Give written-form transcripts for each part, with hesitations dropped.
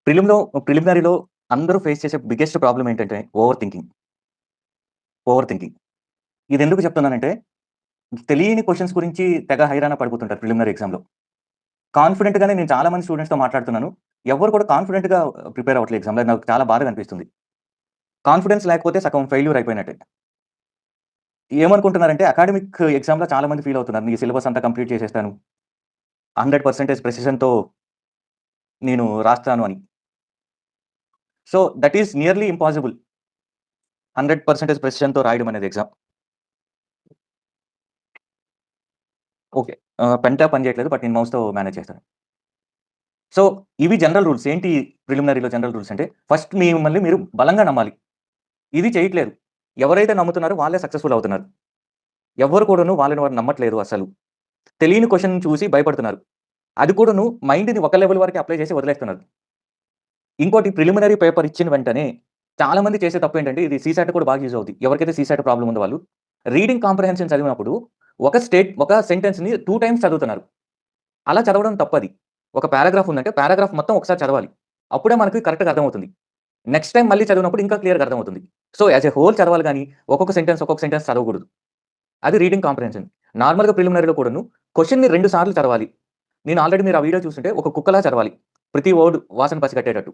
ప్రిలిమ్‌లో ప్రిలిమినరీలో అందరూ ఫేస్ చేసే biggest problem ఏంటంటే ఓవర్ థింకింగ్. Over thinking. ఇదెందుకు చెప్తున్నానంటే తెలియని క్వెషన్స్ గురించి తెగ హైరాణ పడిపోతుంటారు ప్రిలిమినరీ ఎగ్జామ్‌లో. కాన్ఫిడెంట్‌గానే నేను చాలా మంది స్టూడెంట్స్‌తో మాట్లాడుతున్నాను. ఎవ్వరు కూడా కాన్ఫిడెంట్‌గా ప్రిపేర్ అవ్వట్లేదు ఎగ్జామ్‌లో. నాకు చాలా బాధగా అనిపిస్తుంది. కాన్ఫిడెన్స్ లేకపోతే సగం ఫెయిల్యూర్ అయిపోయినట్టే. ఏమనుకుంటున్నారంటే అకాడమిక్ ఎగ్జామ్‌లో చాలా మంది ఫీల్ అవుతున్నారు. నీ సిలబస్ అంతా కంప్లీట్ చేసేస్తాను. 100% ప్రెసిషన్‌తో నేను రాస్తాను అని. So, that is nearly impossible. 100% ప్రెసిషన్‌తో రాయడం అనేది ఎగ్జామ్. ఓకే. పెన్ టాప్ పని చేయట్లేదు. బట్ నేను మౌస్‌తో మేనేజ్ చేస్తాను. సో, ఇవి జనరల్ రూల్స్. ఏంటి ప్రిలిమినరీలో జనరల్ రూల్స్ అంటే, ఫస్ట్ మిమ్మల్ని మీరు బలంగా నమ్మాలి. ఇది చేయట్లేదు. ఎవరైతే నమ్ముతున్నారో వాళ్ళే సక్సెస్‌ఫుల్ అవుతున్నారు. ఎవ్వరు కూడాను వాళ్ళని వారు నమ్మట్లేదు అసలు. తెలియని క్వెషన్ చూసి భయపడుతున్నారు. అది కూడాను మైండ్‌ని ఒక లెవెల్ వరకే అప్లై చేసి వదిలేస్తున్నారు. ఇంకోటి ప్రిలిమినరీ పేపర్ ఇచ్చిన వెంటనే చాలా మంది చేసే తప్పేంటంటే, ఇది సీసాట్ కూడా బాగా యూజ్ అవుద్ది. ఎవరికైతే సీసాట్ ప్రాబ్లమ్ ఉందో వాళ్ళు రీడింగ్ కాంప్రిహెన్షన్ చదివినప్పుడు ఒక సెంటెన్స్‌ని 2 టైమ్స్ చదువుతున్నారు. అలా చదవడం తప్పది. ఒక పారాగ్రాఫ్ ఉందంటే పారాగ్రాఫ్ మొత్తం ఒకసారి చదవాలి. అప్పుడే మనకి కరెక్ట్‌గా అర్థమవుతుంది. నెక్స్ట్ టైమ్ మళ్ళీ చదివినప్పుడు ఇంకా క్లియర్‌గా అర్థమవుతుంది. సో, యాస్ ఎ హోల్ చదవాలి గానీ, ఒక్కొక్క సెంటెన్స్ చదవకూడదు. అది రీడింగ్ కాంప్రిహెన్షన్. నార్మల్‌గా ప్రిలిమినరీలో కూడాను క్వెషన్‌ని 2 సార్లు చదవాలి. నేను ఆల్రెడీ మీరు ఆ వీడియో చూసుంటే ఒక కుక్కలా చదవాలి. ప్రతి వర్డ్ వాసన పసిగట్టేటట్టు.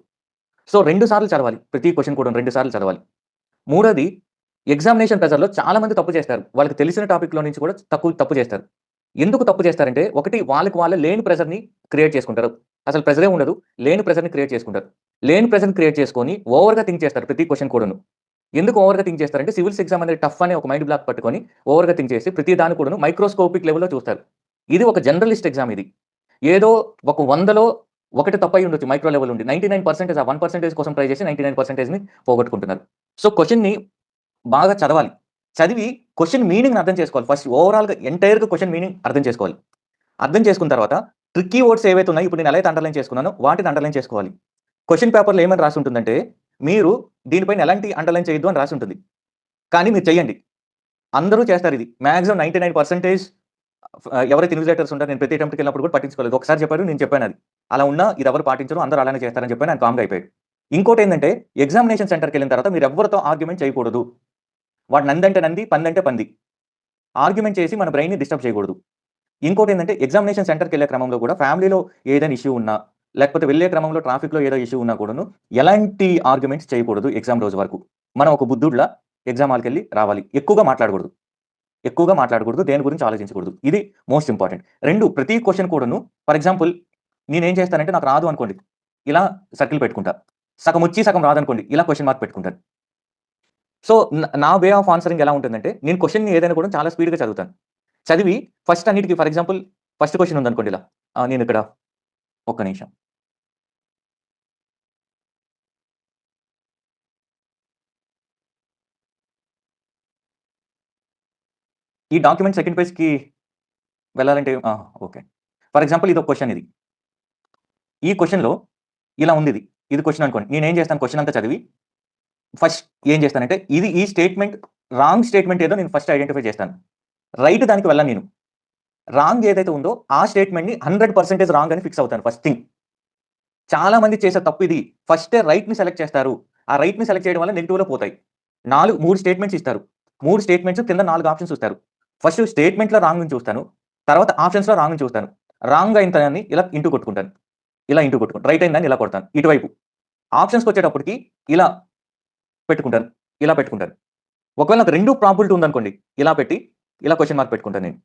సో, 2 సార్లు చదవాలి. ప్రతి క్వెషన్ కూడాను 2 సార్లు చదవాలి. మూడోది ఎగ్జామినేషన్ ప్రెషర్‌లో చాలా మంది తప్పు చేస్తారు. వాళ్ళకి తెలిసిన టాపిక్‌లో నుంచి కూడా తప్పు చేస్తారు. ఎందుకు తప్పు చేస్తారంటే, ఒకటి వాళ్ళకి వాళ్ళే లేని ప్రెషర్‌ని క్రియేట్ చేసుకుంటారు. అసలు ప్రెషరే ఉండదు. లేని ప్రెషర్‌ని క్రియేట్ చేసుకుంటారు. లేని ప్రెషర్‌ని క్రియేట్ చేసుకొని ఓవర్‌గా థింక్ చేస్తారు ప్రతి క్వెషన్ కూడాను. ఎందుకు ఓవర్‌గా థింక్ చేస్తారంటే, సివిల్స్ ఎగ్జామ్ అనేది టఫ్ అనే ఒక మైండ్ బ్లాక్ పట్టుకొని ఓవర్‌గా థింక్ చేసి ప్రతి దాన్ని కూడాను మైక్రోస్కోపిక్ లెవెల్‌లో చూస్తారు. ఇది ఒక జనరలిస్ట్ ఎగ్జామ్ ఇది. ఏదో ఒక 100లో ఒకటి తప్పయి ఉండొచ్చు మైక్రో లెవెల్ ఉండి. 99% ఆ 1% కోసం ట్రై చేసి 99%ని పోగొట్టుకుంటున్నారు. సో, క్వెషన్‌ని బాగా చదవాలి. చదివి క్వెషన్ మీనింగ్‌ని అర్థం చేసుకోవాలి. ఫస్ట్ ఓవరాల్‌గా ఎంటైర్‌గా క్వెషన్ మీనింగ్ అర్థం చేసుకోవాలి. అర్థం చేసుకున్న తర్వాత ట్రిక్కీ వర్డ్స్ ఏవైతే ఉన్నాయో ఇప్పుడు నేను ఎలా అయితే అండర్‌లైన్ చేసుకున్నానో వాటిని అండర్‌లైన్ చేసుకోవాలి. క్వెషన్ పేపర్‌లో ఏమని రాసుంటుందంటే, మీరు దీనిపైన ఎలాంటి అండర్‌లైన్ చేయొద్దు అని రాసుంటుంది. కానీ మీరు చెయ్యండి. అందరూ చేస్తారిది. మాక్సిమం 99% ఎవరైతే ఇన్విజిలేటర్స్ ఉంటారో నేను ప్రతి అటెంప్ట్‌కెళ్ళినప్పుడు కూడా పట్టించుకోలేదు. ఒకసారి చెప్పారు నేను చెప్పానది. అలా ఉన్నా ఇదెవరు పాటించరు. అందరూ అలానే చేస్తారని చెప్పాను. ఆయన కామ్‌గా అయిపోయాడు. ఇంకోటేందంటే ఎగ్జామినేషన్ సెంటర్‌కెళ్ళిన తర్వాత మీరెవ్వరితో ఆర్గ్యుమెంట్ చేయకూడదు. వాడు నందంటే నంది, పందంటే పంది. ఆర్గ్యుమెంట్ చేసి మన బ్రెయిన్‌ని డిస్టర్బ్ చేయకూడదు. ఇంకోటేందంటే ఎగ్జామినేషన్ సెంటర్‌కెళ్ళే క్రమంలో కూడా ఫ్యామిలీలో ఏదైనా ఇష్యూ ఉన్నా, లేకపోతే వెళ్ళే క్రమంలో ట్రాఫిక్‌లో ఏదో ఇష్యూ ఉన్నా కూడాను ఎలాంటి ఆర్గ్యుమెంట్స్ చేయకూడదు ఎగ్జామ్ రోజు వరకు. మనం ఒక బుద్ధుడిలా ఎగ్జామ్ హాల్‌కెళ్ళి రావాలి. ఎక్కువగా మాట్లాడకూడదు. ఎక్కువగా మాట్లాడకూడదు. దేని గురించి ఆలోచించకూడదు. ఇది మోస్ట్ ఇంపార్టెంట్. 2 ప్రతి క్వెషన్ కూడాను ఫర్ ఎగ్జాంపుల్ నేనేం చేస్తానంటే నాకు రాదు అనుకోండి. ఇలా సర్కిల్ పెట్టుకుంటా. సగమొచ్చి సగం రాదనుకోండి. ఇలా క్వెషన్ మార్క్ పెట్టుకుంటాను. సో, నా వే ఆఫ్ ఆన్సరింగ్ ఎలా ఉంటుందంటే, నేను క్వెషన్‌ని ఏదైనా కూడా చాలా స్పీడ్‌గా చదువుతాను. చదివి ఫస్ట్ అన్నిటికి ఫర్ ఎగ్జాంపుల్ ఫస్ట్ క్వెషన్ ఉందనుకోండి ఇలా. నేనిక్కడ ఒక్క నిమిషం. ఈ డాక్యుమెంట్ సెకండ్ పేజ్‌కి వెళ్ళాలంటే ఓకే. ఫర్ ఎగ్జాంపుల్ ఇదొక క్వెషన్ ఇది. ఈ క్వెషన్‌లో ఇలా ఉందిది. ఇది క్వెషన్ అనుకోండి. నేనేం చేస్తాను క్వెషన్ అంతా చదివి ఫస్ట్ ఏం చేస్తానంటే, ఈ స్టేట్‌మెంట్ రాంగ్ స్టేట్‌మెంట్ ఏదో నేను ఫస్ట్ ఐడెంటిఫై చేస్తాను. రైట్ దానికి వెళ్ళను నేను. రాంగ్ ఏదైతే ఉందో ఆ స్టేట్‌మెంట్‌ని 100% రాంగ్ అని ఫిక్స్ అవుతాను ఫస్ట్ థింగ్. చాలా మంది చేసే తప్పిది. ఫస్టే రైట్‌ని సెలెక్ట్ చేస్తారు. ఆ రైట్‌ని సెలెక్ట్ చేయడం వల్ల నెగెటివ్‌లో పోతాయి. 3 స్టేట్‌మెంట్స్ ఇస్తారు. 3 స్టేట్‌మెంట్స్ కింద 4 ఆప్షన్స్ ఇస్తారు. ఫస్ట్ స్టేట్‌మెంట్‌లో రాంగ్‌ని చూస్తాను. తర్వాత ఆప్షన్స్‌లో రాంగ్‌ని చూస్తాను. రాంగ్ అయిన దాన్ని ఇలా ఇంటూ కొట్టుకుంటాను. ఇలా ఇంటూ కొట్టుకుంటాను. రైట్ అయిన దాన్ని ఇలా కొడతాను ఇటువైపు. ఆప్షన్స్‌కొచ్చేటప్పటికి ఇలా పెట్టుకుంటాను. ఇలా పెట్టుకుంటాను. ఒకవేళ నాకు 2 ప్రాబబిలిటీ ఉందనుకోండి. ఇలా పెట్టి, ఇలా క్వెషన్ మార్క్ పెట్టుకుంటాను నేను.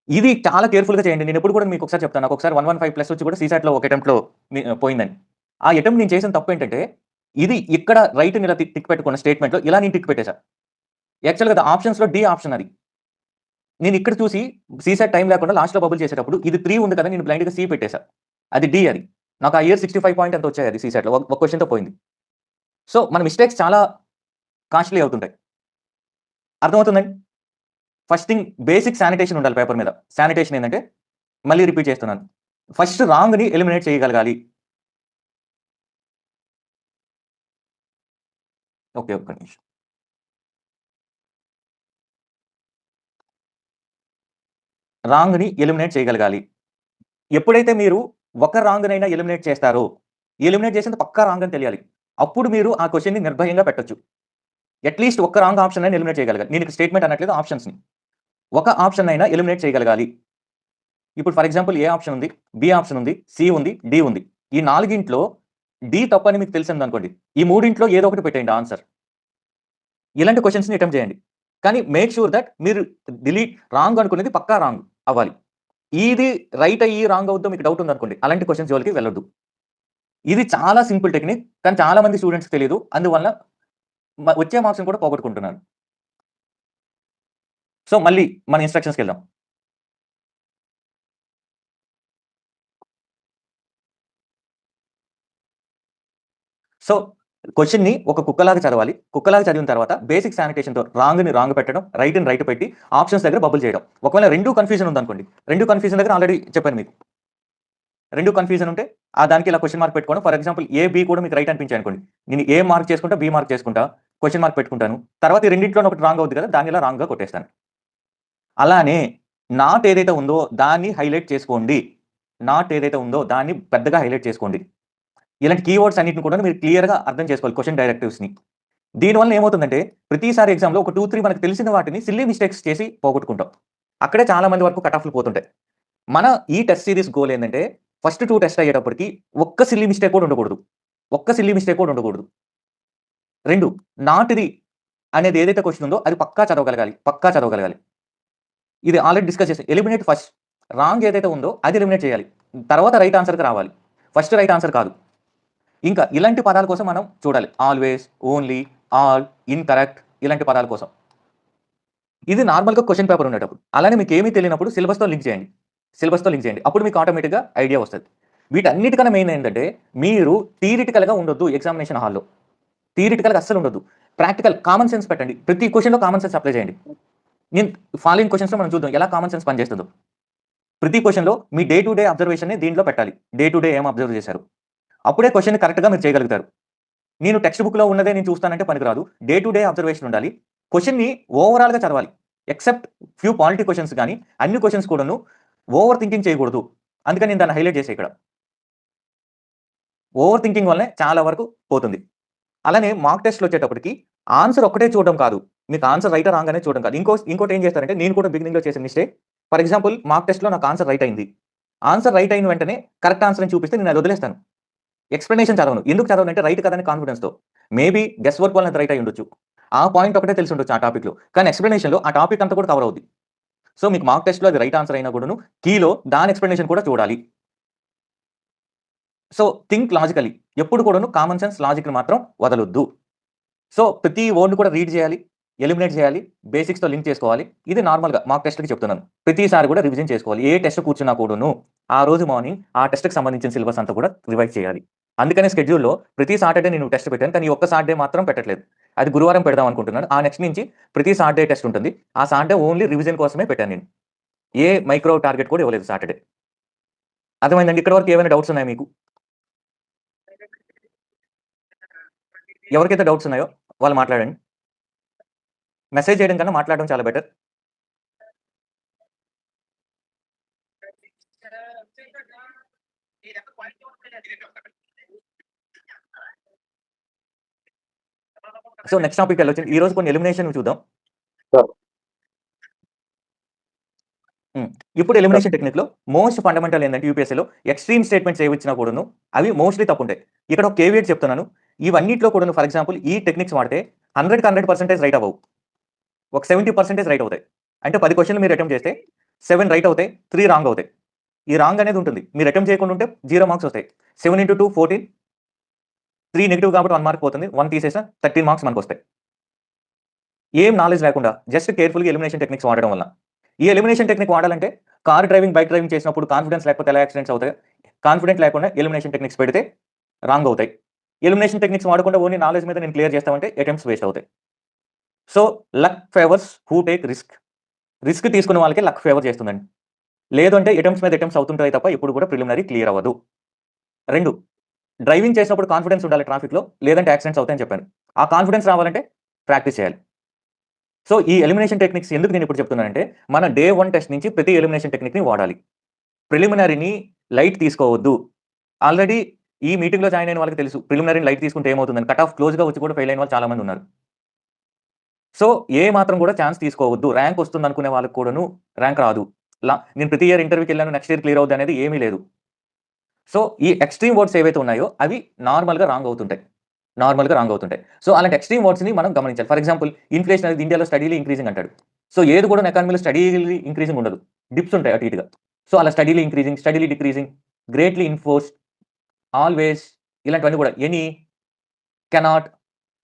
ఇది చాలా కేర్‌ఫుల్‌గా చేయండి. నేనెప్పుడు కూడా మీకొకసారి చెప్తాను. నాకొకసారి 115 ప్లస్ వచ్చి కూడా సీసాట్‌లో ఒక అటెంప్ట్‌లో పోయిందని. ఆ అటెంప్ట్ నేను చేసిన తప్పేంటంటే, ఇది ఇక్కడ రైట్‌ని ఇలా టిక్ పెట్టుకున్న స్టేట్‌మెంట్‌లో ఇలా నేను టిక్ పెట్టేసా. యాక్చువల్‌గా అది ఆప్షన్స్‌లో డి ఆప్షన్ అది. నేనిక్కడ చూసి సీసాట్ టైమ్ లేకుండా లాస్ట్‌లో బబుల్ చేసేటప్పుడు ఇది 3 ఉంది కదా! నేను బ్లైండ్‌గా సి పెట్టేసా. అది డి అది. నాకు ఆ ఇయర్ 65 పాయింట్ ఎంతో వచ్చాయి అది సీసాట్‌లో. ఒక క్వెషన్‌తో పోయింది. సో, మన మిస్టేక్స్ చాలా కాస్ట్‌లీ అవుతుంటాయి. అర్థమవుతుందండి? ఫస్ట్ థింగ్ బేసిక్ శానిటేషన్ ఉండాలి పేపర్ మీద. శానిటేషన్ ఏందంటే మళ్ళీ రిపీట్ చేస్తున్నాను. ఫస్ట్ రాంగ్‌ని ఎలిమినేట్ చేయగలగాలి. ఓకే. ఒక్క నిమిషం. రాంగ్‌ని ఎలిమినేట్ చేయగలగాలి. ఎప్పుడైతే మీరు ఒక రాంగ్‌నైనా ఎలిమినేట్ చేస్తారో, ఎలిమినేట్ చేసింది పక్కా రాంగ్ అని తెలియాలి. అప్పుడు మీరు ఆ క్వెషన్‌ని నిర్భయంగా పెట్టొచ్చు. అట్‌లీస్ట్ ఒక్క రాంగ్ ఆప్షన్ అయినా ఎలిమినేట్ చేయగలగాలి. నేను ఇక్కడ స్టేట్‌మెంట్ అనట్లేదు ఆప్షన్స్‌ని. ఒక ఆప్షన్ అయినా ఎలిమినేట్ చేయగలగాలి. ఇప్పుడు ఫర్ ఎగ్జాంపుల్ ఏ ఆప్షన్ ఉంది, బి ఆప్షన్ ఉంది, సి ఉంది, డి ఉంది. ఈ 4 డి తప్పని మీకు తెలిసిందనుకోండి. ఈ 3 ఏదో ఒకటి పెట్టేయండి ఆన్సర్. ఇలాంటి క్వెషన్స్‌ని అటెంప్ట్ చేయండి. కానీ మేక్ ష్యూర్ థట్ మీరు రాంగ్ అనుకునేది పక్కా రాంగ్ అవ్వాలి. ఇది రైట్ అయ్యి రాంగ్ అవుద్దో మీకు డౌట్ ఉందనుకోండి. అలాంటి క్వెషన్స్ జోలికి వెళ్ళొద్దు. ఇది చాలా సింపుల్ టెక్నిక్. కానీ చాలా మంది స్టూడెంట్స్‌కి తెలీదు. అందువల్ల వచ్చే మార్క్స్‌ని కూడా పోగొట్టుకుంటున్నారు. సో, మళ్ళీ మన ఇన్‌స్ట్రక్షన్స్‌కెళ్దాం. సో, క్వెషన్‌ని ఒక కుక్కలాగా చదవాలి. కుక్కలాగా చదివిన తర్వాత బేసిక్ శానిటేషన్‌తో రాంగ్‌ని రాంగ్ పెట్టడం, రైట్‌ని రైట్ పెట్టి ఆప్షన్స్ దగ్గర బబుల్ చేయడం. ఒకవేళ 2 కన్‌ఫ్యూజన్ ఉందనుకోండి. 2 కన్‌ఫ్యూజన్ దగ్గర ఆల్రెడీ చెప్పాను మీకు. 2 కన్‌ఫ్యూజన్ ఉంటే దానికి ఇలా క్వెషన్ మార్క్ పెట్టుకోవడం. ఫర్ ఎగ్జాంపుల్ ఏ, బి కూడా మీకు రైట్ అనిపించాయనుకోండి. నేను ఏ మార్క్ చేసుకుంటా, బి మార్క్ చేసుకుంటా. క్వెషన్ మార్క్ పెట్టుకుంటాను. తర్వాత ఈ రెండిట్లోని ఒకటి రాంగ్ అవుద్ది కదా! దాన్ని ఇలా రాంగ్‌గా కొట్టేస్తాను. అలానే నాట్ ఏదైతే ఉందో దాన్ని హైలైట్ చేసుకోండి. నాట్ ఏదైతే ఉందో దాన్ని పెద్దగా హైలైట్ చేసుకోండి. ఇలాంటి కీవర్డ్స్ అన్నిటిని కూడా మీరు క్లియర్‌గా అర్థం చేసుకోవాలి క్వెషన్ డైరెక్టివ్స్‌ని. దీనివల్ల ఏమవుతుందంటే ప్రతిసారి ఎగ్జామ్‌లో ఒక 2, 3 మనకు తెలిసిన వాటిని సిల్లీ మిస్టేక్స్ చేసి పోగొట్టుకుంటాం. అక్కడే చాలా మంది వరకు కట్ ఆఫ్‌లు పోతుంటాయి. మన ఈ టెస్ట్ సీరీస్ గోల్ ఏందంటే ఫస్ట్ 2 టెస్ట్ అయ్యేటప్పటికి ఒక్క సిల్లీ మిస్టేక్ కూడా ఉండకూడదు. ఒక్క సిల్లీ మిస్టేక్ కూడా ఉండకూడదు. 2 నాట్‌ది అనేది ఏదైతే క్వెషన్ ఉందో అది పక్కా చదవగలగాలి. పక్కా చదవగలగాలి. ఇది ఆల్రెడీ డిస్కస్ చేసాం. Eliminate first. రాంగ్ ఏదైతే ఉందో అది ఎలిమినేట్ చేయాలి. తర్వాత రైట్ ఆన్సర్‌కి రావాలి. ఫస్ట్ రైట్ ఆన్సర్ కాదు. ఇంకా ఇలాంటి పదాల కోసం మనం చూడాలి. ఆల్‌వేస్, ఓన్లీ, ఆల్, ఇన్‌కరెక్ట్ ఇలాంటి పదాల కోసం. ఇది నార్మల్‌గా క్వెషన్ పేపర్ ఉండేటప్పుడు. అలానే మీకేమీ తెలియనప్పుడు సిలబస్‌తో లింక్ చేయండి. సిలబస్‌తో లింక్ చేయండి. అప్పుడు మీకు ఆటోమేటిక్‌గా ఐడియా వస్తది. వీటన్నిటికన్నా మెయిన్ ఏంటంటే మీరు థియరిటికల్‌గా ఉండొద్దు ఎగ్జామినేషన్ హాల్‌లో. థియరిటికల్‌గా అస్సలు ఉండొద్దు. ప్రాక్టికల్ కామన్ సెన్స్ పెట్టండి. ప్రతి క్వెషన్‌లో కామన్ సెన్స్ అప్లై చేయండి. నేను ఫాలోయింగ్ క్వెషన్స్‌లో మనం చూద్దాం ఎలా కామన్ సెన్స్ పనిచేస్తుందో. ప్రతి క్వెషన్‌లో మీ డే టు డే అబ్జర్వేషన్‌ని దీంట్లో పెట్టాలి. డే టు డే ఏం అబ్జర్వ్ చేశారు. అప్పుడే క్వెషన్‌ని కరెక్ట్‌గా మీరు చేయగలుగుతారు. నేను టెక్స్ట్ బుక్‌లో ఉన్నదే నేను చూస్తానంటే పనికిరాదు. డే టు డే అబ్జర్వేషన్ ఉండాలి. క్వెషన్‌ని ఓవరాల్‌గా చదవాలి. ఎక్సెప్ట్ ఫ్యూ పాలిటీ క్వెషన్స్ గాని, అన్ని క్వెషన్స్ కూడాను ఓవర్ థింకింగ్ చేయకూడదు. అందుకని నేను దాన్ని హైలైట్ చేశా ఇక్కడ. ఓవర్ థింకింగ్ వల్లనే చాలా వరకు పోతుంది. అలానే మాక్ టెస్ట్‌లు వచ్చేటప్పటికి ఆన్సర్ ఒక్కటే చూడడం కాదు. మీకు ఆన్సర్ రైటా రాంగ్ అనేది చూడడం కాదు. ఇంకోటి ఏం చేస్తారంటే నేను కూడా బిగినింగ్‌లో చేసిన మిస్టేక్. ఫర్ ఎగ్జాంపుల్ మాక్ టెస్ట్‌లో నాకు ఆన్సర్ రైట్ అయింది. ఆన్సర్ రైట్ అయిన వెంటనే కరెక్ట్ ఆన్సర్ అని చూపిస్తే నేను అది వదిలేస్తాను. ఎక్స్‌ప్లనేషన్ చదవను. ఎందుకు చదవనంటే రైట్ కదని కాన్ఫిడెన్స్‌తో. మేబీ గెస్ వర్క్ వల్ల అది రైట్ అయ్యుండొచ్చు. ఆ పాయింట్ ఒకటే తెలిసుండొచ్చు ఆ టాపిక్‌లో. కానీ ఎక్స్‌ప్లనేషన్‌లో ఆ టాపిక్ అంతా కూడా కవర్ అవుద్ది. సో, మీకు మాక్ టెస్ట్‌లో అది రైట్ ఆన్సర్ అయినా కూడాను కీలో దాని ఎక్స్‌ప్లనేషన్ కూడా చూడాలి. So, think logically. ఎప్పుడు కూడాను కామన్ సెన్స్, లాజిక్‌ని మాత్రం వదలొద్దు. సో, ప్రతి వర్డ్‌ని కూడా రీడ్ చేయాలి. ఎలిమినేట్ చేయాలి. బేసిక్స్‌తో లింక్ చేసుకోవాలి. ఇది నార్మల్‌గా మాక్ టెస్ట్‌లకి చెప్తున్నాను. ప్రతిసారి కూడా రివిజన్ చేసుకోవాలి. ఏ టెస్ట్ కూర్చున్నా కూడాను ఆ రోజు మార్నింగ్ ఆ టెస్ట్‌కి సంబంధించిన సిలబస్ అంతా కూడా రివైజ్ చేయాలి. అందుకనే షెడ్యూల్‌లో ప్రతి సాటర్‌డే నేను టెస్ట్ పెట్టాను. కానీ ఈ ఒక్క సాటర్‌డే మాత్రం పెట్టట్లేదు. అది గురువారం పెడదాం అనుకుంటున్నాను. ఆ నెక్స్ట్ నుంచి ప్రతి సాటర్‌డే టెస్ట్ ఉంటుంది. ఆ సాటర్‌డే ఓన్లీ రివిజన్ కోసమే పెట్టాను నేను. ఏ మైక్రో టార్గెట్ కూడా ఇవ్వలేదు సాటర్‌డే. అర్థమైందండి? ఇక్కడి వరకు ఏమైనా డౌట్స్ ఉన్నాయా మీకు? ఎవరికైతే డౌట్స్ ఉన్నాయో వాళ్ళు మాట్లాడండి. మెసేజ్ చేయడం కన్నా మాట్లాడడం చాలా బెటర్. So, next టాపిక్‌కెళ్ళొచ్చు. ఈరోజు కొన్ని ఎలిమినేషన్‌వి చూద్దాం. హ్మ్. ఇప్పుడు ఎలిమినేషన్ టెక్నిక్‌లో మోస్ట్ ఫండమెంటల్ ఏందంటే యూపీఎస్సీలో ఎక్స్‌ట్రీమ్ స్టేట్మెంట్స్ ఏవిచ్చినా కూడాను అవి మోస్ట్‌లీ తప్పుంటాయి. ఇక్కడ ఒక కేవియేట్ చెప్తున్నాను. ఇవన్నిట్లో కూడాను ఫర్ ఎగ్జాంపుల్ ఈ టెక్నిక్స్ వాడితే 100కి 100% రైట్ అవ్వవు. ఒక 70% రైట్ అవుతాయి. అంటే 10 క్వెషన్‌లు మీరు అటెంప్ట్ చేస్తే 7 రైట్ అవుతాయి. 3 రాంగ్ అవుతాయి. ఈ రాంగ్ అనేది ఉంటుంది. మీరు అటెంప్ట్ చేయకుండా ఉంటే 0 మార్క్స్ వస్తాయి. 7 ఇంటూ 2 14 3 నెగెటివ్ కాబట్టి 1 మార్క్ పోతుంది. 1 తీసేసినా 13 మార్క్స్ మనకొస్తాయి. ఏం నాలెడ్జ్ లేకుండా జస్ట్ కేర్‌ఫుల్‌గా ఎలిమినేషన్ టెక్నిక్స్ వాడడం వల్ల. ఈ ఎలిమినేషన్ టెక్నిక్ వాడాలంటే కార్ డ్రైవింగ్, బైక్ డ్రైవింగ్ చేసినప్పుడు కాన్ఫిడెన్స్ లేకపోతే ఎలా యాక్సిడెంట్స్ అవుతాయి? కాన్ఫిడెంట్ లేకుండా ఎలిమినేషన్ టెక్నిక్స్ పెడితే రాంగ్ అవుతాయి. ఎలిమినేషన్ టెక్నిక్స్ వాడకుండా ఓన్లీ నాలెడ్జ్ మీద నేను క్లియర్ చేస్తామంటే అటెంప్ట్స్ వేస్ట్ అవుతాయి. So, luck favours who take risk. Risk తీసుకున్న వాళ్ళకే లక్ ఫేవర్ చేస్తుందండి. లేదు అంటే అటెంప్ట్స్ మీద అటెంప్ట్స్ అవుతుంటాయి తప్ప ఎప్పుడు కూడా ప్రిలిమినరీ క్లియర్ అవ్వదు. 2 డ్రైవింగ్ చేసినప్పుడు కాన్ఫిడెన్స్ ఉండాలి ట్రాఫిక్‌లో. లేదంటే యాక్సిడెంట్స్ అవుతాయని చెప్పాను. ఆ కాన్ఫిడెన్స్ రావాలంటే ప్రాక్టీస్ చేయాలి. సో, ఈ ఎలిమినేషన్ టెక్నిక్స్ ఎందుకు నేనిప్పుడు చెప్తున్నానంటే, మన డే 1 టెస్ట్ నుంచి ప్రతి ఎలిమినేషన్ టెక్నిక్‌ని వాడాలి. ప్రిలిమినరీని లైట్ తీసుకోవద్దు. ఆల్రెడీ ఈ మీటింగ్‌లో జాయిన్ అయిన వాళ్ళకి తెలుసు. ప్రిలిమినరీని లైట్ తీసుకుంటే ఏమవుతుందని. కట్ ఆఫ్ క్లోజ్‌గా వచ్చి కూడా ఫెయిల్ అయిన వాళ్ళు చాలా మంది ఉన్నారు. సో, ఏ మాత్రం కూడా ఛాన్స్ తీసుకోవద్దు. ర్యాంక్ వస్తుందనుకునే వాళ్ళకి కూడాను ర్యాంక్ రాదు. నేను ప్రతి ఇయర్ ఇంటర్వ్యూకెళ్ళాను. నెక్స్ట్ ఇయర్ క్లియర్ అవుద్ది అనేది ఏమీ లేదు. సో, ఈ ఎక్స్‌ట్రీమ్ వర్డ్స్ ఏవైతే ఉన్నాయో అవి నార్మల్‌గా రాంగ్ అవుతుంటాయి. సో, అలాంటి ఎక్స్‌ట్రీమ్ వర్డ్స్‌ని మనం గమనించాలి. ఫర్ ఎగ్జాంపుల్ ఇన్‌ఫ్లేషన్ అనేది ఇండియాలో స్టడీలీ ఇంక్రీజింగ్ అంటాడు. సో, ఏది కూడా ఎకానమీలో స్టడీలీ ఇంక్రీజింగ్ ఉండదు. డిప్స్ ఉంటాయి అటు ఇటుగా. సో, అలా steadily increasing, steadily decreasing, greatly enforced, always ఇలాంటివన్నీ కూడా ఎనీ, కెనాట్.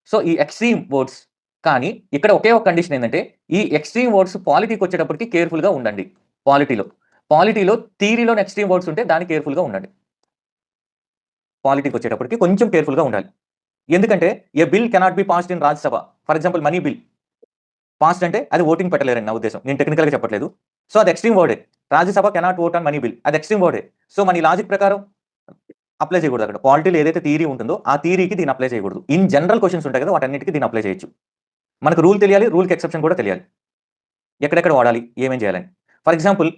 సో, ఈ ఎక్స్‌ట్రీమ్ వర్డ్స్ కానీ ఇక్కడ ఒకే ఒక కండిషన్ ఏందంటే ఈ ఎక్స్‌ట్రీమ్ వర్డ్స్ పాలిటీకొచ్చేటప్పటికి కేర్‌ఫుల్‌గా ఉండండి. పాలిటీలో. పాలిటీలో థియరీలోని ఎక్స్‌ట్రీమ్ వర్డ్స్ ఉంటే దానికి కేర్‌ఫుల్‌గా ఉండండి. పాలిటీకొచ్చేటప్పటికి కొంచెం కేర్‌ఫుల్‌గా ఉండాలి. ఎందుకంటే ఏ bill cannot be passed in Rajya Sabha. For example money bill. Passed అంటే అది ఓటింగ్ పెట్టలేరని నా ఉద్దేశం. నేను టెక్నికల్‌గా చెప్పట్లేదు. సో, అది extreme వర్డే. Rajya Sabha cannot vote on money bill. అది ఎక్స్‌ట్రీమ్ వర్డే. సో, మన ఈ లాజిక్ ప్రకారం అప్లై చేయకూడదు అక్కడ. పాలిటీలో ఏదైతే థియరీ ఉంటుందో ఆ థియరీకి దీన్ని అప్లై చేయకూడదు. ఇన్ జనరల్ క్వెషన్స్ ఉంటాయి కదా! వాటన్నిటికి దీన్ని అప్లై చేయొచ్చు. మనకు రూల్ తెలియాలి. రూల్‌కి ఎక్సెప్షన్ కూడా తెలియాలి. ఎక్కడెక్కడ వాడాలి? ఏమేం చేయాలని? ఫర్ ఎగ్జాంపుల్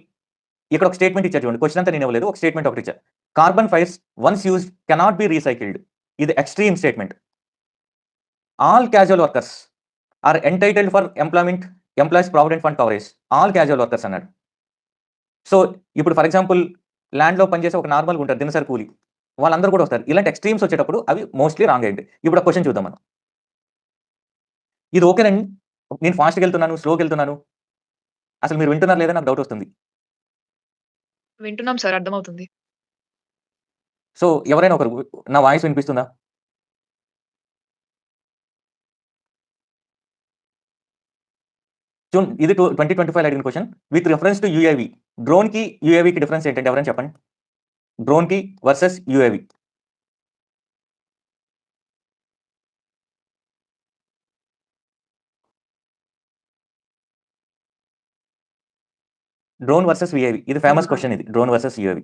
ఇక్కడ ఒక స్టేట్మెంట్ ఇచ్చారు చూడండి. క్వెషన్ అంతా నేను ఇవ్వలేదు. ఒక స్టేట్మెంట్ ఒకటి ఇచ్చా. Carbon fires once used cannot be recycled. ఇది extreme statement. All casual workers are entitled for employees provident fund coverage. All casual workers అన్నాడు. సో, ఇప్పుడు ఫర్ ఎగ్జాంపుల్ ల్యాండ్‌లో పనిచేసే ఒక నార్మల్‌గా ఉంటారు. దినసరి కూలి. వాళ్ళందరూ కూడా వస్తారు. ఇలాంటి ఎక్స్‌ట్రీమ్స్ వచ్చేటప్పుడు అవి మోస్ట్‌లీ రాంగ్ అయ్యింది. ఇప్పుడు ఆ క్వెషన్ చూద్దాం మనం. ఇది ఓకేనండి. నేను ఫాస్ట్‌గెళ్తున్నాను, స్లో‌గెళ్తున్నాను. అసలు మీరు వింటున్నారా లేదా నాకు డౌట్ వస్తుంది. వింటున్నాం సార్. అర్థమవుతుంది. సో, ఎవరైనా ఒకరు నా వాయిస్ వినిపిస్తుందా? ఇది 2025 అడిగిన question. With reference to UAV. డ్రోన్‌కి, యూఏవీకి డిఫరెన్స్ ఏంటండి? ఎవరైనా చెప్పండి. డ్రోన్‌కి versus UAV. Drone versus UAV. ఇది ఫేమస్ క్వెషన్ ఇది. Drone versus UAV.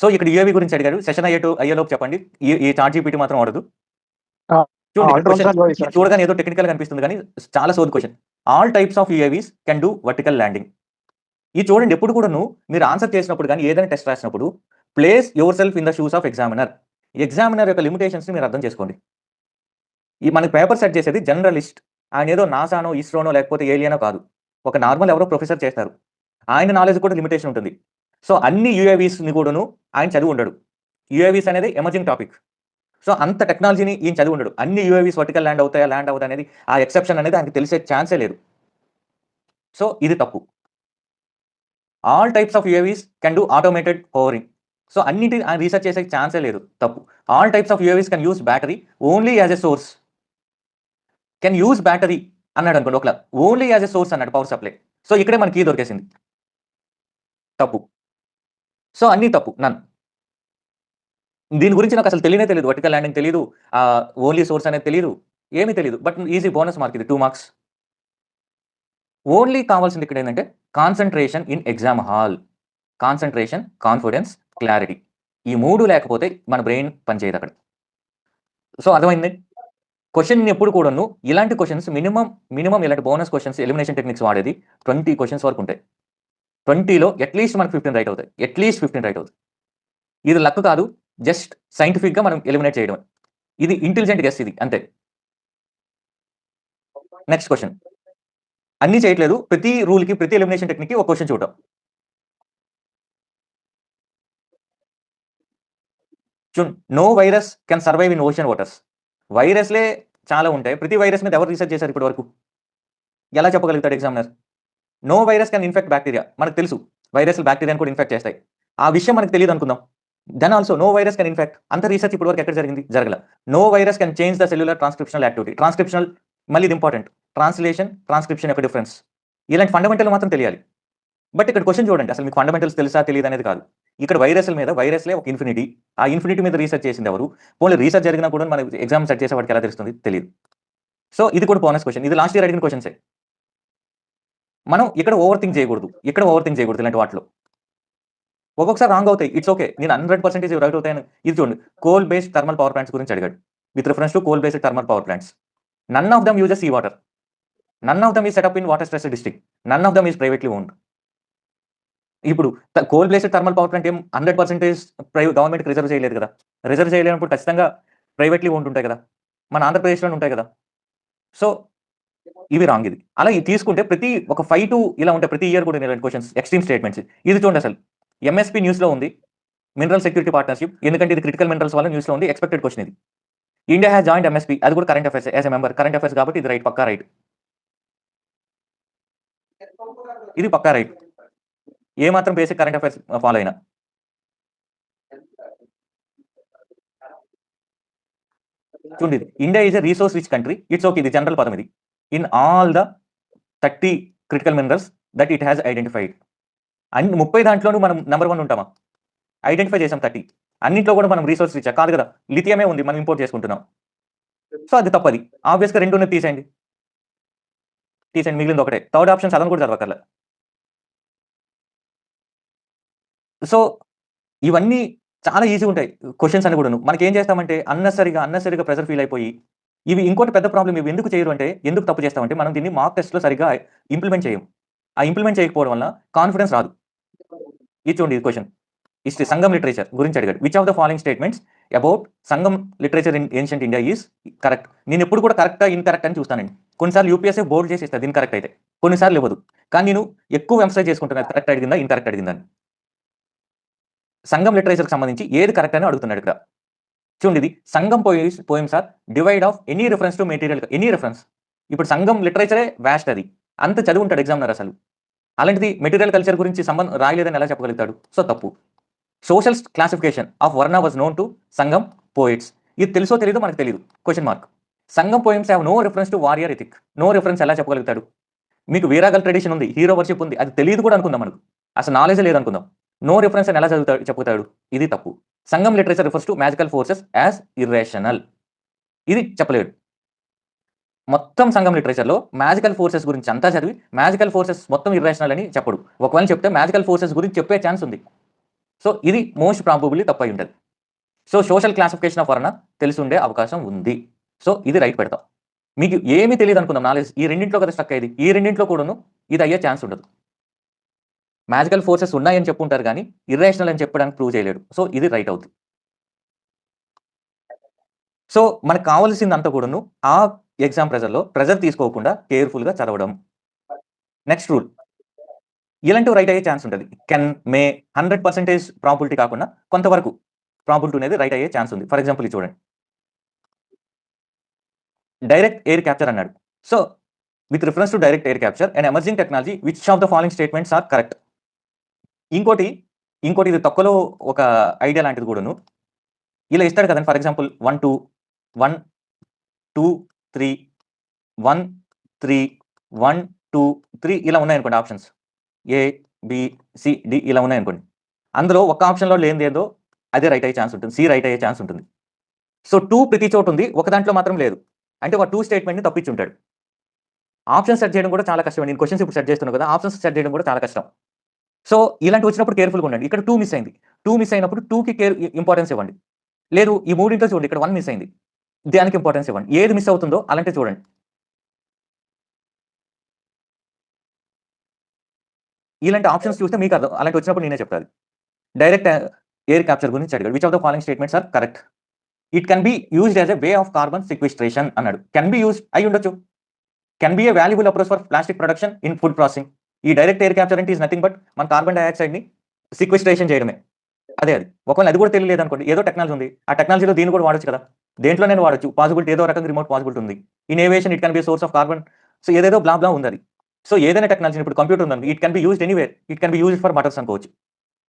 సో, ఇక్కడ యూఏవీ గురించి అడిగారు. సెషన్ అయ్యేలోపు చెప్పండి. ఈ చాట్ జీపీటీ మాత్రం వాడొద్దు. ఆ! చూడండి ఇక్కడ all drones question are low is చూడగానే ఏదో టెక్నికల్‌గా అనిపిస్తుంది గానీ చాలా సోది question. All types of UAVs can do vertical landing. ఇది చూడండి ఎప్పుడు కూడాను మీరు ఆన్సర్ చేసినప్పుడు గాని, ఏదైనా టెస్ట్ రాసినప్పుడు place your self in the shoes of examiner. Examiner యొక్క లిమిటేషన్స్‌ని మీరు అర్థం చేసుకోండి. మనకి పేపర్ సెట్ చేసేది జర్నలిస్ట్. ఆయనేదో నాసానో, ఇస్రోనో లేకపోతే ఏలియనో కాదు. ఒక నార్మల్ ఎవరో ప్రొఫెసర్ చేస్తారు. ఆయన నాలెడ్జ్ కూడా లిమిటేషన్ ఉంటుంది. సో, అన్ని యూఏవీస్‌ని కూడాను ఆయన చదివి ఉండడు. యూఏవీస్ అనేది ఎమర్జింగ్ టాపిక్. సో, అంత టెక్నాలజీని ఈయన చదివి ఉండడు. అన్ని యూఏవీస్ వర్టికల్ ల్యాండ్ అవుతాయా? ల్యాండ్ అవ్వదా? అనేది ఆ ఎక్సెప్షన్ అనేది ఆయనకి తెలిసే ఛాన్సే లేదు. సో, ఇది తప్పు. All types of UAVs can do automated hovering. So, అన్నిటిని ఆయన రీసెర్చ్ చేసే ఛాన్సే లేదు. తప్పు. All types of UAVs can use battery only as a source. Can use battery అన్నాడనుకోండి ఒకలా. ఓన్లీ యాస్ ఎ సోర్స్ అన్నాడు పవర్ సప్లై. సో, ఇక్కడే మనకి కీ దొరికేసింది. తప్పు. సో, అన్నీ తప్పు. నన్. దీని గురించి నాకసలు తెలియనే తెలీదు. వర్టికల్ ల్యాండింగ్ తెలీదు. ఓన్లీ సోర్స్ అనేది తెలీదు. ఏమీ తెలీదు. బట్ ఈజీ బోనస్ మార్క్ ఇది 2 మార్క్స్. ఓన్లీ కావాల్సింది ఇక్కడేందంటే concentration in exam hall. Concentration, confidence, clarity. ఈ 3 లేకపోతే మన బ్రెయిన్ పనిచేయదక్కడ. సో, అర్థమైంది? క్వెషన్ ఎప్పుడు కూడాను ఇలాంటి క్వెషన్స్ మినిమమ్ ఇలాంటి బోనస్ క్వెషన్స్ ఎలిమినేషన్ టెక్నిక్స్ వాడేది 20 క్వెషన్స్ వరకు ఉంటాయి. 20లో అట్‌లీస్ట్ మనకు 15 రైట్ అవుతాయి. అట్‌లీస్ట్ 15 రైట్ అవుతాయి. ఇది లక్ కాదు. జస్ట్ సైంటిఫిక్‌గా మనం ఎలిమినేట్ చేయడమే. ఇది ఇంటెలిజెంట్ గెస్ ఇది అంతే. Next question. అన్నీ చేయట్లేదు. ప్రతి రూల్‌కి, ప్రతి ఎలిమినేషన్ టెక్నిక్‌కి ఒక క్వెషన్ చూద్దాం. No virus can survive in ocean waters. వైరస్‌లే చాలా ఉంటాయి. ప్రతి వైరస్ మీద ఎవరు రీసెర్చ్ చేశారు ఇప్పటి వరకు? ఎలా చెప్పగలుగుతాడు examiner? No virus can infect bacteria. మనకు తెలుసు. వైరస్‌లు బ్యాక్టీరియాని కూడా ఇన్ఫెక్ట్ చేస్తాయి. ఆ విషయం మనకు తెలీదనుకుందాం. Then also no virus can infect. అంత రీసెర్చ్ ఇప్పటి వరకు ఎక్కడ జరిగింది? జరగల. No virus can change the cellular transcriptional activity. Transcriptional మళ్ళీ ఇది ఇంపార్టెంట్. ట్రాన్స్లేషన్, ట్రాన్స్క్రిప్షన్ యొక్క డిఫరెన్స్. ఇలాంటి ఫండమెంటల్ మాత్రం తెలియాలి. బట్ ఇక్కడ క్వెషన్ చూడండి. అసలు మీకు ఫండమెంటల్స్ తెలుసా? తెలీదనేది కాదు. ఇక్కడ వైరస్‌ల మీద వైరస్‌లే ఒక ఇన్ఫినిటీ. ఆ ఇన్ఫినిటీ మీద రీసెర్చ్ చేసింది ఎవరు? పోనీ రీసెర్చ్ జరిగినా కూడా మన ఎగ్జామ్ సెట్ చేసేవాడికి ఎలా తెలుస్తుంది? తెలీదు. సో, ఇది కూడా బోనస్ క్వెషన్. ఇది లాస్ట్ ఇయర్ అడిగిన క్వెషన్సే. మనం ఇక్కడ ఓవర్ థింక్ చేయకూడదు. ఇలాంటి వాటిలో. ఒక్కొక్కసారి రాంగ్ అవుతాయి. It's okay. నేను 100% రైట్ అవుతాయని ఇది చూడండి. Coal based thermal power plants గురించి అడిగాడు. With reference to coal based thermal power plants. None of them uses sea water. None of them is set up in water stressed district. None of them is privately owned. ఇప్పుడు coal based thermal power plant ఏం 100% గవర్నమెంట్‌కి reserve చేయలేదు కదా! Reserve చేయలేనప్పుడు ఖచ్చితంగా privately owned ఉంటాయి కదా! మన ఆంధ్రప్రదేశ్‌లోనే ఉంటాయి కదా! సో, ఇవి రాంగ్ ఇది. అలా ఇది తీసుకుంటే ఒక 5 ఇలా ఉంటాయి. ప్రతి ఇయర్ కూడా ఇలాంటి క్వెషన్స్ ఎక్స్‌ట్రీమ్ స్టేట్మెంట్స్. ఇది చూడండి అసలు. ఎంఎస్‌పీ న్యూస్‌లో ఉంది. Mineral security partnership. ఎందుకంటే ఇది క్రిటికల్ మినరల్స్ వల్ల న్యూస్‌లో ఉంది. ఎక్స్‌పెక్టెడ్ క్వెషన్ ఇది. India has joined MSP. అది కూడా current affairs as a member. Current affairs కాబట్టి ఇది రైట్. పక్కా రైట్. ఇది పక్కా రైట్. ఏ మాత్రం బేసిక్ కరెంట్ అఫైర్స్ ఫాలో అయినా. చూడండి ఇది. India is a resource rich country. It's okay. ఇది జనరల్ పదం ఇది. In all the 30 critical minerals that it has identified. 30 దాంట్లోనూ మనం నంబర్ 1 ఉంటామా? ఐడెంటిఫై చేసాం 30. అన్నింట్లో కూడా మనం రిసోర్స్ రిచా? కాదు కదా! లిథియమే ఉంది. మనం ఇంపోర్ట్ చేసుకుంటున్నాం. సో, అది తప్పది. ఆబ్వియస్‌గా 2 ఉన్నది తీసేయండి. తీసేయండి. మిగిలింది ఒకటే. థర్డ్ ఆప్షన్ చదవను కూడా చదవక్కర్లే. సో, ఇవన్నీ చాలా ఈజీగా ఉంటాయి. క్వెషన్స్ అన్ని కూడాను. మనకేం చేస్తామంటే అన్నెసెసరీగా ప్రెషర్ ఫీల్ అయిపోయి, ఇవి ఇంకోటి పెద్ద ప్రాబ్లమ్ ఇవి ఎందుకు చేయరు అంటే, ఎందుకు తప్పు చేస్తామంటే, మనం దీన్ని మాక్ టెస్ట్‌లో సరిగ్గా ఇంప్లిమెంట్ చేయం. ఆ ఇంప్లిమెంట్ చేయకపోవడం వల్ల కాన్ఫిడెన్స్ రాదు. ఇది చూడండి ఇది క్వెషన్. హిస్టరీ సంగం లిటరేచర్ గురించి అడిగాడు. Which of the following statements about Sangam literature in ancient India is correct. నేను ఎప్పుడు కూడా కరెక్టా, ఇన్‌కరెక్ట్ అని చూస్తానండి. కొన్నిసార్లు యూపీఎస్సీ బోల్డ్ చేసి ఇస్తది ఇన్‌కరెక్ట్ అయితే. కొన్నిసార్లు ఇవ్వదు. కానీ నేను ఎక్కువ ఎంఫసైజ్ చేసుకుంటున్నాను కరెక్ట్ అడిగిందా, ఇన్‌కరెక్ట్ అడిగిందా అని. సంగం లిటరేచర్‌కి సంబంధించి ఏది కరెక్ట్ అని అడుగుతున్నాడు ఇక్కడ. చూడండి ఇది Sangam poems are devoid of any reference to material any reference. ఇప్పుడు సంగం లిటరేచరే వాస్ట్ అది. అంత చదివి ఉంటాడు ఎగ్జామినర్ అసలు. అలాంటిది మెటీరియల్ కల్చర్ గురించి సంబంధం రాయలేదని ఎలా చెప్పగలుగుతాడు? సో, తప్పు. Social classification of varna was known to Sangam poets. ఇది తెలుసో తెలీదో మనకు తెలీదు. Question mark. Sangam poems have no reference to warrior ethic. No reference ఎలా చెప్పగలుగుతాడు? మీకు వీరాగల్ ట్రెడిషన్ ఉంది. హీరో వర్షిప్ ఉంది. అది తెలీదు కూడా అనుకుందాం మనకు. అసలు నాలెడ్జే లేదనుకుందాం. నో రిఫరెన్స్ అని ఎలా చెప్పుతాడు? ఇది తప్పు. Sangam literature refers to magical forces as irrational. ఇది చెప్పలేడు. మొత్తం సంగం లిటరేచర్‌లో మ్యాజికల్ ఫోర్సెస్ గురించి అంతా చదివి, మ్యాజికల్ ఫోర్సెస్ మొత్తం ఇర్రేషనల్ అని చెప్పడు. ఒకవేళ చెప్తే మ్యాజికల్ ఫోర్సెస్ గురించి చెప్పే ఛాన్స్ ఉంది. సో, ఇది మోస్ట్ ప్రాబబుల్లీ తప్పై ఉంటది. సో, సోషల్ క్లాసిఫికేషన్ ఆఫ్ వర్ణ తెలిసుండే అవకాశం ఉంది. సో, ఇది రైట్ పెడతాం. మీకు ఏమీ తెలీదనుకుందాం నాలెడ్జ్. ఈ రెండిట్లో కదా స్ట్రక్ అయ్యేది. ఈ రెండిట్లో కూడాను ఇది అయ్యే ఛాన్స్ ఉండదు. మ్యాజికల్ ఫోర్సెస్ ఉన్నాయని చెప్పుంటారు గానీ, ఇర్రేషనల్ అని చెప్పడానికి ప్రూవ్ చేయలేడు. సో, ఇది రైట్ అవుద్ది. సో, మనకు కావాల్సిందంతా కూడాను ఆ ఎగ్జామ్ ప్రెషర్ తీసుకోకుండా కేర్‌ఫుల్‌గా చదవడం. Next rule. ఇలాంటివి రైట్ అయ్యే ఛాన్స్ ఉంటది. కెన్, మే 100% ప్రాబబిలిటీ కాకుండా కొంతవరకు ప్రాబబిలిటీ అనేది రైట్ అయ్యే ఛాన్స్ ఉంది. ఫర్ ఎగ్జాంపుల్ ఇది చూడండి. డైరెక్ట్ ఎయిర్ క్యాప్చర్ అన్నాడు. So, with reference to direct air capture and emerging technology which of the following statements are correct. ఇంకోటి, ఇది తొక్కలో ఒక ఐడియా లాంటిది కూడాను. ఇలా ఇస్తాడు కదండీ. ఫర్ ఎగ్జాంపుల్ 1, 2, 1, 2, 3, 1, 3, 1, 2, 3 ఇలా ఉన్నాయనుకోండి ఆప్షన్స్. ఏ, బి, సి, డి ఇలా ఉన్నాయనుకోండి. అందులో ఒక ఆప్షన్‌లో లేనిదేదో అదే రైట్ అయ్యే ఛాన్స్ ఉంటుంది. సి రైట్ అయ్యే ఛాన్స్ ఉంటుంది. సో, 2 ప్రతి చోట ఉంది. ఒక దాంట్లో మాత్రం లేదు. అంటే వాడు 2 స్టేట్మెంట్‌ని తప్పించుంటాడు. ఆప్షన్స్ సెట్ చేయడం కూడా చాలా కష్టం. నేను క్వెషన్స్ ఇప్పుడు సెట్ చేస్తున్నాను కదా! ఆప్షన్స్ సెట్ చేయడం కూడా చాలా కష్టం. సో, ఇలాంటివి వచ్చినప్పుడు కేర్‌ఫుల్‌గా ఉండండి. ఇక్కడ 2 మిస్ అయింది. 2 మిస్ అయినప్పుడు 2కి ఇంపార్టెన్స్ ఇవ్వండి. లేదు ఈ మూడింట్లో చూడండి ఇక్కడ 1 మిస్ అయింది. దానికి ఇంపార్టెన్స్ ఇవ్వండి. ఏది మిస్ అవుతుందో అలాంటివి చూడండి. ఇలాంటి ఆప్షన్స్ చూస్తే మీకు అర్థం. అలాంటివి వచ్చినప్పుడు నేనే చెప్తా అది. డైరెక్ట్ ఎయిర్ క్యాప్చర్ గురించి అడిగాడు. Which of the following statements are correct. It can be used as a way of carbon sequestration అన్నాడు. కెన్ బి యూజ్డ్ అయ్యి ఉండొచ్చు. Can be a valuable approach for plastic production in food processing. ఈ direct air capture అంటే is nothing but మన carbon డయాక్సైడ్‌ని sequestration చేయడమే. అదే అది. ఒకవేళ అది కూడా తెలియలేదనుకోండి. ఏదో టెక్నాలజీ ఉంది. ఆ టెక్నాలజీలో దీన్ని కూడా వాడొచ్చు కదా! దేంట్లోనైనా వాడొచ్చు. పాసిబిలిటీ ఏదో రకంగా రిమోట్ పాసిబిలిటీ ఉంది. In aviation it can B source of carbon. So, ఏదేదో బ్లా బ్లా ఉందది. సో, ఏదైనా టెక్నాలజీ ఇప్పుడు కంప్యూటర్ ఉందనుకో it can be used anywhere. It can be used for Motors అనుకోవచ్చు.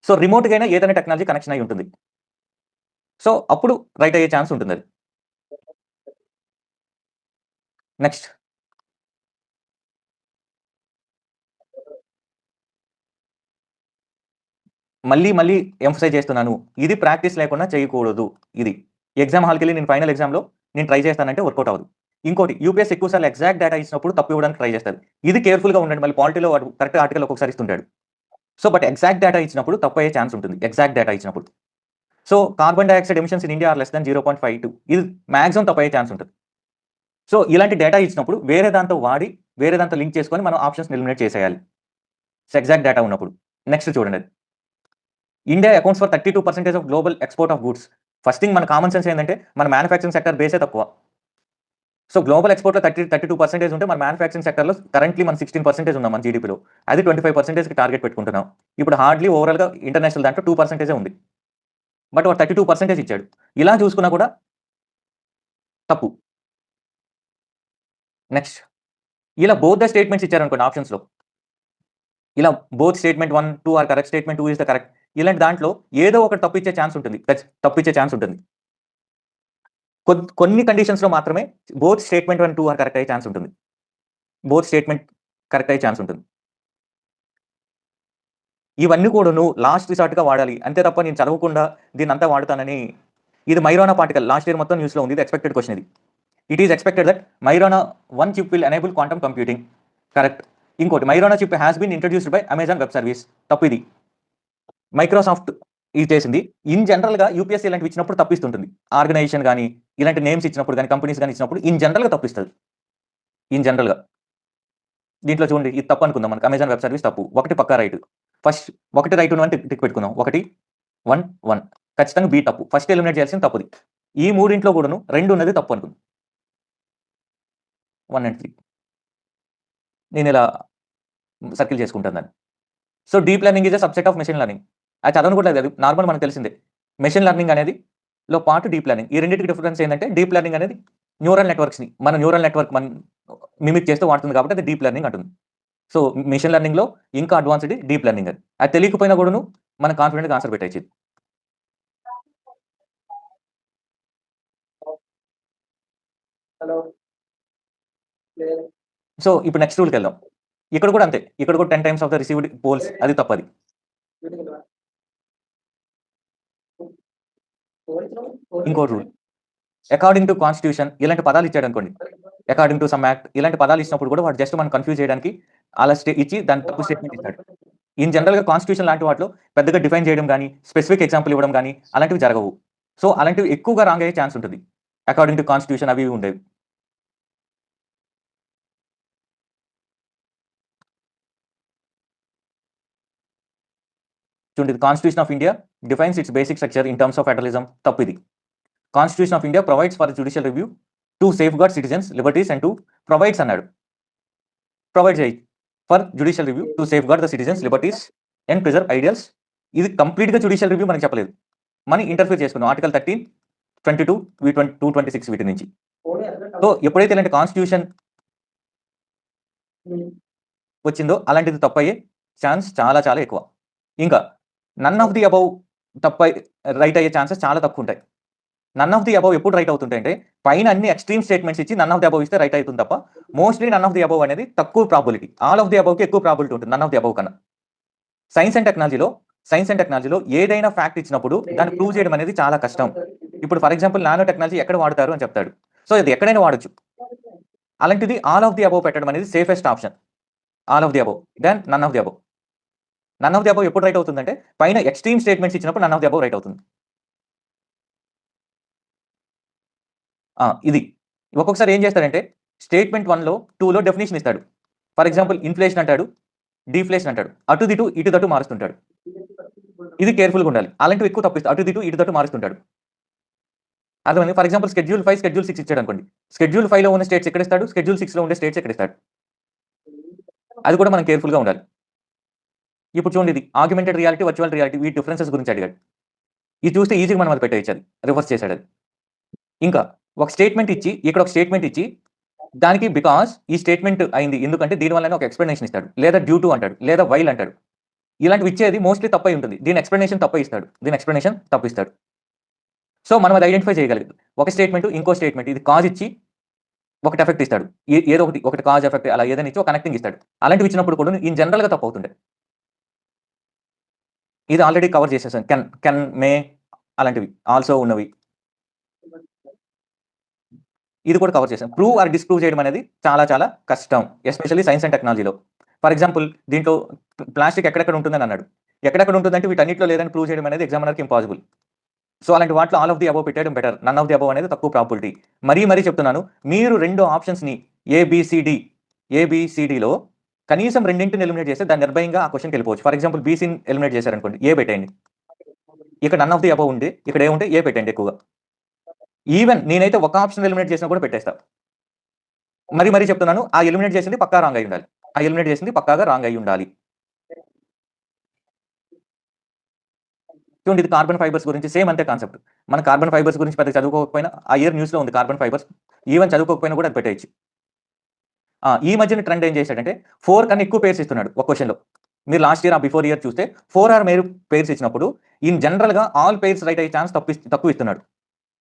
సో, రిమోట్‌గా అయినా ఏదైనా టెక్నాలజీ కనెక్షన్ అయ్యి ఉంటుంది. సో, అప్పుడు రైట్ అయ్యే ఛాన్స్ ఉంటుందది. నెక్స్ట్. మళ్ళీ ఎంఫసైజ్ చేస్తున్నాను. ఇది ప్రాక్టీస్ లేకుండా చేయకూడదు ఇది. ఎగ్జామ్ హాల్‌కెళ్ళి నేను ఫైనల్ ఎగ్జామ్‌లో నేను ట్రై చేస్తానంటే వర్కౌట్ అవ్వదు. ఇంకోటి యూపీఎస్సీ ఎక్కువ సార్లు ఎగ్జాక్ట్ డేటా ఇచ్చినప్పుడు తప్పు ఇవ్వడానికి ట్రై చేస్తది. ఇది కేర్‌ఫుల్‌గా ఉండండి. మళ్ళీ పాలిటీలో వాడు కరెక్ట్ ఆర్టికల్ ఒక్కొక్కసారి ఇస్తుంటాడు. సో, బట్ ఎగ్జాక్ట్ డేటా ఇచ్చినప్పుడు తప్పు అయ్యే ఛాన్స్ ఉంటుంది. ఎగ్జాక్ట్ డేటా ఇచ్చినప్పుడు. So, carbon dioxide emissions in India are less than 0.52 ఇది మాక్సిమం తప్పు అయ్యే ఛాన్స్ ఉంటది. సో, ఇలాంటి డేటా ఇచ్చినప్పుడు వేరే దాంతో లింక్ చేసుకొని మనం ఆప్షన్స్‌ని ఎలిమినేట్ చేసేయాలి. ఎగ్జాక్ట్ డేటా ఉన్నప్పుడు. నెక్స్ట్ చూడండి. India accounts for 32% of global export of goods. First thing మన కామన్ సెన్స్ ఏందంటే మన మ్యానుఫ్యాక్చరింగ్ సెక్టర్ బేసే తక్కువ. సో, గ్లోబల్ ఎక్స్‌పోర్ట్‌లో 32% ఉంటే మన మ్యానుఫ్యాక్చరింగ్ సెక్టర్‌లో కరెంట్‌లీ మనం 16% ఉన్నాం మన జీడీపీలో. అది 25%కి టార్గెట్ పెట్టుకుంటున్నాం. ఇప్పుడు హార్డ్‌లీ ఓవరాల్‌గా ఇంటర్నేషనల్ దాంట్లో 2% ఉంది. బట్ వాడు 32% ఇచ్చాడు. ఇలా చూసుకున్నా కూడా తప్పు. నెక్స్ట్ ఇలా బోత్ ద స్టేట్మెంట్స్ ఇచ్చారనుకోండి ఆప్షన్స్‌లో. ఇలా both statement 1, 2 are correct. Statement 2 is the correct. ఇలాంటి దాంట్లో ఏదో ఒకటి తప్పిచ్చే ఛాన్స్ ఉంటుంది. తప్పిచ్చే ఛాన్స్ ఉంటుంది. కొన్ని కండిషన్స్‌లో మాత్రమే బోత్ స్టేట్మెంట్ 1, 2 ఆర్ కరెక్ట్ అయ్యే ఛాన్స్ ఉంటుంది. బోత్ స్టేట్మెంట్ కరెక్ట్ అయ్యే ఛాన్స్ ఉంటుంది. ఇవన్నీ కూడాను లాస్ట్ రిసార్ట్‌గా వాడాలి. అంతే తప్ప నేను చదవకుండా దీన్నంతా వాడతానని ఇది మైరోనా పార్టికల్ లాస్ట్ ఇయర్ మొత్తం న్యూస్‌లో ఉంది. ఇది ఎక్స్‌పెక్టెడ్ క్వెషన్ ఇది. It is expected that Majorana 1 chip will enable quantum computing. Correct. ఇంకోటి Majorana chip has been introduced by Amazon Web Service. తప్పిది. మైక్రోసాఫ్ట్ ఇది చేసింది. ఇన్ జనరల్‌గా యూపీఎస్సీ ఇలాంటివి ఇచ్చినప్పుడు తప్పిస్తుంటుంది. ఆర్గనైజేషన్ గాని, ఇలాంటి నేమ్స్ ఇచ్చినప్పుడు గాని, కంపెనీస్ గాని ఇచ్చినప్పుడు ఇన్ జనరల్‌గా తప్పిస్తది. ఇన్ జనరల్‌గా. దీంట్లో చూడండి ఇది తప్పు అనుకుందాం మనకు అమెజాన్ వెబ్ సర్వీస్ తప్పు. ఒకటి పక్కా రైట్. ఫస్ట్ ఒకటి రైట్ ఉన్నవని టిక్ పెట్టుకుందాం. 1, 1, 1 ఖచ్చితంగా బి తప్పు. ఫస్ట్ ఎలిమినేట్ చేయాల్సింది తప్పుది. ఈ మూడింట్లో కూడాను 2 ఉన్నది తప్పు అనుకుందాం. 1 అండ్ 3 నేను ఇలా సర్కిల్ చేసుకుంటాను దాన్ని. So, deep learning is a subset of machine learning. అది చదవను కూడా లేదు. అది నార్మల్ మనకు తెలిసిందే. మెషిన్ లెర్నింగ్ అనేది లో పార్ట్ డీప్ లెర్నింగ్. ఈ రెండిటికి డిఫరెన్స్ ఏంటంటే డీప్ లెర్నింగ్ అనేది న్యూరల్ నెట్వర్క్స్‌ని మన న్యూరల్ నెట్వర్క్ మిమిక్ చేస్తూ వాడుతుంది కాబట్టి అది డీప్ లెర్నింగ్ అంటుంది. సో, మెషిన్ లెర్నింగ్‌లో ఇంకా అడ్వాన్స్‌డ్ డీప్ లెర్నింగ్ అది. అది తెలియకపోయినా కూడాను మనం కాన్ఫిడెంట్‌గా ఆన్సర్ పెట్టేయొచ్చు. సో, ఇప్పుడు నెక్స్ట్ రూల్‌కెళ్దాం. ఇక్కడ కూడా అంతే. ఇక్కడ కూడా 10 times of the received polls అది తప్పది. ఇంకో రూల్. అకార్డింగ్ టు కాన్స్టిట్యూషన్ ఇలాంటి పదాలు ఇచ్చాడనుకోండి. అకార్డింగ్ టు సమ్ యాక్ట్ ఇలాంటి పదాలు ఇచ్చినప్పుడు కూడా వాడు జస్ట్ మనం కన్‌ఫ్యూజ్ చేయడానికి అలా ఇచ్చి దాని తప్పు స్టేట్మెంట్ ఇస్తాడు. ఇన్ జనరల్‌గా కాన్స్టిట్యూషన్ లాంటి వాటిలో పెద్దగా డిఫైన్ చేయడం గాని, స్పెసిఫిక్ ఎగ్జాంపుల్ ఇవ్వడం గాని అలాంటివి జరగవు. సో, అలాంటివి ఎక్కువగా రాంగ్ అయ్యే ఛాన్స్ ఉంటుంది. అకార్డింగ్ టు కాన్స్టిట్యూషన్ అవి ఇవి ఉండేవి. చూడండి constitution of India defines its basic structure in terms of federalism తప్పిది. Constitution of India provides for judicial review to safeguard citizens liberties and to provides అన్నాడు. ప్రొవైడ్ చేయి. For judicial review to safeguard the citizens liberties and preserve ideals. ఇది కంప్లీట్‌గా judicial review మనకు చెప్పలేదు. మనం interfere చేసుకున్నాం. Article 13, 22, 226 వీటి నుంచి. సో, ఎప్పుడైతే ఇలాంటి కాన్స్టిట్యూషన్ వచ్చిందో అలాంటిది తప్పయ్యే ఛాన్స్ చాలా చాలా ఎక్కువ. ఇంకా none of the above right అయ్యే ఛాన్సెస్ చాలా తక్కువుంటాయి. నన్ ఆఫ్ ది అబౌవ్ ఎప్పుడు రైట్ అవుతుంటాయంటే పైన అన్ని ఎక్స్‌ట్రీమ్ స్టేట్మెంట్స్ ఇచ్చి నన్ ఆఫ్ ది అబౌవ్ ఇస్తే రైట్ అవుతుంది తప్ప mostly none of the above అనేది తక్కువ ప్రాబబిలిటీ. ఆల్ ఆఫ్ ది అబౌవ్‌కి ఎక్కువ ప్రాబబిలిటీ ఉంటుంది నన్ ఆఫ్ ది అబౌవ్ కన్నా. సైన్స్ అండ్ టెక్నాలజీలో ఏదైనా ఫ్యాక్ట్ ఇచ్చినప్పుడు దాన్ని ప్రూవ్ చేయడం అనేది చాలా కష్టం. ఇప్పుడు ఫర్ ఎగ్జాంపుల్ నానో టెక్నాలజీ ఎక్కడ వాడతారు అని చెప్తాడు. సో, ఇది ఎక్కడైనా వాడొచ్చు. అలాంటిది ఆల్ ఆఫ్ ది అబౌవ్ పెట్టడం అనేది safest option. All of the above then none of the above. None of the above ఎప్పుడు రైట్ అవుతుందంటే పైన ఎక్స్‌ట్రీమ్ స్టేట్మెంట్స్ ఇచ్చినప్పుడు none of the above right అవుతుంది. ఇది. ఒక్కొక్కసారి ఏం చేస్తాడంటే స్టేట్మెంట్ 1లో 2లో డెఫినిషన్ ఇస్తాడు. ఫర్ ఎగ్జాంపుల్ ఇన్‌ఫ్లేషన్ అంటాడు, డీఫ్లేషన్ అంటాడు. అటు దిటు, ఇటు దటు మారుస్తుంటాడు. ఇది కేర్‌ఫుల్‌గా ఉండాలి. అలాంటివి ఎక్కువ తప్పిస్తాడు. అటు దిటు, ఇటు దటు మారుస్తుంటాడు. అర్థమైందా? ఫర్ ఎగ్జాంపుల్ షెడ్యూల్ 5, షెడ్యూల్ 6 ఇచ్చాడనుకోండి. షెడ్యూల్ 5లో ఉన్న స్టేట్స్ ఎక్కడిస్తాడు? షెడ్యూల్ 6లో ఉండే స్టేట్స్ ఎక్కడిస్తాడు? అది కూడా మనం కేర్‌ఫుల్‌గా ఉండాలి. ఇప్పుడు చూడండి ఇది ఆగ్మెంటెడ్ రియాలిటీ, వర్చువల్ రియాలిటీ వీటి డిఫరెన్సెస్ గురించి అడిగాడు. ఇది చూస్తే ఈజీగా మనం అది పెట్టేయొచ్చు అది. రివర్స్ చేసాడు అది. ఇంకా ఒక స్టేట్మెంట్ ఇచ్చి, ఇక్కడ ఒక స్టేట్మెంట్ ఇచ్చి దానికి బికాజ్ ఈ స్టేట్మెంట్ అయింది. ఎందుకంటే దీని వల్లనే ఒక ఎక్స్‌ప్లనేషన్ ఇస్తాడు. లేదా డ్యూ టు అంటాడు. లేదా వైల్ అంటాడు. ఇలాంటివి ఇచ్చేది మోస్ట్‌లీ తప్పై ఉంటుంది. దీని ఎక్స్‌ప్లనేషన్ తప్పిస్తాడు. సో, మనం అది ఐడెంటిఫై చేయగలిగాం. ఒక స్టేట్మెంట్, ఇంకో స్టేట్మెంట్ ఇది కాజ్ ఇచ్చి ఒకటి ఎఫెక్ట్ ఇస్తాడు. ఏదో ఒకటి కాజ్ ఎఫెక్ట్ అలా ఏదైనా ఇచ్చి ఒక కనెక్టింగ్ ఇస్తాడు. అలాంటివి ఇచ్చినప్పుడు కూడా ఇన్ జనరల్‌గా తప్పు అవుతుంటాయి. ఇది ఆల్రెడీ కవర్ చేసేసాను. కెన్, మే అలాంటివి ఆల్సో ఉన్నవి. ఇది కూడా కవర్ చేశాం. ప్రూవ్ ఆర్ డిస్‌ప్రూవ్ చేయడం అనేది చాలా చాలా కష్టం. ఎస్పెషల్లీ సైన్స్ అండ్ టెక్నాలజీలో. ఫర్ ఎగ్జాంపుల్ దీంట్లో ప్లాస్టిక్ ఎక్కడెక్కడ ఉంటుందని అన్నాడు. ఎక్కడెక్కడ ఉంటుందంటే వీటన్నిటిలో లేదని ప్రూవ్ చేయడం అనేది ఎగ్జామినర్‌కి ఇంపాసిబుల్. సో, అలాంటి వాటిలో ఆల్ ఆఫ్ ది అబోవ్ పెట్టేయడం better. None of the above అనేది తక్కువ ప్రాబబిలిటీ. మరీ చెప్తున్నాను. మీరు 2 ఆప్షన్స్‌ని ఏబీసీడీలో కనీసం రెండింటిని ఎలిమినేట్ చేస్తే దాన్ని నిర్భయంగా ఆ క్వశ్చన్కి వెళ్ళిపోవచ్చు. ఫర్ ఎగ్జాంపుల్ బీసీని ఎలిమినేట్ చేశారనుకోండి, ఏ పెట్టేయండి. ఇక్కడ నన్ ఆఫ్ ది అబవ్ ఉండి ఇక్కడ ఏ ఉంటే ఏ పెట్టండి ఎక్కువగా. ఈవెన్ నేనైతే ఒక ఆప్షన్ ఎలిమినేట్ చేసినా కూడా పెట్టేస్తా. మరీ చెప్తున్నాను, ఆ ఎలిమినేట్ చేసింది పక్కా రాంగ్ అయి ఉండాలి. ఆ ఎలిమినేట్ చేసింది పక్కాగా రాంగ్ అయి ఉండాలి. చూడండి, ఇది కార్బన్ ఫైబర్స్ గురించి సేమ్ అంతే కాన్సెప్ట్. మన కార్బన్ ఫైబర్స్ గురించి పెద్దగా చదువుకోకపోయినా ఆ ఇయర్ న్యూస్‌లో ఉంది కార్బన్ ఫైబర్స్. ఈవెన్ చదువుకోకపోయినా కూడా అది పెట్టేయొచ్చు. ఈ మధ్యన ట్రెండ్ ఏం చేశాడంటే 4 కన్నా ఎక్కువ పేర్స్ ఇస్తున్నాడు ఒక క్వెషన్‌లో. మీరు లాస్ట్ ఇయర్, బిఫోర్ ఇయర్ చూస్తే 4 ఆర్ మేరు పేర్స్ ఇచ్చినప్పుడు ఇన్ జనరల్‌గా ఆల్ పేర్స్ రైట్ అయ్యే ఛాన్స్ తక్కువ ఇస్తున్నాడు.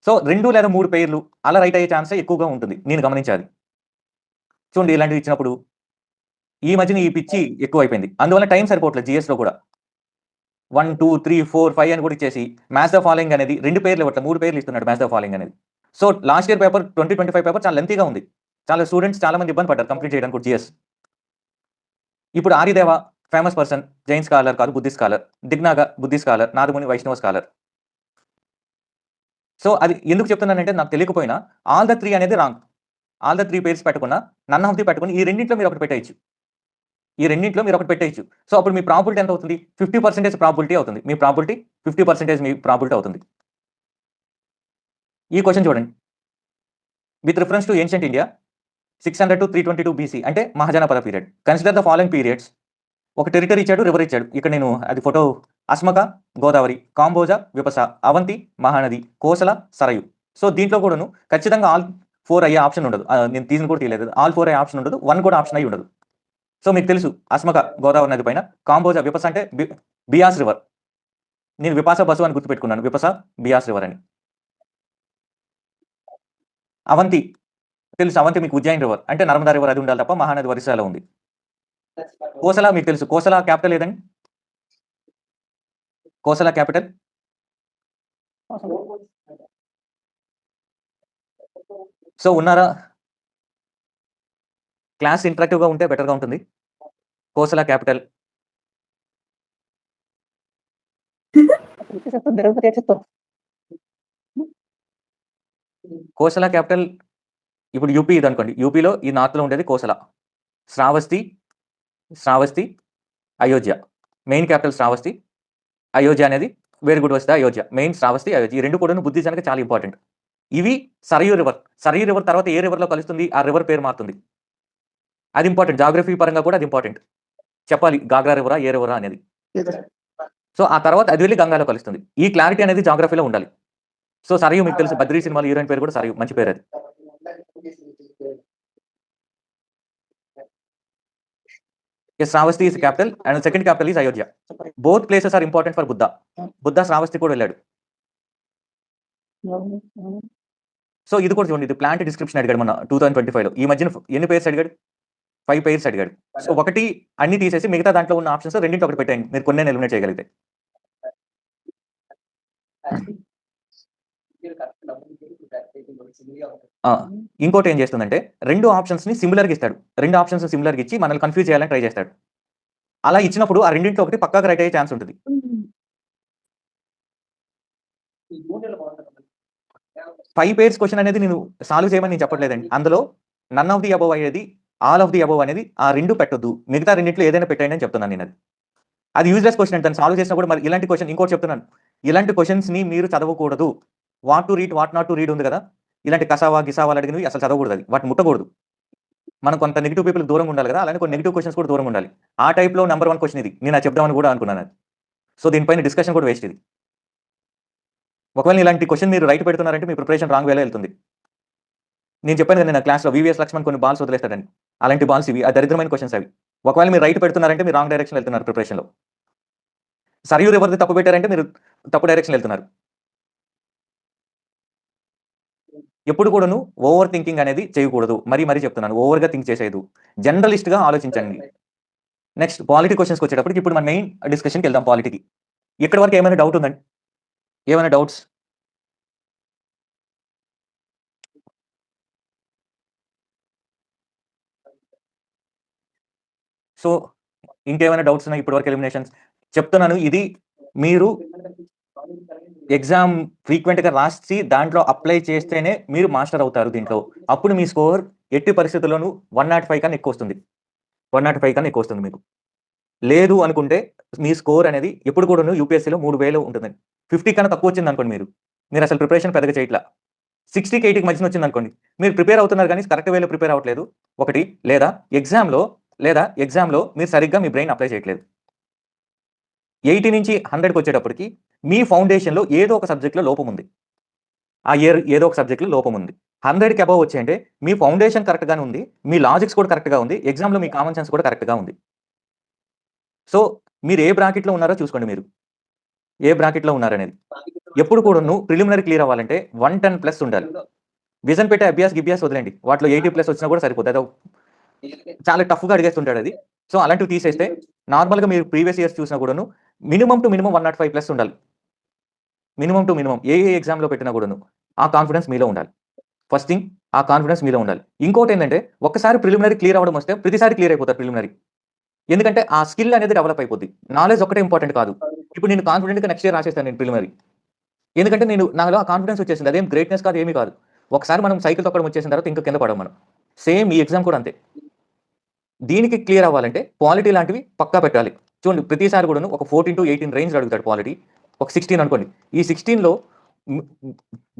సో 2 లేదా 3 పేర్లు అలా రైట్ అయ్యే ఛాన్సే ఎక్కువగా ఉంటుంది. నేను గమనించాది. చూడండి, ఇలాంటివి ఇచ్చినప్పుడు ఈ మధ్యన ఈ పిచ్చి ఎక్కువైపోయింది. అందువల్ల టైం సరిపోవట్లేదు జీఎస్‌లో కూడా. 1, 2, 3, 4, 5 అని కూడా ఇచ్చేసి మ్యాచ్ ద ఫాలోయింగ్ అనేది 2 పేర్లు ఇవ్వట్లేదు, 3 పేర్లు ఇస్తున్నాడు మ్యాచ్ ద ఫాలోయింగ్ అనేది. So last year paper 2025 paper చాలా లెంతీగా ఉంది. చాలా స్టూడెంట్స్ చాలా మంది ఇబ్బంది పడ్డారు కంప్లీట్ చేయడానికి కూడా జీఎస్. ఇప్పుడు Aryadeva famous person, Jain scholar కాదు, Buddhist scholar. Dignaga Buddhist scholar, Nathamuni Vaishnava scholar. So అది ఎందుకు చెప్తున్నానంటే నాకు తెలియకపోయినా ఆల్ ద 3 అనేది రాంగ్. ఆల్ ద 3 పేర్స్ పెట్టకున్నా నన్ ఆఫ్ ది పెట్టుకొని ఈ రెండిట్లో మీరు ఒకటి పెట్టేయచ్చు. సో అప్పుడు మీ ప్రాబిలిటీ ఎంత అవుతుంది? 50% ప్రాబిలిటీ అవుతుంది. మీ ప్రాబిలిటీ 50% మీ ప్రాబిలిటీ అవుతుంది. ఈ క్వశ్చన్ చూడండి. With reference to ancient India 600 to 322 BC అంటే Mahajanapada period. Consider the following periods. ఒక టెరిటరీ ఇచ్చాడు, రివర్ ఇచ్చాడు. ఇక్కడ నేను అది ఫోటో అస్మక, గోదావరి, కాంబోజ, విపస, అవంతి, మహానది, కోసల, సరయు. సో దీంట్లో కూడాను ఖచ్చితంగా ఆల్ 4 అయ్యే ఆప్షన్ ఉండదు. నేను తీసిన కూడా తీయలేదు. ఆల్ 4 అయ్యే ఆప్షన్ ఉండదు. 1 కూడా ఆప్షన్ అయ్యి ఉండదు. సో మీకు తెలుసు అస్మక గోదావరి నది పైన, కాంబోజ విపస అంటే బియాస్ రివర్. నేను విపాస బసు అని గుర్తుపెట్టుకున్నాను, విపస బియాస్ రివర్ అని. అవంతి తెలుసు, అవంతి మీకు ఉజ్జయిన్ రివర్ అంటే నర్మదా రివర్ అది ఉండాలి తప్ప మహానది ఒరిస్సాలో ఉంది. కోసల మీకు తెలుసు, కోసల క్యాపిటల్ ఏదండి? కోసల క్యాపిటల్ సో ఉన్నారా? క్లాస్ ఇంటరాక్టివ్‌గా ఉంటే బెటర్‌గా ఉంటుంది. కోసల క్యాపిటల్ కోసల క్యాపిటల్ ఇప్పుడు యూపీ ఇదనుకోండి. యూపీలో ఈ నార్త్‌లో ఉండేది కోసల. శ్రావస్తి, అయోధ్య. Main capital Shravasti. అయోధ్య అనేది వెరీ గుడ్ వస్తే అయోధ్య. మెయిన్ శ్రావస్తి, అయోధ్య. ఈ 2 కూడాను బుద్ధిజానికి చాలా ఇంపార్టెంట్. ఇవి సరయూ రివర్. సరయూ రివర్ తర్వాత ఏ రివర్‌లో కలుస్తుంది? ఆ రివర్ పేరు మారుతుంది. అది ఇంపార్టెంట్. జాగ్రఫీ పరంగా కూడా అది ఇంపార్టెంట్. చెప్పాలి గాగ్రా రివరా, ఏ రివరా అనేది. సో ఆ తర్వాత అది వెళ్లి గంగాలో కలుస్తుంది. ఈ క్లారిటీ అనేది జాగ్రఫీలో ఉండాలి. సో సరయూ మీకు తెలుసు, బద్రీ సినిమాలో హీరోయిన్ పేరు కూడా సరయూ. మంచి పేరు అది. Shravasti is capital and second capital is Ayodhya. Both places are important for Buddha. Buddha Shravasti కూడా వెళ్ళాడు. సో ఇది కూడా చూడండి, ఇది ప్లాంట్ డిస్క్రిప్షన్ అడిగాడు మొన్న 2025లో. ఈ మధ్యన ఎన్ని పేర్స్ అడిగాడు? 5 పేర్స్ అడిగాడు. సో ఒకటి అన్ని తీసేసి మిగతా దాంట్లో ఉన్న ఆప్షన్స్ రెండింటి ఒకటి పెట్టండి. మీరు కొన్ని ఎలిమినేట్ చేయగలిగితే. ఇంకోటి ఏం చేస్తుందంటే 2 ఆప్షన్స్‌ని సిమిలర్‌గా ఇస్తాడు. 2 ఆప్షన్స్ సిమిలర్‌గా ఇచ్చి మనల్ని కన్‌ఫ్యూజ్ చేయాలని ట్రై చేస్తాడు. అలా ఇచ్చినప్పుడు ఆ రెండిట్లో ఒకటి పక్కాగా రైట్ అయ్యే ఛాన్స్ ఉంటుంది. 5 పేర్స్ క్వెషన్ అనేది నేను సాల్వ్ చేయమని నేను చెప్పట్లేదండి. అందులో నన్ ఆఫ్ ది అబోవ్ అయ్యేది, ఆల్ ఆఫ్ ది అబోవ్ అనేది ఆ 2 పెట్టొద్దు. మిగతా రెండిట్లో ఏదైనా పెట్టండి అని చెప్తున్నాను నేను అది. అది యూజ్‌లెస్ క్వెషన్ అండి. దాన్ని సాల్వ్ చేసినా కూడా మరి ఇలాంటి క్వెషన్ ఇంకోటి చెప్తున్నాను. ఇలాంటి క్వెషన్స్‌ని మీరు చదవకూడదు. What to read, what not to read ఉంది కదా! ఇలాంటి కసావా, గిసావాలు అడిగినవి అసలు చదవకూడదు అది. వాటిని ముట్టకూడదు. మనం కొంత నెగెటివ్ పీపుల్‌కి దూరంగా ఉండాలి కదా! అలానే కొన్ని నెగెటివ్ క్వెషన్స్ కూడా దూరంగా ఉండాలి. ఆ టైప్‌లో నంబర్ 1 క్వెషన్ ఇది. నేను అది చెప్దామని కూడా అనుకున్నాను అది. సో దీనిపైన డిస్కషన్ కూడా వేస్ట్ ఇది. ఒకవేళ ఇలాంటి క్వెషన్ మీరు రైట్ పెడుతున్నారంటే మీ ప్రిపరేషన్ రాంగ్ వేలో వెళ్తుంది. నేను చెప్పాను కదా, నేను క్లాస్‌లో వీవీఎస్ లక్ష్మణ్ కొన్ని బాల్స్ వదిలేస్తాడని. అలాంటి బాల్స్ ఇవి. ఆ దరిద్రమైన క్వెషన్స్ అవి. ఒకవేళ మీరు రైట్ పెడుతున్నారంటే మీరు రాంగ్ డైరెక్షన్‌లో వెళ్తున్నారు ప్రిపరేషన్‌లో. సరయూ రివర్‌ది తప్పు పెట్టారంటే మీరు తప్పు డైరెక్షన్‌లో వెళ్తున్నారు. ఎప్పుడు కూడాను ఓవర్ థింకింగ్ అనేది చేయకూడదు. మరీ చెప్తున్నాను. ఓవర్‌గా థింక్ చేసేయదు. జనరలిస్ట్‌గా ఆలోచించండి. నెక్స్ట్ పాలిటీ క్వెషన్స్‌కి వచ్చేటప్పటికి ఇప్పుడు మన మెయిన్ డిస్కషన్‌కి వెళ్దాం పాలిటీకి. ఇక్కడి వరకు ఏమైనా డౌట్ ఉందండి? ఏమైనా డౌట్స్? సో ఇంకేమైనా డౌట్స్ ఉన్నాయి ఇప్పటి వరకు ఎలిమినేషన్స్? చెప్తున్నాను, ఇది మీరు ఎగ్జామ్ ఫ్రీక్వెంట్‌గా రాసి దాంట్లో అప్లై చేస్తేనే మీరు మాస్టర్ అవుతారు దీంట్లో. అప్పుడు మీ స్కోర్ ఎట్టి పరిస్థితుల్లోనూ 105 కన్నా ఎక్కువ వస్తుంది. 105 కన్నా ఎక్కువ వస్తుంది మీకు. లేదు అనుకుంటే మీ స్కోర్ అనేది ఎప్పుడు కూడాను యూపీఎస్సీలో 3000 ఉంటుందండి. 50 కన్నా తక్కువ వచ్చిందనుకోండి మీరు అసలు ప్రిపరేషన్ పెద్దగా చేయట్లా. 60కి 80కి మధ్యన వచ్చిందనుకోండి, మీరు ప్రిపేర్ అవుతున్నారు కానీ కరెక్ట్ వేలో ప్రిపేర్ అవ్వట్లేదు. ఒకటి లేదా ఎగ్జామ్‌లో మీరు సరిగ్గా మీ బ్రెయిన్ అప్లై చేయట్లేదు. 80 నుంచి 100కి వచ్చేటప్పటికి మీ ఫౌండేషన్‌లో ఏదో ఒక సబ్జెక్ట్‌లో లోపం ఉంది. ఆ ఇయర్ ఏదో ఒక సబ్జెక్ట్‌లో లోపం ఉంది. 100కి అబోవ్ వచ్చాయంటే మీ ఫౌండేషన్ కరెక్ట్‌గానే ఉంది. మీ లాజిక్స్ కూడా కరెక్ట్‌గా ఉంది. ఎగ్జామ్‌లో మీ కామన్ సెన్స్ కూడా కరెక్ట్‌గా ఉంది. సో, మీరు ఏ బ్రాకెట్‌లో ఉన్నారో చూసుకోండి మీరు. ఏ బ్రాకెట్‌లో ఉన్నారనేది. ఎప్పుడు కూడాను ప్రిలిమినరీ క్లియర్ అవ్వాలంటే 110+ ఉండాలి. విజన్ పెట్టే గిబ్యాస్ వదిలేయండి. వాటిలో 80+ వచ్చినా కూడా సరిపోద్ది. చాలా టఫ్‌గా అడిగేస్తుంటాడది. సో, అలాంటివి తీసేస్తే నార్మల్‌గా మీరు ప్రీవియస్ ఇయర్స్ చూసినా కూడాను మినిమమ్ టు మినిమమ్ 105+ ఉండాలి. మినిమమ్ టు మినిమమ్ ఏ ఎగ్జామ్‌లో పెట్టినా కూడాను. ఆ కాన్ఫిడెన్స్ మీలో ఉండాలి. ఫస్ట్ థింగ్ ఆ కాన్ఫిడెన్స్ మీలో ఉండాలి. ఇంకోటేంటంటే ఒక్కసారి ప్రిలిమినరీ క్లియర్ అవ్వడం వస్తే ప్రతిసారి క్లియర్ అయిపోతారు ప్రిలిమినరీ. ఎందుకంటే ఆ స్కిల్ అనేది డెవలప్ అయిపోద్ది. నాలెడ్జ్ ఒక్కటే ఇంపార్టెంట్ కాదు. ఇప్పుడు నేను కాన్ఫిడెంట్‌గా నెక్స్ట్ ఇయర్ రాసేస్తాను నేను ప్రిలిమినరీ. ఎందుకంటే నాలో ఆ కాన్ఫిడెన్స్ వచ్చేసింది. అదేం గ్రేట్‌నెస్ కాదు, ఏమీ కాదు. ఒకసారి మనం సైకిల్ తొక్కడం వచ్చేసిన తర్వాత ఇంకా కింద పడం మనం. సేమ్ ఈ ఎగ్జామ్ కూడా అంతే. దీనికి క్లియర్ అవ్వాలంటే పాలిటీ లాంటివి పక్కా పెట్టాలి. చూడండి ప్రతిసారి కూడాను ఒక 14-18 రేంజ్‌లో అడుగుతాడు పాలిటీ. ఒక 16 అనుకోండి. ఈ 16లో మి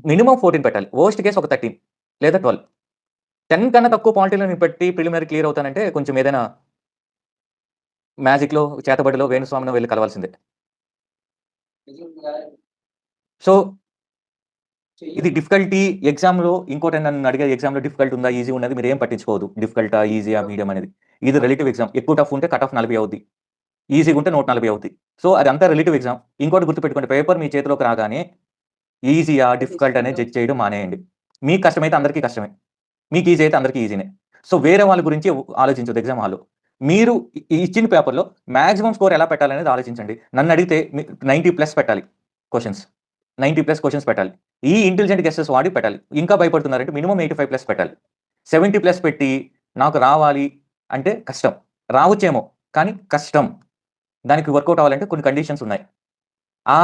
మినిమమ్ 14 పెట్టాలి. వరస్ట్ కేస్ ఒక 13 లేదా 12. 10 కన్నా తక్కువ పాలిటీలో నేను పెట్టి ప్రిలిమినరీ క్లియర్ అవుతానంటే కొంచెం ఏదైనా మ్యాజిక్‌లో, చేతబడిలో వేణుస్వామినో వెళ్లి కలవాల్సిందే. సో, ఇది డిఫికల్టీ ఎగ్జామ్‌లో ఇంకోటి నన్ను అడిగారు ఎగ్జామ్‌లో డిఫికల్ట్ ఉందా? ఈజీ ఉన్నది మీరేం పట్టించుకోవద్దు. డిఫికల్టా? ఈజీయా? మీడియం అనేది. ఇది రిలేటివ్ ఎగ్జామ్. ఎక్కువ టఫ్ ఉంటే కట్ ఆఫ్ 40 అవుద్ది. ఈజీగా ఉంటే 140 అవుద్ది. సో, అదంతా రిలేటివ్ ఎగ్జామ్. ఇంకోటి గుర్తుపెట్టుకోండి పేపర్ మీ చేతిలోకి రాగానే ఈజీయా? డిఫికల్ట్ అనేది జడ్జ్ చేయడం మానేయండి. మీకు కష్టమైతే అందరికీ కష్టమే. మీకు ఈజీ అయితే అందరికీ ఈజీనే. సో, వేరే వాళ్ళ గురించి ఆలోచించొద్దు ఎగ్జామ్ హాల్‌లో. మీరు ఇచ్చిన పేపర్‌లో మాక్సిమం స్కోర్ ఎలా పెట్టాలనేది ఆలోచించండి. నన్నడిగితే 90+ పెట్టాలి క్వెషన్స్. 90+ క్వెషన్స్ పెట్టాలి. ఈ ఇంటెలిజెంట్ గెసెస్ వాడి పెట్టాలి. ఇంకా భయపడుతున్నారంటే మినిమమ్ 85+ పెట్టాలి. 70+ పెట్టి నాకు రావాలి అంటే కష్టం. రావచ్చేమో కానీ కష్టం. దానికి వర్కౌట్ అవ్వాలంటే కొన్ని కండిషన్స్ ఉన్నాయి. ఆ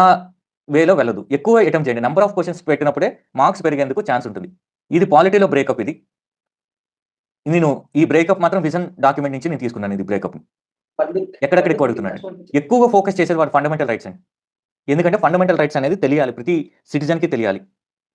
వేలో వెళ్ళొద్దు. ఎక్కువ అటెంప్ట్ చేయండి. నంబర్ ఆఫ్ క్వెషన్స్ పెట్టినప్పుడే మార్క్స్ పెరిగేందుకు ఛాన్స్ ఉంటుంది. ఇది పాలిటీలో బ్రేకప్ ఇది. నేను ఈ బ్రేకప్ మాత్రం విజన్ డాక్యుమెంట్ నుంచి నేను తీసుకున్నాను ఇది బ్రేకప్‌ని. ఎక్కడెక్కడ ఎక్కువ అడుగుతున్నాడు. ఎక్కువగా ఫోకస్ చేసేది వాడు ఫండమెంటల్ రైట్స్ అండి. ఎందుకంటే ఫండమెంటల్ రైట్స్ అనేది తెలియాలి. ప్రతి సిటిజన్‌కి తెలియాలి.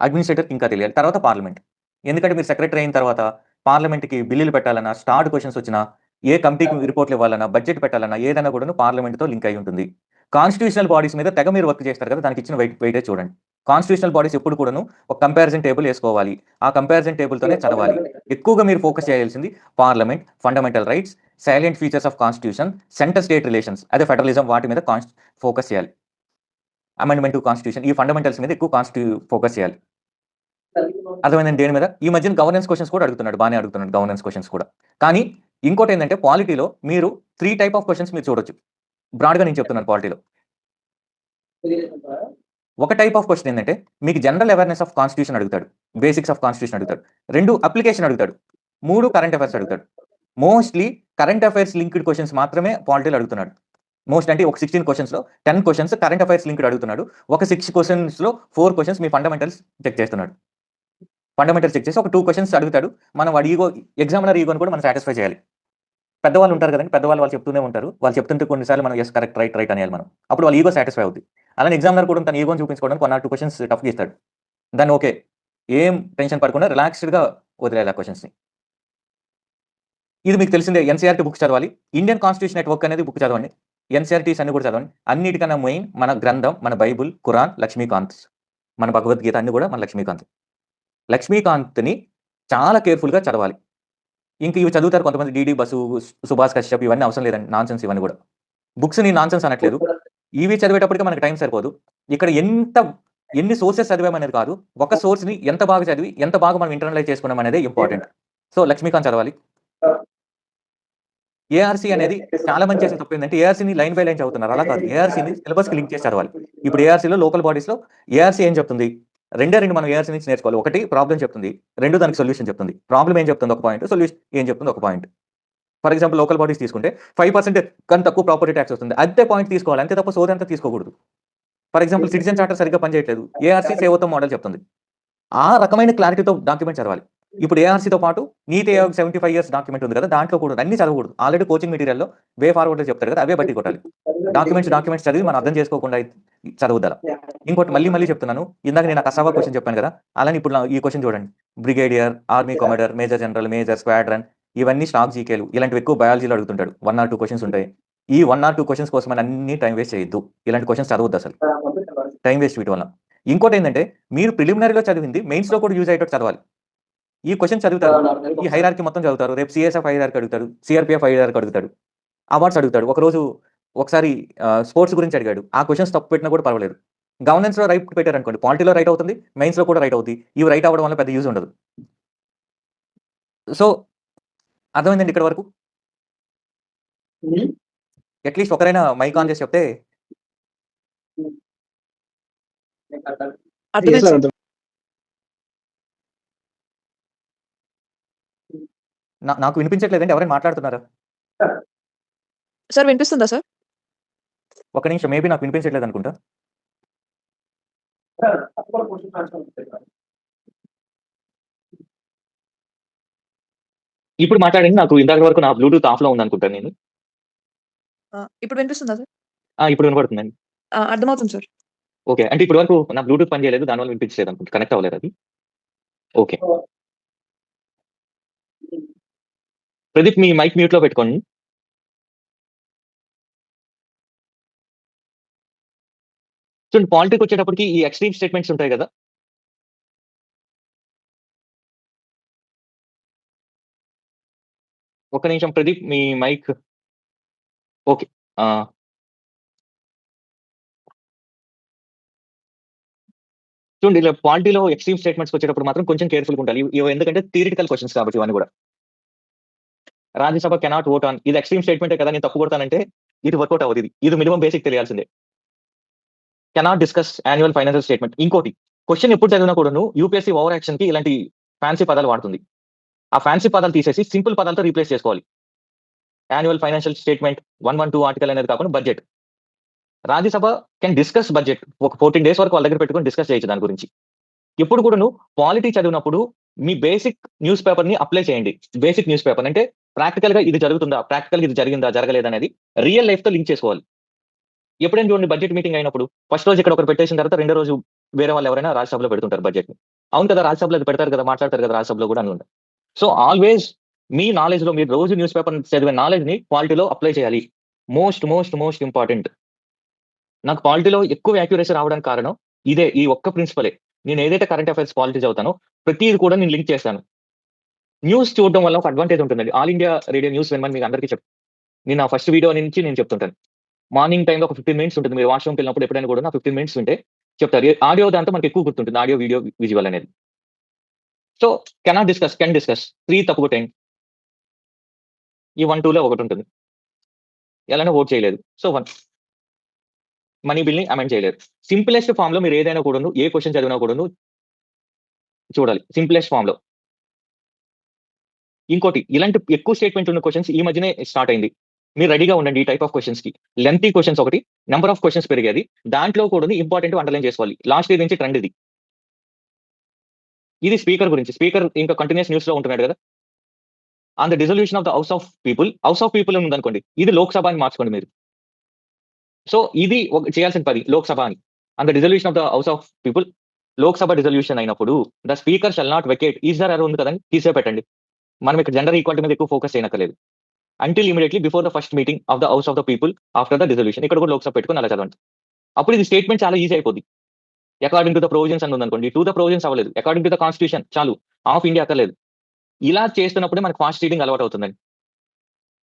అడ్మినిస్ట్రేటర్‌కి ఇంకా తెలియాలి. తర్వాత పార్లమెంట్. ఎందుకంటే మీరు సెక్రటరీ అయిన తర్వాత పార్లమెంట్‌కి బిల్లులు పెట్టాలన్నా, స్టార్డ్ క్వెషన్స్ వచ్చినా, ఏ కమిటీకి రిపోర్ట్‌లు ఇవ్వాలన్నా, బడ్జెట్ పెట్టాలన్నా ఏదైనా కూడాను పార్లమెంట్‌తో లింక్ అయ్యి ఉంటుంది. కాన్స్టిట్యూషనల్ బాడీస్ మీద తెగ మీరు వర్క్ చేస్తారు కదా! దానికి ఇచ్చిన వెయిటేజ్ చూడండి. కాన్స్టిట్యూషనల్ బాడీస్ ఎప్పుడు కూడాను ఒక కంపారిజన్ టేబుల్ ఏసుకోవాలి. ఆ కంపారిజన్ టేబుల్‌తోనే చదవాలి. ఎక్కువగా మీరు ఫోకస్ చేయాల్సింది parliament, fundamental rights, silent features of constitution, centre state relations అదే ఫెడరలిజం వాటి మీద ఫోకస్ చేయాలి. అమెండ్మెంట్ టు కాన్స్టిట్యూషన్ ఈ ఫండమెంటల్స్ మీద ఎక్కువ ఫోకస్ చేయాలి. అర్థమైందండి దేని మీద? ఈ మధ్యన గవర్నెన్స్ క్వెషన్స్ కూడా అడుగుతున్నాడు. బానే అడుగుతున్నాడు గవర్నెన్స్ క్వెషన్స్ కూడా. కానీ ఇంకోటేంటంటే పాలిటీలో మీరు 3 టైప్ ఆఫ్ క్వెషన్స్ మీరు చూడొచ్చు. బ్రాడ్‌గా నేను చెప్తున్నాను పాలిటీలో. ఒక టైప్ ఆఫ్ క్వెషన్ ఏందంటే మీకు జనరల్ అవేర్‌నెస్ ఆఫ్ కాన్స్టిట్యూషన్ అడుగుతాడు. బేసిక్స్ ఆఫ్ కాన్స్టిట్యూషన్ అడుగుతాడు. 2 అప్లికేషన్ అడుగుతాడు. 3 కరెంట్ అఫైర్స్ అడుగుతాడు. Mostly current affairs linked questions మాత్రమే పాలిటీలో అడుగుతున్నాడు. మోస్ట్ అంటే ఒక 16 క్వెషన్స్‌లో 10 క్వెషన్స్ కరెంట్ అఫైర్స్ లింక్డ్ అడుగుతున్నాడు. ఒక 6 క్వెషన్స్‌లో 4 క్వెషన్స్ మీ ఫండమెంటల్స్ చెక్ చేస్తున్నాడు. ఫండమెంటల్స్ చెక్ చేసి ఒక 2 క్వెషన్స్ అడుగుతాడు. మనం వాడి ఎగ్జామినర్ ఈగోని కూడా మనం సాటిస్ఫై చేయాలి. పెద్దవాళ్ళు ఉంటారు కదండీ! పెద్దవాళ్ళు వాళ్ళు చెప్తూనే ఉంటారు. వాళ్ళు చెప్తుంటే కొన్ని సార్లు మనం యెస్ కరెక్ట్, రైట్ అనేయాలి మనం. అప్పుడు వాళ్ళ ఈగో సాటిస్ఫై అవుద్ది. అలానే ఎగ్జామినర్ కూడా తన ఈగోని చూపించుకోవడానికి 1 ఆర్ 2 క్వెషన్స్ టఫ్‌గా ఇస్తాడు. దాన్ని ఓకే. ఏం టెన్షన్ పడకుండా రిలాక్స్‌డ్‌గా వదిలేయాలి ఆ క్వెషన్స్‌ని. ఇది మీకు తెలిసిందే ఎన్‌సీఈఆర్‌టీ బుక్స్ చదవాలి. ఇండియన్ కాన్స్టిట్యూషన్ ఎట్ వర్క్ అనేది బుక్ చదవండి. ఎన్‌సీఈఆర్‌టీస్ అన్ని కూడా చదవండి. అన్నిటికన్నా మెయిన్ మన గ్రంథం, మన బైబుల్, ఖురాన్, లక్ష్మీకాంత్. మన భగవద్గీత అన్ని కూడా మన లక్ష్మీకాంత్. లక్ష్మీకాంత్‌ని చాలా కేర్‌ఫుల్‌గా చదవాలి. ఇంక ఇవి చదువుతారు కొంతమంది 'డీడీ బసు', 'సుభాష్ కశ్యప్' ఇవన్నీ అవసరం లేదండి. నాన్‌సెన్స్ ఇవన్నీ గూడా. బుక్స్‌ని నాన్‌సెన్స్ అనట్లేదు. ఇవి చదివేటప్పటికి మనకు టైం సరిపోదు. ఇక్కడ ఎన్ని సోర్సెస్ చదివామనేది కాదు. ఒక సోర్స్‌ని ఎంత బాగా చదివి, ఎంత బాగా మనం ఇంటర్నలైజ్ చేసుకున్నాం అనేదే ఇంపార్టెంట్. సో, లక్ష్మీకాంత్ చదవాలి. ఏఆర్‌సీ అనేది చాలా మంది చేసే తప్పేంటంటే ఏఆర్‌సీని లైన్ బై లైన్ చదువుతున్నారు. అలా కాదు. ఏఆర్‌సీని సిలబస్‌కి లింక్ చేసి చదవాలి. ఇప్పుడు ఏఆర్‌సీలో లోకల్ బాడీస్‌లో ఏఆర్‌సీ ఏం చెప్తుంది? రెండే 2 మనం ఏఆర్‌సీ నుంచి నేర్చుకోవాలి. ఒకటి ప్రాబ్లమ్ చెప్తుంది. 2 దానికి సొల్యూషన్ చెప్తుంది. ప్రాబ్లమ్ ఏం చెప్తుంది ఒక పాయింట్. సొల్యూషన్ ఏం చెప్తుంది ఒక point. For example local bodies తీసుకుంటే 5% కన్నా తక్కువ ప్రాపర్టీ టాక్స్ వస్తుంది. అంతే పాయింట్ తీసుకోవాలి. అంతే తప్ప సోదంతా తీసుకోకూడదు. ఫర్ ఎగ్జాంపుల్ సిటిజన్ చార్టర్ సరిగ్గా పనిచేయట్లేదు. ఏఆర్‌సీ సేవతో మోడల్ చెప్తుంది. ఆ రకమైన క్లారిటీతో డాక్యుమెంట్ చదవాలి. ఇప్పుడు ఏఆర్సీతో పాటు నీతి ఆయోగ్ 75 ఇయర్స్ డాక్యుమెంట్ ఉంది కదా! దాంట్లో కూడా అన్నీ చదవకూడదు. ఆల్రెడీ కోచింగ్ మెటీరియల్‌లో వే ఫార్వర్డ్‌లో చెప్తారు కదా! అవే బట్టి కొట్టాలి. డాక్యుమెంట్స్ చదివి మనం అర్థం చేసుకోకుండా చదవద్దలా. ఇంకోటి మళ్ళీ చెప్తున్నాను. ఇందాక నేను ఆ కసావా క్వెషన్ చెప్పాను కదా! అలానే ఇప్పుడు ఈ క్వెషన్ చూడండి. Brigadier, army commander, major general, major, squadron ఇవన్నీ స్టాక్ జీకేలు. ఇలాంటివి ఎక్కువ బయాలజీలో అడుగుతుంటాడు. 1 ఆర్ 2 క్వెషన్స్ ఉంటాయి. ఈ 1 ఆర్ 2 క్వెషన్స్ కోసమని అన్ని టైమ్ వేస్ట్ చేయొద్దు. ఇలాంటి క్వెషన్స్ చదవద్దసలు. టైమ్ వేస్ట్ వీటి వల్ల. ఇంకోటేంటంటే మీరు ప్రిలిమినరీలో చదివింది మెయిన్స్‌లో కూడా యూజ్ అయ్యేటట్టు చదవాలి. ఈ క్వెషన్ చదువుతారు. ఈ హైరార్కీ మొత్తం చదువుతారు. రేపు సీఎస్ఎఫ్ హైరార్కీ అడుగుతాడు. సీఆర్‌పీఎఫ్ హైరార్కీ అడుగుతాడు. అవార్డ్స్ అడుగుతాడు. ఒకసారి స్పోర్ట్స్ గురించి అడిగాడు. ఆ క్వెషన్స్ తప్పు పెట్టినా కూడా పర్వాలేదు. గవర్నెన్స్‌లో రైట్ పెట్టారనుకోండి. పాలిటీలో రైట్ అవుతుంది. మెయిన్స్‌లో కూడా రైట్ అవుద్ది. ఇవి రైట్ అవ్వడం వల్ల పెద్ద యూజ్ ఉండదు. సో, అర్థమైందండి ఇక్కడి వరకు? అట్‌లీస్ట్ ఒకరైనా మైక్ ఆన్ చేసి చెప్తే అర్థమైంది సార్. నాకు వినిపించట్లేదండి. ఎవరైనా మాట్లాడుతున్నారా? సార్ వినిపిస్తుందా సార్? ఒక్క నిమిషం మేబీ నాకు వినిపించట్లేదనుకుంటా. ఇప్పుడు మాట్లాడండి. నాకు ఇందాక వరకు నా బ్లూటూత్ ఆఫ్‌లో ఉందనుకుంటాను నేను. ఇప్పుడు వినిపిస్తుందా సార్? ఇప్పుడు వినపడుతుందండి. అర్థమవుతుంది సార్. ఓకే. అంటే ఇప్పటి వరకు నా బ్లూటూత్ పని చేయలేదు. దానివల్ల వినిపించలేదనుకుంటా. కనెక్ట్ అవ్వలేదు అది. ఓకే. ప్రదీప్ మీ మైక్ మ్యూట్‌లో పెట్టుకోండి. చూడండి పాలిటీకొచ్చేటప్పటికి ఈ ఎక్స్‌ట్రీమ్ స్టేట్మెంట్స్ ఉంటాయి గదా! ఒక్క నిమిషం ప్రదీప్ మీ మైక్ ఓకే. చూడండి ఇలా పాలిటీలో ఎక్స్‌ట్రీమ్ స్టేట్మెంట్స్‌కొచ్చేటప్పుడు మాత్రం కొంచెం కేర్‌ఫుల్‌గా ఉండాలి. ఇవి ఎందుకంటే థియరిటికల్ క్వెషన్స్ కాబట్టి ఇవన్నీ గూడా. రాజ్యసభ కెనాట్ వోట్ ఆన్ ఇది ఎక్స్‌ట్రీమ్ స్టేట్మెంటే కదా! నేను తప్పు కొడతానంటే ఇది వర్కౌట్ అవ్వదు ఇది. ఇది minimum basic తెలియాల్సిందే. Cannot discuss annual financial statement. ఇంకోటి క్వెషన్ ఎప్పుడు చదివినా కూడాను యూపీఎస్సీ ఓవర్ యాక్షన్‌కి ఇలాంటి ఫ్యాన్సీ పదాలు వాడుతుంది. ఆ ఫ్యాన్సీ పదాలు తీసేసి సింపుల్ పదాలతో రీప్లేస్ చేసుకోవాలి. యాన్యువల్ ఫైనాన్షియల్ స్టేట్మెంట్ 112 ఆర్టికల్ అనేది కాకుండా budget. Rajya Sabha can discuss budget. ఒక 14 డేస్ వరకు వాళ్ళ దగ్గర పెట్టుకొని డిస్కస్ చేయొచ్చు దాని గురించి. ఎప్పుడు కూడాను పాలిటీ చదివినప్పుడు మీ బేసిక్ న్యూస్ పేపర్‌ని అప్లై చేయండి. బేసిక్ న్యూస్ పేపర్ అంటే ప్రాక్టికల్‌గా ఇది జరుగుతుందా? ప్రాక్టికల్‌గా ఇది జరిగిందా? జరగలేదా? అనేది రియల్ లైఫ్‌తో లింక్ చేసుకోవాలి. ఎప్పుడైనా చూడండి బడ్జెట్ మీటింగ్ అయినప్పుడు ఫస్ట్ రోజు ఇక్కడ ఒకరు పెట్టేసిన తర్వాత రెండో రోజు వేరే వాళ్ళు ఎవరైనా రాజ్యసభలో పెడుతుంటారు బడ్జెట్‌ని. అవును కదా! రాజ్యసభలో అది పెడతారు కదా! మాట్లాడతారు కదా! రాజ్యసభలో కూడా అనుకుంటా. సో, ఆల్‌వేస్ మీ నాలెడ్జ్‌లో మీరు రోజు న్యూస్ పేపర్ చదివే నాలెడ్జ్‌ని పాలిటీలో అప్లై చేయాలి. Most important. నాకు పాలిటీలో ఎక్కువ యాక్యురసీ రావడానికి కారణం ఇదే. ఈ ఒక్క ప్రిన్సిపలే. నేను ఏదైతే కరెంట్ అఫైర్స్ పాలిటీ చదువుతానో ప్రతీది కూడా నేను లింక్ చేస్తాను. న్యూస్ చూడడం వల్ల ఒక అడ్వాంటేజ్ ఉంటుందండి. ఆల్ ఇండియా రేడియో న్యూస్ వినమని మీకు అందరికీ నేను నా ఫస్ట్ వీడియో నుంచి నేను చెప్తుంటాను. మార్నింగ్ టైమ్‌లో ఒక 15 మినిట్స్ ఉంటుంది. మీరు వాష్‌రూమ్‌కెళ్ళినప్పుడు ఎప్పుడైనా కూడా 15 మినిట్స్ వింటే చెప్తారు. ఆడియో దాంతో మనకు ఎక్కువ గుర్తుంటుంది. ఆడియో, వీడియో, విజువల్ అనేది. So, cannot discuss, can discuss 3 తప్పుకొట్టేయండి. ఈ 1, 2లో ఒకటుంటుంది. ఎలానో వోట్ చేయలేదు. సో, 1 మనీ బిల్‌ని అమెండ్ చేయలేరు. సింప్లెస్ట్ ఫార్మ్‌లో మీరు ఏదైనా కూడాను ఏ క్వెషన్ చదివినా కూడాను చూడాలి. సింప్లెస్ట్ ఫార్మ్‌లో. ఇంకోటి ఇలాంటి ఎక్కువ స్టేట్మెంట్ ఉన్న క్వెషన్స్ ఈ మధ్యనే స్టార్ట్ అయింది. మీరు రెడీగా ఉండండి ఈ టైప్ ఆఫ్ క్వెషన్స్‌కి. లెంగ్తీ క్వెషన్స్ ఒకటి, నంబర్ ఆఫ్ క్వెషన్స్ పెరిగేది. దాంట్లో కూడాను ఇంపార్టెంట్ అండర్‌లైన్ చేసుకోవాలి. లాస్ట్ ఇయర్ నుంచి ట్రెండ్ ఇది. ఇది స్పీకర్ గురించి. స్పీకర్ ఇంకా కంటిన్యూయస్ న్యూస్‌లో ఉంటున్నాడు కదా! On the dissolution of the house of people అని ఉందనుకోండి. ఇది లోక్‌సభ అని మార్చుకోండి మీరు. సో, ఇది చేయాల్సిన పని లోక్‌సభ అని. On the dissolution of the house of people Lok Sabha dissolution అయినప్పుడు the speaker shall not vacate is there error ఉంది కదండీ! తీసేసి పెట్టండి. మనం ఇక్కడ జెండర్ ఈక్వాలిటీ మీద ఎక్కువ focus చేయనక్కర్లేదు. Until immediately before the first meeting of the house of the people after the dissolution. ఇక్కడ కూడా లోక్‌సభ పెట్టుకొని అలా చదవండి. అప్పుడు ఇది స్టేట్మెంట్ చాలా ఈజీ అయిపోద్ది. అకార్డింగ్ టు ద ప్రొవిజన్స్ అని ఉందనుకోండి. టు ద ప్రొవిజన్స్ అవ్వలేదు. అకార్డింగ్ టు ద కాన్స్టిట్యూషన్ చాలు. ఆఫ్ ఇండియా అక్కర్లేదు. ఇలా చేస్తున్నప్పుడే మనకు ఫాస్ట్ రీడింగ్ అలవాటు అవుతుందండి.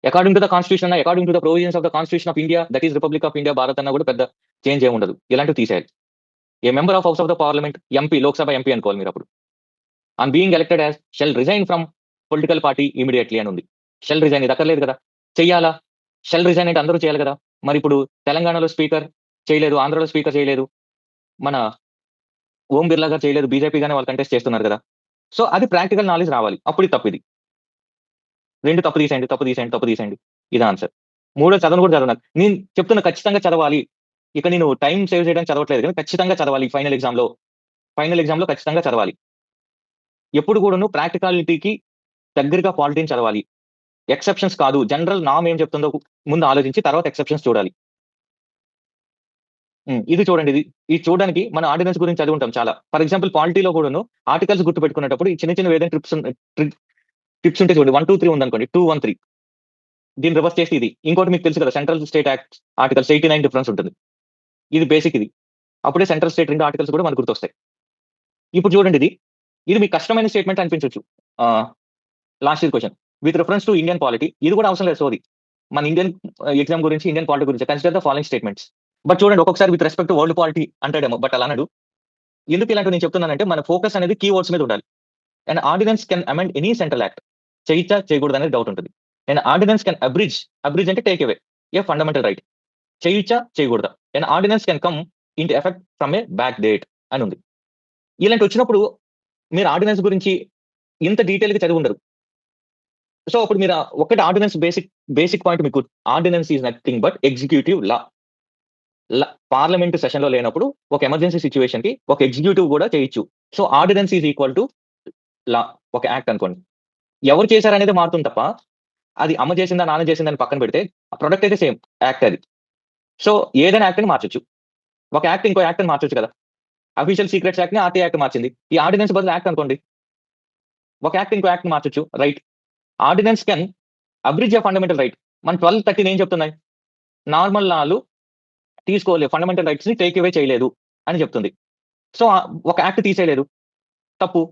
According to the constitution according to the provisions of the constitution of India that is republic of India Bharat అన్నా కూడా పెద్ద చేంజ్ ఏమి ఉండదు. ఇలాంటివి తీసేయాలి. A member of house of the parliament MP Lok Sabha MP అనుకోవాలి మీరప్పుడు. On being elected as shall resign from political party immediately అని ఉంది. షల్ రిజైన్ ఇది అక్కర్లేదు కదా! చెయ్యాలా? షల్ రిజైన్ అంటే అందరూ చేయాలి కదా! మరిప్పుడు తెలంగాణలో స్పీకర్ చేయలేదు. ఆంధ్రాలో స్పీకర్ చేయలేదు. మన ఓం బిర్లా గారు చేయలేదు. బీజేపీ గానే వాళ్ళు కంటెస్ట్ చేస్తున్నారు కదా! సో, అది ప్రాక్టికల్ నాలెడ్జ్ రావాలి. అప్పుడు ఇది తప్పిది. 2 తప్పు తీసేయండి. ఇది ఆన్సర్. మూడోది చదవను కూడా చదవను. నేను చెప్తున్నా ఖచ్చితంగా చదవాలి. ఇక నేను టైమ్ సేవ్ చేయడానికి చదవట్లేదు గానీ ఖచ్చితంగా చదవాలి ఫైనల్ ఎగ్జామ్‌లో. ఫైనల్ ఎగ్జామ్‌లో ఖచ్చితంగా చదవాలి. ఎప్పుడు కూడాను ప్రాక్టికాలిటీకి దగ్గరగా పాలిటీని చదవాలి. ఎక్సెప్షన్స్ కాదు. జనరల్ నార్మ్ ఏం చెప్తుందో ముందు ఆలోచించి తర్వాత ఎక్సెప్షన్స్ చూడాలి. ఇది చూడండి. ఇది చూడడానికి మన ఆర్డినెన్స్ గురించి చదివి ఉంటాం చాలా. ఫర్ ఎగ్జాంపుల్ పాలిటీలో కూడాను ఆర్టికల్స్ గుర్తుపెట్టుకునేటప్పుడు ఈ చిన్న చిన్న ఏదైనా టిప్స్ ఉంటే చూడండి. 1, 2, 3 ఉందనుకోండి. 2, 1, 3 దీన్ని రివర్స్ చేసి ఇది. ఇంకోటి మీకు తెలుసు కదా, central state act articles 89 difference ఉంటుంది. ఇది బేసిక్ ఇది. అప్పుడే సెంట్రల్ స్టేట్ 2 ఆర్టికల్స్ కూడా మనకు గుర్తొస్తాయి. ఇప్పుడు చూడండి ఇది మీకు కష్టమైన స్టేట్మెంట్ అనిపించొచ్చు. Last year question with reference to Indian polity. ఇది కూడా అవసరం లేదు. సోది మన ఇండియన్ ఎగ్జామ్ గురించి, ఇండియన్ పాలిటీ గురించి consider the following statements. But చూడండి, ఒక్కొక్కసారి with respect to world polity అంటాడేమో, బట్ అలా అన్నాడు. ఎందుకు ఇలాంటి నేను చెప్తున్నానంటే మన ఫోకస్ అనేది కీవర్డ్స్ మీద ఉండాలి. And ordinance can amend any central act. చేయొచ్చా చేయకూడదు అనేది డౌట్ ఉంటుంది. అండ్ ఆర్డినెన్స్ కెన్ అబ్రిజ్ అంటే take away a fundamental right. చేయొచ్చా చేయకూడదా. And ordinance can come into effect from a back date అని ఉంది. ఇలాంటి వచ్చినప్పుడు మీరు ఆర్డినెన్స్ గురించి ఇంత డీటెయిల్ గా చదివి ఉండరు. సో అప్పుడు మీరు ఒకటి ఆర్డినెన్స్ బేసిక్ పాయింట్ మీకు, ordinance is nothing but executive law. Parliament session లో లేనప్పుడు ఒక ఎమర్జెన్సీ సిచ్యువేషన్ కి ఒక ఎగ్జిక్యూటివ్ కూడా చేయొచ్చు. So ordinance is equal to law, ఒక యాక్ట్ అనుకోండి. ఎవరు చేశారనేది మారుతుంది తప్ప అది అమ్మ చేసిందా నాన్న చేసిందని పక్కన పెడితే ప్రొడక్ట్ అయితే సేమ్ యాక్ట్ అది. సో ఏదైనా యాక్ట్ ని మార్చొచ్చు. ఒక యాక్ట్ ఇంకో యాక్ట్ ని మార్చొచ్చు కదా. అఫీషియల్ సీక్రెట్స్ యాక్ట్ ని ఆర్టీ యాక్ట్ మార్చింది. ఈ ఆర్డినెన్స్ బదులు యాక్ట్ అనుకోండి. ఒక యాక్ట్ ఇంకో యాక్ట్ ని మార్చొచ్చు. Right. Ordinance can abridge a fundamental right. మన 1213 ఏం చెప్తున్నాయి? నార్మల్ లాలు తీసుకోలేదు, ఫండమెంటల్ రైట్స్ ని టేక్ అవే చేయలేదు అని చెప్తుంది. సో ఒక యాక్ట్ తీసేయలేదు, తప్పు.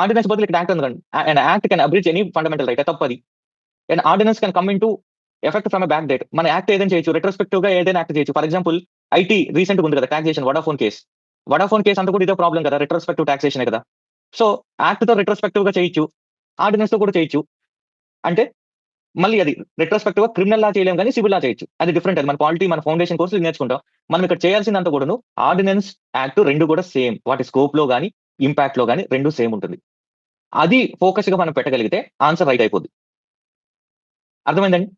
ఆర్డినెన్స్ బదులు ఇక్కడ యాక్ట్ ఉంది. And act can abridge any fundamental right, తప్పది. And ordinance can come in to effect from back date. మన యాక్ట్ ఏదైనా చేయొచ్చు, రెట్రోస్పెక్టివ్ గా ఏదైనా యాక్ట్ చేయొచ్చు. ఫర్ ఎగ్జాంపుల్ ఐటీ రీసెంట్ ఉంది కదా, టాక్సేషన్, వడాఫోన్ కేసు అంతా కూడా ఇదే ప్రాబ్లం కదా, రెట్రోస్పెక్టివ్ టాక్సేషన్ కదా. సో యాక్ట్ తో రెట్రోస్పెక్టివ్ గా చేయొచ్చు, ఆర్డినెన్స్ తో కూడా చేయొచ్చు. అంటే మళ్ళీ అది రెట్రోస్పెక్టివ్ గా క్రిమినల్ లా చేయలేము కానీ సివిల్ లా చేయొచ్చు. అది డిఫరెంట్. అది మన పాలిటీ, మన ఫౌండేషన్ కోర్సులు నేర్చుకుంటాం. మనం ఇక్కడ చేయాల్సిందంతా కూడాను ఆర్డినెన్స్, యాక్ట్ రెండు కూడా సేమ్. వాటి స్కోప్ లో కానీ ఇంపాక్ట్ లో కానీ రెండు సేమ్ ఉంటుంది. అది ఫోకస్ గా మనం పెట్టగలిగితే ఆన్సర్ రైట్ అయిపోద్ది. అర్థమైందండి?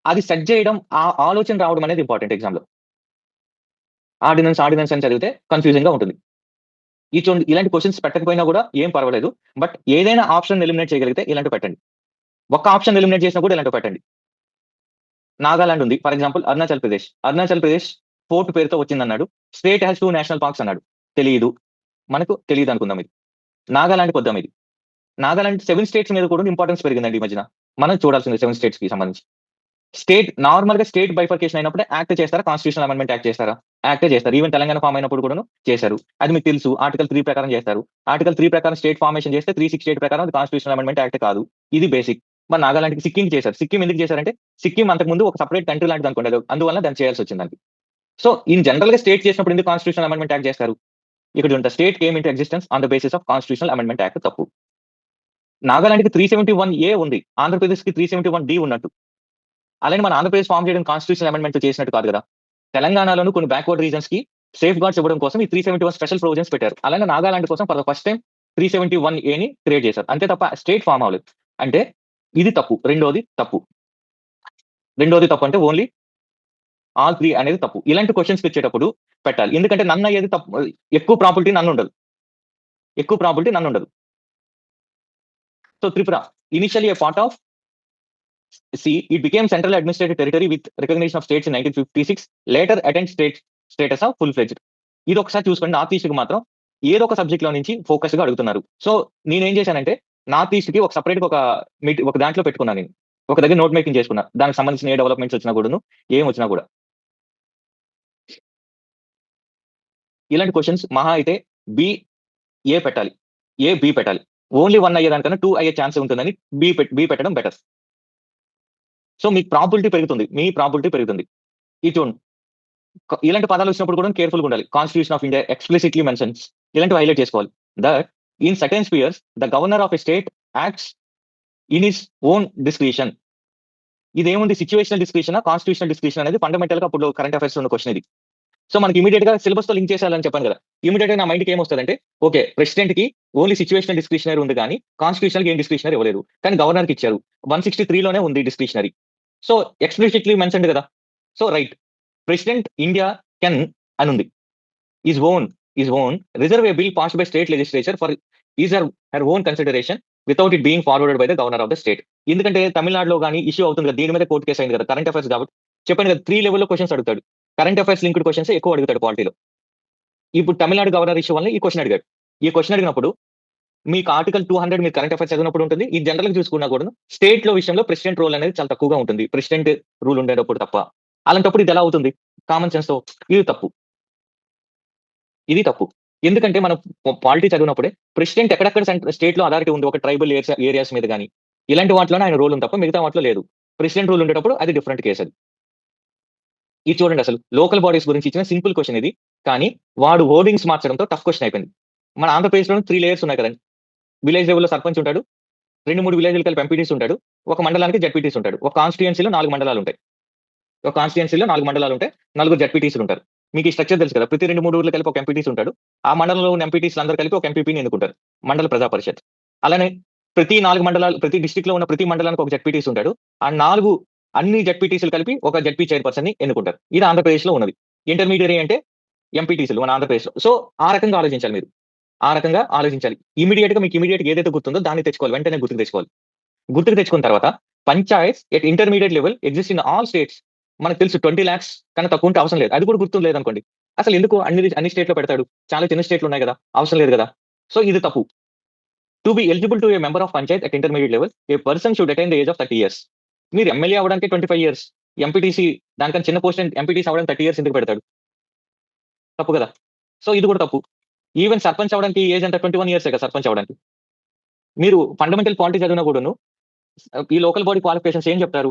అది సెట్ చేయడం, ఆ ఆలోచన రావడం అనేది ఇంపార్టెంట్ ఎగ్జామ్ లో. ఆర్డినెన్స్ అని చదివితే కన్ఫ్యూజింగ్ గా ఉంటుంది. ఇలాంటి క్వశ్చన్స్ పెట్టకపోయినా కూడా ఏం పర్వాలేదు. బట్ ఏదైనా ఆప్షన్ ఎలిమినేట్ చేయగలిగితే ఇలాంటి పెట్టండి. ఒక్క ఆప్షన్ ఎలిమినేట్ చేసినా కూడా ఇలాంటి పెట్టండి. నాగాలాండ్ ఉంది, for example Arunachal Pradesh port పేరుతో వచ్చిందన్నాడు. స్టేట్ హ్యాస్ 2 నేషనల్ పార్క్స్ అన్నాడు. మనకు తెలియదు అనుకుందాం. ఇది నాగాలాండ్కి వద్దాం. ఇది నాగాలాండ్ 7 స్టేట్స్ మీద కూడా ఇంపార్టెన్స్ పెరిగిందండి ఈ మధ్యన. మనం చూడాల్సింది 7 స్టేట్స్ కి సంబంధించి. నార్మల్ గా స్టేట్ బైఫర్కేషన్ అయినప్పుడు యాక్ట్ చేస్తారా, కాన్స్టిట్యూషనల్ అమెండ్మెంట్ యాక్ట్ చేస్తారా? యాక్టే చేస్తారు. ఈవెన్ తెలంగాణ ఫామ్ అయినప్పుడు కూడా చేశారు. అది మీకు తెలుసు. ఆర్టికల్ 3 ప్రకారం చేస్తారు. ఆర్టికల్ 3 ప్రకారం స్టేట్ ఫార్మేషన్ చేస్తే 368 ప్రకారం అది కాన్స్టిట్యూషనల్ అమెండ్మెంట్ యాక్ట్ కాదు. ఇది బేసిక్. మరి నాగాలాండ్కి, సిక్కిం చేశారు. సిక్కిం ఎందుకు చేశారంటే సిక్కిం అంతకుముందు ఒక సపరేట్ కంట్రీ లాంటిది అనుకోండి, అందువల్ల దాన్ని చేయాల్సి వచ్చింది. సో ఇన్ జనరల్ గా స్టేట్ చేసినప్పుడు ఎందుకు కాన్స్టిట్యూషనల్ అమెండ్మెంట్ యాక్ట్ చేస్తారు? ఇక్కడ ఉంటా state came into existence on the basis of constitutional amendment act, తప్పు. నాగాలాండ్కి 371A ఉంది, ఆంధ్రప్రదేశ్ కి 371D ఉన్నట్టు. అలానే మన ఆంధ్రప్రదేశ్ ఫామ్ చేయడం కాన్స్టిట్యూషనల్ అమెండ్మెంట్ చేసినట్టు కాదు కదా. తెలంగాణలోను కొన్ని బ్యాక్వర్డ్ రీజన్స్ కి సేఫ్ గార్డ్స్ ఇవ్వడం కోసం ఈ 371 స్పెషల్ ప్రొవిజన్స్ పెట్టారు. అలానే నాగాలాండ్ కోసం for the first time 371A ని క్రియేట్ చేశారు. అంతే తప్ప స్టేట్ ఫామ్ అవ్వలేదు. అంటే ఇది తప్పు. రెండోది తప్పు అంటే ఓన్లీ ఆల్ 3 అనేది తప్పు. ఇలాంటి క్వశ్చన్స్ వచ్చేటప్పుడు పెట్టాలి. ఎందుకంటే నన్ను అయ్యేది తప్పు. ఎక్కువ ప్రాపర్టీ నన్ను ఉండదు. So Tripura initially A part of it became central administrative territory with recognition of states in 1956, later attained status of full-fledged. ఇది ఒకసారి చూసుకోండి. నార్త్ ఈస్ట్ కి మాత్రం ఏదో ఒక సబ్జెక్ట్ లో నుంచి ఫోకస్ గా అడుగుతున్నారు. సో నేనేం చేశానంటే నార్త్ ఈస్ట్ కి ఒక సపరేట్ ఒక దాంట్లో పెట్టుకున్నాను. నేను ఒక దగ్గర నోట్ మేకింగ్ చేసుకున్నా. దానికి సంబంధించిన ఏ డెవలప్మెంట్స్ వచ్చినా కూడా, ఏం వచ్చినా కూడా. ఇలాంటి క్వశ్చన్స్ మహా అయితే ఏ పెట్టాలి, బి పెట్టాలి. ఓన్లీ 1 అయ్యేదానికన్నా 2 అయ్యే ఛాన్స్ ఉంటుందని బి పెట్టడం బెటర్. సో మీకు ప్రాబిలిటీ పెరుగుతుంది. ఈ చూడండి, ఇలాంటి పదాలు వచ్చినప్పుడు కూడా కేర్ఫుల్ గా ఉండాలి. Constitution of India explicitly mentions, ఇలాంటివి హైలైట్ చేసుకోవాలి. That in certain spheres the governor of a state acts in his own discretion. ఇదేముంది, సిచ్యువేషనల్ డిస్క్రిషన్, కాన్స్టిట్యూషనల్ డిస్క్రిషన్ అనేది ఫండమెంటల్ గా అప్పుడు కరెంట్ అఫైర్స్ ఉన్న క్వశ్చన్ ఇది. సో మనకి ఇమీడియట్ గా సిలబస్ తో లింక్ చేయాలని చెప్పాను కదా. ఇమీడియట్ గా నా మైండ్కి ఏమొస్తుందంటే, ఓకే ప్రెసిడెంట్ కి ఓన్లీ సిచ్యువేషనల్ డిస్క్రిషనరీ ఉంది కానీ కాన్స్టిట్యూషనల్ కి ఏం డిస్క్రిషనరీ ఇవ్వలేదు. కానీ గవర్నర్ కి ఇచ్చారు. 163లోనే ఉంది డిస్క్రిషనరీ. సో ఎక్స్ప్లిసిట్లీ మెన్షన్డ్ కదా. So right, president India can అని ఉంది. Is own reserve A bill passed by state legislature for is her own consideration without it being forwarded by the governor of the state. ఎందుకంటే తమిళనాడులో కానీ issue అవుతుంది కదా, దీని మీద కోర్టు కేసు అయింది కదా, కరెంట్ అఫైర్స్ కాబట్టి చెప్పాను కదా 3 లెవెల్లో క్వశ్చన్స్ అడుగుతాడు. కరెంట్ అఫైర్స్ లింక్డ్ క్వశ్చన్స్ ఎక్కువ అడుగుతాడు పాలిటీలో. ఇప్పుడు తమిళనాడు గవర్నర్ ఇష్యూ వల్ల ఈ క్వశ్చన్ అడిగాడు. ఈ క్వశ్చన్ అడిగినప్పుడు మీకు ఆర్టికల్ 200 మీరు కరెంట్ అఫైర్స్ చదివినప్పుడు ఉంటుంది. ఈ జనరల్ గా చూసుకున్నా కూడా స్టేట్ లో విషయంలో ప్రెసిడెంట్ రోల్ అనేది చాలా తక్కువగా ఉంటుంది, ప్రెసిడెంట్ రూల్ ఉండేటప్పుడు తప్ప. అలాంటప్పుడు ఇది ఎలా అవుతుంది కామన్ సెన్స్ తో? ఇది తప్పు, ఇది తప్పు. ఎందుకంటే మనం పాలిటీ చదివినప్పుడే ప్రెసిడెంట్ ఎక్కడెక్కడ స్టేట్ లో అథారిటీ ఉంది, ఒక ట్రైబల్ ఏరియాస్ మీద కానీ ఇలాంటి వాటిలోనే ఆయన రోల్ ఉంది తప్ప మిగతా వాటిలో లేదు. ప్రెసిడెంట్ రూల్ ఉండేటప్పుడు అది డిఫరెంట్ కేసు. అది ఇది చూడండి, అసలు లోకల్ బాడీస్ గురించి ఇచ్చిన సింపుల్ క్వశ్చన్ ఇది, కానీ వాడు వర్డింగ్స్ మార్చడంతో టఫ్ క్వశ్చన్ అయిపోయింది. మన ఆంధ్రప్రదేశ్లో 3 లేయర్స్ ఉన్నాయి కదండి. విలేజ్ లెవెల్లో సర్పంచ్ ఉంటాడు, 2-3 విలేజ్లు కలిపి ఎంపీటీస్ ఉంటాడు, ఒక మండలానికి జడ్పీటీస్ ఉంటాడు. ఒక కాన్స్టిట్యుయెన్సీలో 4 మండలాలు ఉంటాయి. ఒక కాన్స్టిట్యుయెన్సీలో 4 మండలాలు ఉంటాయి, 4 జడ్పీటీసీలు ఉంటారు. మీకు ఈ స్ట్రక్చర్ తెలుసు కదా, ప్రతి 2-3 ఊర్లు కలిపి ఒక ఎంపీటీస్ ఉంటాడు. ఆ మండలంలో ఉన్న ఎంపీటీస్ అందరూ కలిపి ఒక ఎంపీపీని ఎన్నుకుంటారు, మండల ప్రజా పరిషత్. అలానే ప్రతి 4 మండలాలు, ప్రతి డిస్ట్రిక్ట్ లో ఉన్న ప్రతి మండలానికి ఒక జడ్పీటీస్ ఉంటాడు. ఆ 4 అన్ని జడ్పీటీసీలు కలిపి ఒక జడ్పీ చైర్పర్సన్ ని ఎన్నుకుంటారు. ఇది ఆంధ్రప్రదేశ్ లో ఉన్నది. ఇంటర్మీడియట్ అంటే ఎంపీటీసీలు మన ఆంధ్రప్రదేశ్ లో. సో ఆ రకంగా ఆలోచించాలి మీరు, ఆ రకంగా ఆలోచించాలి. ఇమీడియట్ గా మీకు ఇమీడియట్ ఏదైతే గుర్తుందో దాన్ని తెచ్చుకోవాలి, వెంటనే గుర్తుకు తెచ్చుకోవాలి. గుర్తుకు తెచ్చుకున్న తర్వాత Panchayat at intermediate level exist in all states. మనకు తెలుసు 20 lakhs కన్నా తక్కువ ఉంటే అవసరం లేదు, అది కూడా గుర్తు లేదనుకోండి. అసలు ఎందుకు అన్ని స్టేట్ లో పెడతాడు? చాలా చిన్న స్టేట్లు ఉన్నాయి కదా, అవసరం లేదు కదా. సో ఇది తప్పు. To be eligible to A member of Panchayat at intermediate level A person should attain the age of 30 years. మీరు ఎమ్మెల్యే అవడానికి 25 years, ఎంపీటీసీ దానికన్నా చిన్న పోస్ట్ ఎంపీటీసీ అవడానికి 30 years ఎందుకు పెడతాడు? తప్పు కదా. సో ఇది కూడా తప్పు. ఈవెన్ సర్పంచ్ అవడానికి ఏజ్ అంటే 21 years కదా సర్పంచ్ అవడానికి. మీరు ఫండమెంటల్ పాలిటీ చదివినా కూడాను ఈ లోకల్ బాడీ క్వాలిఫికేషన్స్ ఏం చెప్తారు?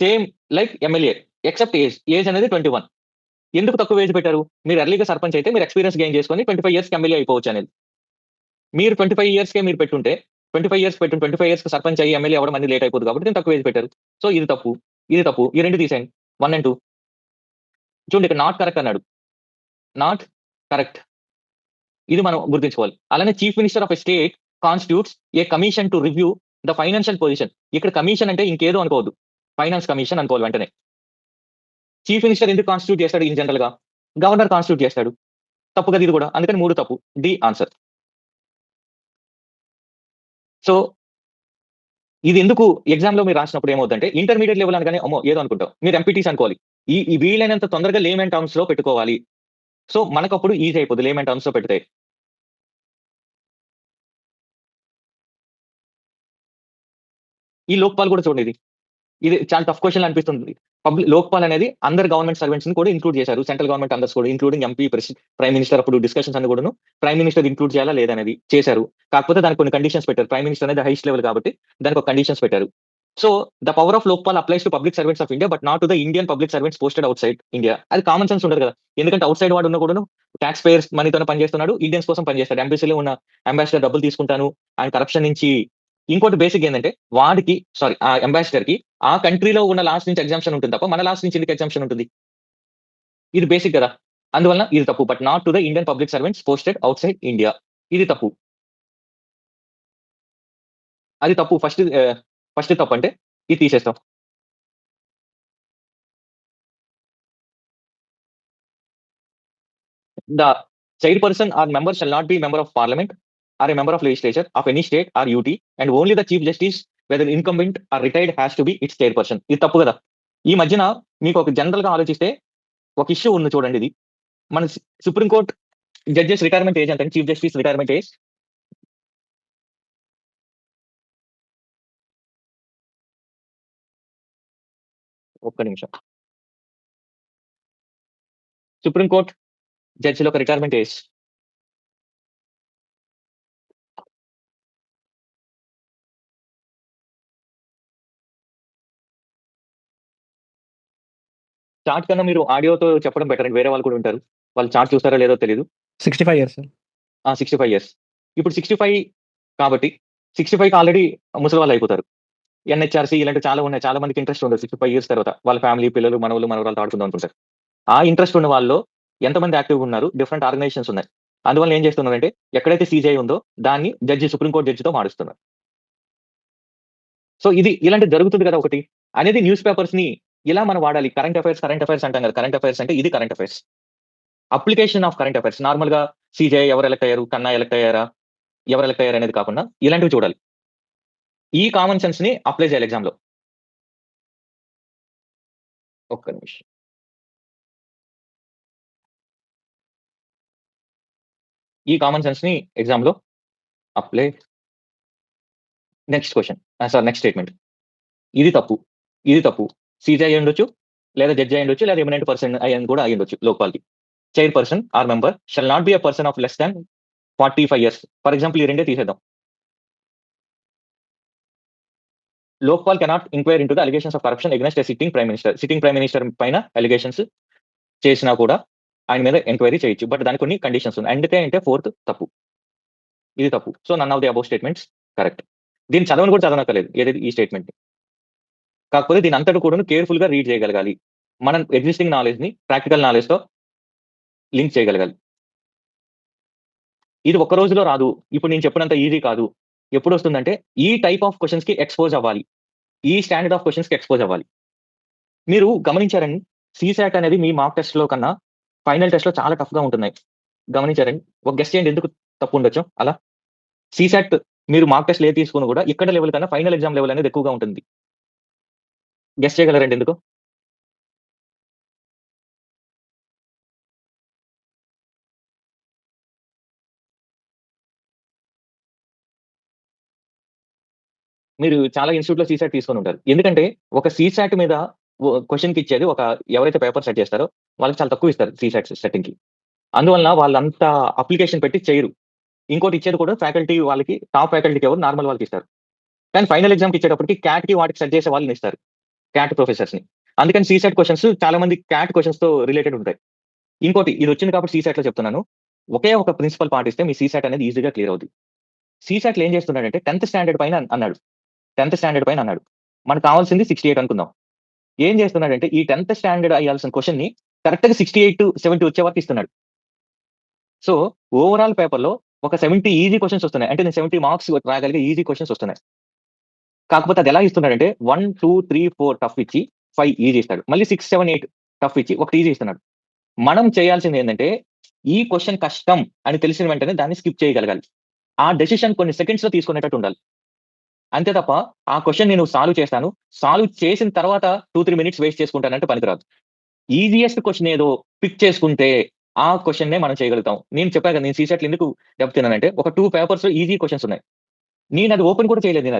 Same like MLA except age అనేది 21. ఎందుకు తక్కువ ఏజ్ పెట్టారు? మీరు ఎర్లీగా సర్పంచ్ అయితే మీరు ఎక్స్పీరియన్స్ గెయిన్ చేసుకొని 25 years ఎమ్మెల్యే అయిపోవచ్చు అనేది. మీరు 25 years మీరు పెట్టుంటే 25 years సర్పంచ్ అయ్యి ఎమ్మెల్యే అవ్వడం అనేది లేట్ అయిపోతుంది కాబట్టి దీన్ని తక్కువ ఏజ్ పెట్టారు. సో ఇది తప్పు, ఇది తప్పు. ఈ రెండు తీసేయండి, 1 and 2. చూడండి ఇక్కడ నాట్ కరెక్ట్ అన్నాడు, నాట్ కరెక్ట్. ఇది మనం గుర్తుంచుకోవాలి. అలానే chief minister of a state constitutes A commission to review the financial position. ఇక్కడ కమిషన్ అంటే ఇంకేదో అనుకోవద్దు, ఫైనాన్స్ కమిషన్ అనుకోవాలి వెంటనే. చీఫ్ మినిస్టర్ ఎందుకు కాన్స్టిట్యూట్ చేస్తాడు? ఇన్ జనరల్ గా గవర్నర్ కాన్స్టిట్యూట్ చేస్తాడు. తప్పు కదా ఇది కూడా, అందుకని 3 తప్పు. D answer. సో ఇది ఎందుకు ఎగ్జామ్ లో మీరు రాసినప్పుడు ఏమవుతుందంటే ఇంటర్మీడియట్ లెవెల్ అనగానే అమ్మో ఏదో అనుకుంటాం, మీరు ఎంపీటీస్ అనుకోవాలి. ఈ వీలైనంత తొందరగా లేమన్ టర్మ్స్ లో పెట్టుకోవాలి. సో మనకప్పుడు ఈజీ అయిపోతుంది లేమన్ టర్మ్స్ లో పెడితే. ఈ లోక్పాల్ కూడా చూడండి, ఇది చాలా టఫ్ క్వశ్చన్ అనిపిస్తుంది. లోక్పాల్ అనేది అందరు గవర్నమెంట్ సర్వెంట్స్ ని కూడా ఇంక్లూడ్ చేశారు, సెంట్రల్ గవర్నమెంట్ అందర్స్ కూడా ఇంక్లూడింగ్ ఎంపీ, ప్రైమ్ మినిస్టర్. అప్పుడు డిస్కషన్స్ అన్ని కూడా ప్రైమ్ మినిస్టర్ ఇంక్లూడ్ చేయాలా లేదనేది చేశారు. కాకపోతే దానికి కొన్ని కండిషన్స్ పెట్టారు. ప్రైమ్ మినిస్టర్ అనేది హైయెస్ట్ లెవెల్ కాబట్టి దానికి ఒక కండిషన్స్ పెట్టారు. So the power of Lokpal applies to public servants of India but not to the Indian public servants posted outside India. అది కామన్ సెన్స్ ఉండదు కదా, ఎందుకంటే అవుట్ సైడ్ వాడు ఉన్న కూడా ట్యాక్స్ పేయర్స్ మనీతో పనిచేస్తున్నాడు, ఇండియన్స్ కోసం పనిచేస్తాడు. ఎంబసీలో ఉన్న అంబాసిడర్ డబ్బులు తీసుకుంటాను, ఆయన కరప్షన్ నుంచి. ఇంకోటి బేసిక్ ఏంటంటే వాడికి ఆ అంబాసిడర్ కి ఆ కంట్రీలో ఉన్న లాస్ట్ నుంచి ఎగ్జామ్షన్ ఉంటుంది తప్ప మన లాస్ట్ నుంచి ఎందుకు ఎగ్జామ్షన్ ఉంటుంది? ఇది బేసిక్ కదా, అందువల్ల ఇది తప్పు. But not to the Indian public servants posted outside India, ఇది తప్పు. అది తప్పు. ఫస్ట్ తప్పు అంటే ఇది తీసేస్తాం. The chairperson or member shall not be member of parliament or a member of legislature of any state or UT and only the chief justice whether incumbent or retired has to be its chairperson. ఇది తప్పు కదా. ఈ మధ్యన మీకు ఒక general గా ఆలోచిస్తే ఒక ఇష్యూ ఉంది చూడండి. ఇది మన సుప్రీంకోర్టు జడ్జెస్ రిటైర్మెంట్ ఏజ్ అంటే చీఫ్ జస్టిస్ రిటైర్మెంట్ ఏజ్ ఒక్క నిమిషం. సుప్రీంకోర్టు జడ్జిల ఒక రిటైర్మెంట్ ఏజ్ చార్ట్ కన్నా మీరు ఆడియోతో చెప్పడం బెటర్ అండి. వేరే వాళ్ళు కూడా ఉంటారు, వాళ్ళు చార్ట్ చూస్తారో లేదో తెలియదు. 65 years. 65 years. ఇప్పుడు 65 కాబట్టి 65కి ఆల్రెడీ ముసలి వాళ్ళు అయిపోతారు. ఎన్హెచ్ఆర్సీ ఇలాంటి చాలా ఉన్నాయి. చాలా మందికి ఇంట్రెస్ట్ ఉండదు 65 years తర్వాత వాళ్ళ ఫ్యామిలీ, పిల్లలు, మనవరాలు ఆడుకుందాం అనుకుంటారు. ఆ ఇంట్రెస్ట్ ఉన్న వాళ్ళు ఎంతమంది యాక్టివ్గా ఉన్నారు? డిఫరెంట్ ఆర్గనైజేషన్స్ ఉన్నాయి. అందువల్ల ఏం చేస్తున్నారంటే ఎక్కడైతే సీజీఐ ఉందో దాన్ని సుప్రీంకోర్టు జడ్జితో మారుస్తున్నారు. సో ఇది ఇలాంటి జరుగుతుంది కదా ఒకటి అనేది. న్యూస్ పేపర్స్ ని ఇలా మనం వాడాలి. కరెంట్ అఫైర్స్ అంటాం కదా. కరెంట్ అఫైర్స్ అంటే ఇది current affairs, application of current affairs. Normal గా సీజీఐ ఎవరు ఎలక్ట్ అయ్యారు, కన్నా ఎలక్ట్ అయ్యారా, ఎవరు ఎలక్ట్ అయ్యారు అనేది కాకుండా ఇలాంటివి చూడాలి. ఈ కామన్ సెన్స్ ని అప్లై చేయాలి ఎగ్జామ్ లో. ఒక్క నిమిషం. ఈ కామన్ సెన్స్ ని ఎగ్జామ్ లో apply. Next question sir next statement. ఇది తప్పు, ఇది తప్పు. సీజే అయి ఉండొచ్చు, లేదా జడ్జి అయి ఉండొచ్చు, లేదా ఎమినెంట్ పర్సన్ అయ్యి కూడా అయి ఉండొచ్చు. లోక్పాల్కి chairperson or member shall not be a person of less than 45 years. For example ఈ రెండే తీసేద్దాం. Lokpal cannot enquire into the allegations of corruption against sitting prime minister. Sitting prime minister పైన అలిగేషన్స్ చేసినా కూడా ఆయన మీద ఎంక్వైరీ చేయొచ్చు. బట్ దానికి కొన్ని కండిషన్స్ ఉన్నాయి. అందుకే అంటే 4th తప్పు, ఇది తప్పు. So none of the above statements correct. దీన్ని చదవని కూడా చదవనక్కర్లేదు ఏదైతే ఈ స్టేట్మెంట్. కాకపోతే దీని అంతటి కూడా కేర్ఫుల్ గా రీడ్ చేయగలగాలి. మనం ఎగ్జిస్టింగ్ నాలెడ్జ్ ని ప్రాక్టికల్ నాలెడ్జ్ తో లింక్ చేయగలగాలి. ఇది ఒక్క రోజులో రాదు. ఇప్పుడు నేను చెప్పినంత ఈజీ కాదు. ఎప్పుడు వస్తుందంటే ఈ టైప్ ఆఫ్ క్వశ్చన్స్ కి ఎక్స్పోజ్ అవ్వాలి, ఈ స్టాండర్డ్ ఆఫ్ క్వశ్చన్స్ కి ఎక్స్పోజ్ అవ్వాలి. మీరు గమనించారండి, సీసాట్ అనేది మీ మార్క్ టెస్ట్ లో కన్నా ఫైనల్ టెస్ట్ లో చాలా టఫ్ గా ఉంటున్నాయి. గమనించారండి? ఒక గెస్ట్ చేయండి ఎందుకు తప్పు ఉండొచ్చు అలా. సీసాట్ మీరు మార్క్ టెస్ట్ లేదు తీసుకుని కూడా ఇక్కడ లెవెల్ కన్నా ఫైనల్ ఎగ్జామ్ లెవెల్ అనేది ఎక్కువగా ఉంటుంది. గెస్ట్ చేయగలరండి ఎందుకు? మీరు చాలా ఇన్స్టిట్యూట్ లో సీసాట్ తీసుకొని ఉంటారు. ఎందుకంటే ఒక సీసాట్ మీద క్వశ్చన్ కి ఇచ్చేది ఒక ఎవరైతే పేపర్ సెట్ చేస్తారో వాళ్ళకి చాలా తక్కువ ఇస్తారు సీసాట్ సెట్టింగ్ కి. అందువల్ల వాళ్ళంతా అప్లికేషన్ పెట్టి చేయరు. ఇంకోటి ఇచ్చేది కూడా ఫ్యాకల్టీ వాళ్ళకి, టాప్ ఫ్యాకల్టీకి ఎవరు నార్మల్ వాళ్ళకి ఇస్తారు. కానీ ఫైనల్ ఎగ్జామ్కి ఇచ్చేటప్పటికి క్యాట్ కి వాటికి సెట్ చేసే వాళ్ళని ఇస్తారు, క్యాట్ ప్రొఫెసర్స్ ని. అందుకని సీసాట్ క్వశ్చన్స్ చాలా మంది క్యాట్ క్వశ్చన్స్ తో రిలేటెడ్ ఉంటాయి. ఇంకోటి ఇది వచ్చింది కాబట్టి సీసాట్ లో చెప్తున్నాను, ఒకే ఒక ప్రిన్సిపల్ పాటిస్తే మీ సీసాట్ అనేది ఈజీగా క్లియర్ అవుతుంది. సీసాట్ లో ఏం చేస్తున్నాడంటే 10th స్టాండర్డ్ పైన అన్నాడు, 10th స్టాండర్డ్ పైన అన్నాడు. మనకు కావాల్సింది 68 అనుకుందాం. ఏం చేస్తున్నాడంటే ఈ 10th స్టాండర్డ్ అయ్యాల్సిన క్వశ్చన్ ని కరెక్ట్ గా 68 to 70 వచ్చే వరకు ఇస్తున్నాడు. సో ఓవరాల్ పేపర్ లో ఒక 70 ఈజీ క్వశ్చన్స్ వస్తున్నాయి. అంటే నేను 70 మార్క్స్ రాగలిగే ఈజీ క్వశ్చన్స్ వస్తున్నాయి. కాకపోతే అది ఎలా ఇస్తున్నాడంటే 1, 2, 3, 4 టఫ్ ఇచ్చి 5 ఈజీ ఇస్తాడు. మళ్ళీ 6, 7, 8 టఫ్ ఇచ్చి ఒకటి ఈజీ ఇస్తున్నాడు. మనం చేయాల్సింది ఏంటంటే ఈ క్వశ్చన్ కష్టం అని తెలిసిన వెంటనే దాన్ని స్కిప్ చేయగలగాలి. ఆ డెసిషన్ కొన్ని సెకండ్స్ లో తీసుకునేటట్టు ఉండాలి. అంతే తప్ప ఆ క్వశ్చన్ నేను సాల్వ్ చేస్తాను, సాల్వ్ చేసిన తర్వాత 2-3 minutes వేస్ట్ చేసుకుంటానంటే పనికిరాదు. ఈజియెస్ట్ క్వశ్చన్ ఏదో పిక్ చేసుకుంటే ఆ క్వశ్చన్ నే మనం చేయగలుగుతాం. నేను చెప్పాను కదా, నేను సీసెట్లు ఎందుకు చెప్తున్నానంటే ఒక 2 పేపర్స్ లో ఈజీ క్వశ్చన్స్ ఉన్నాయి. నేను అది ఓపెన్ కూడా చేయలేదు. నేను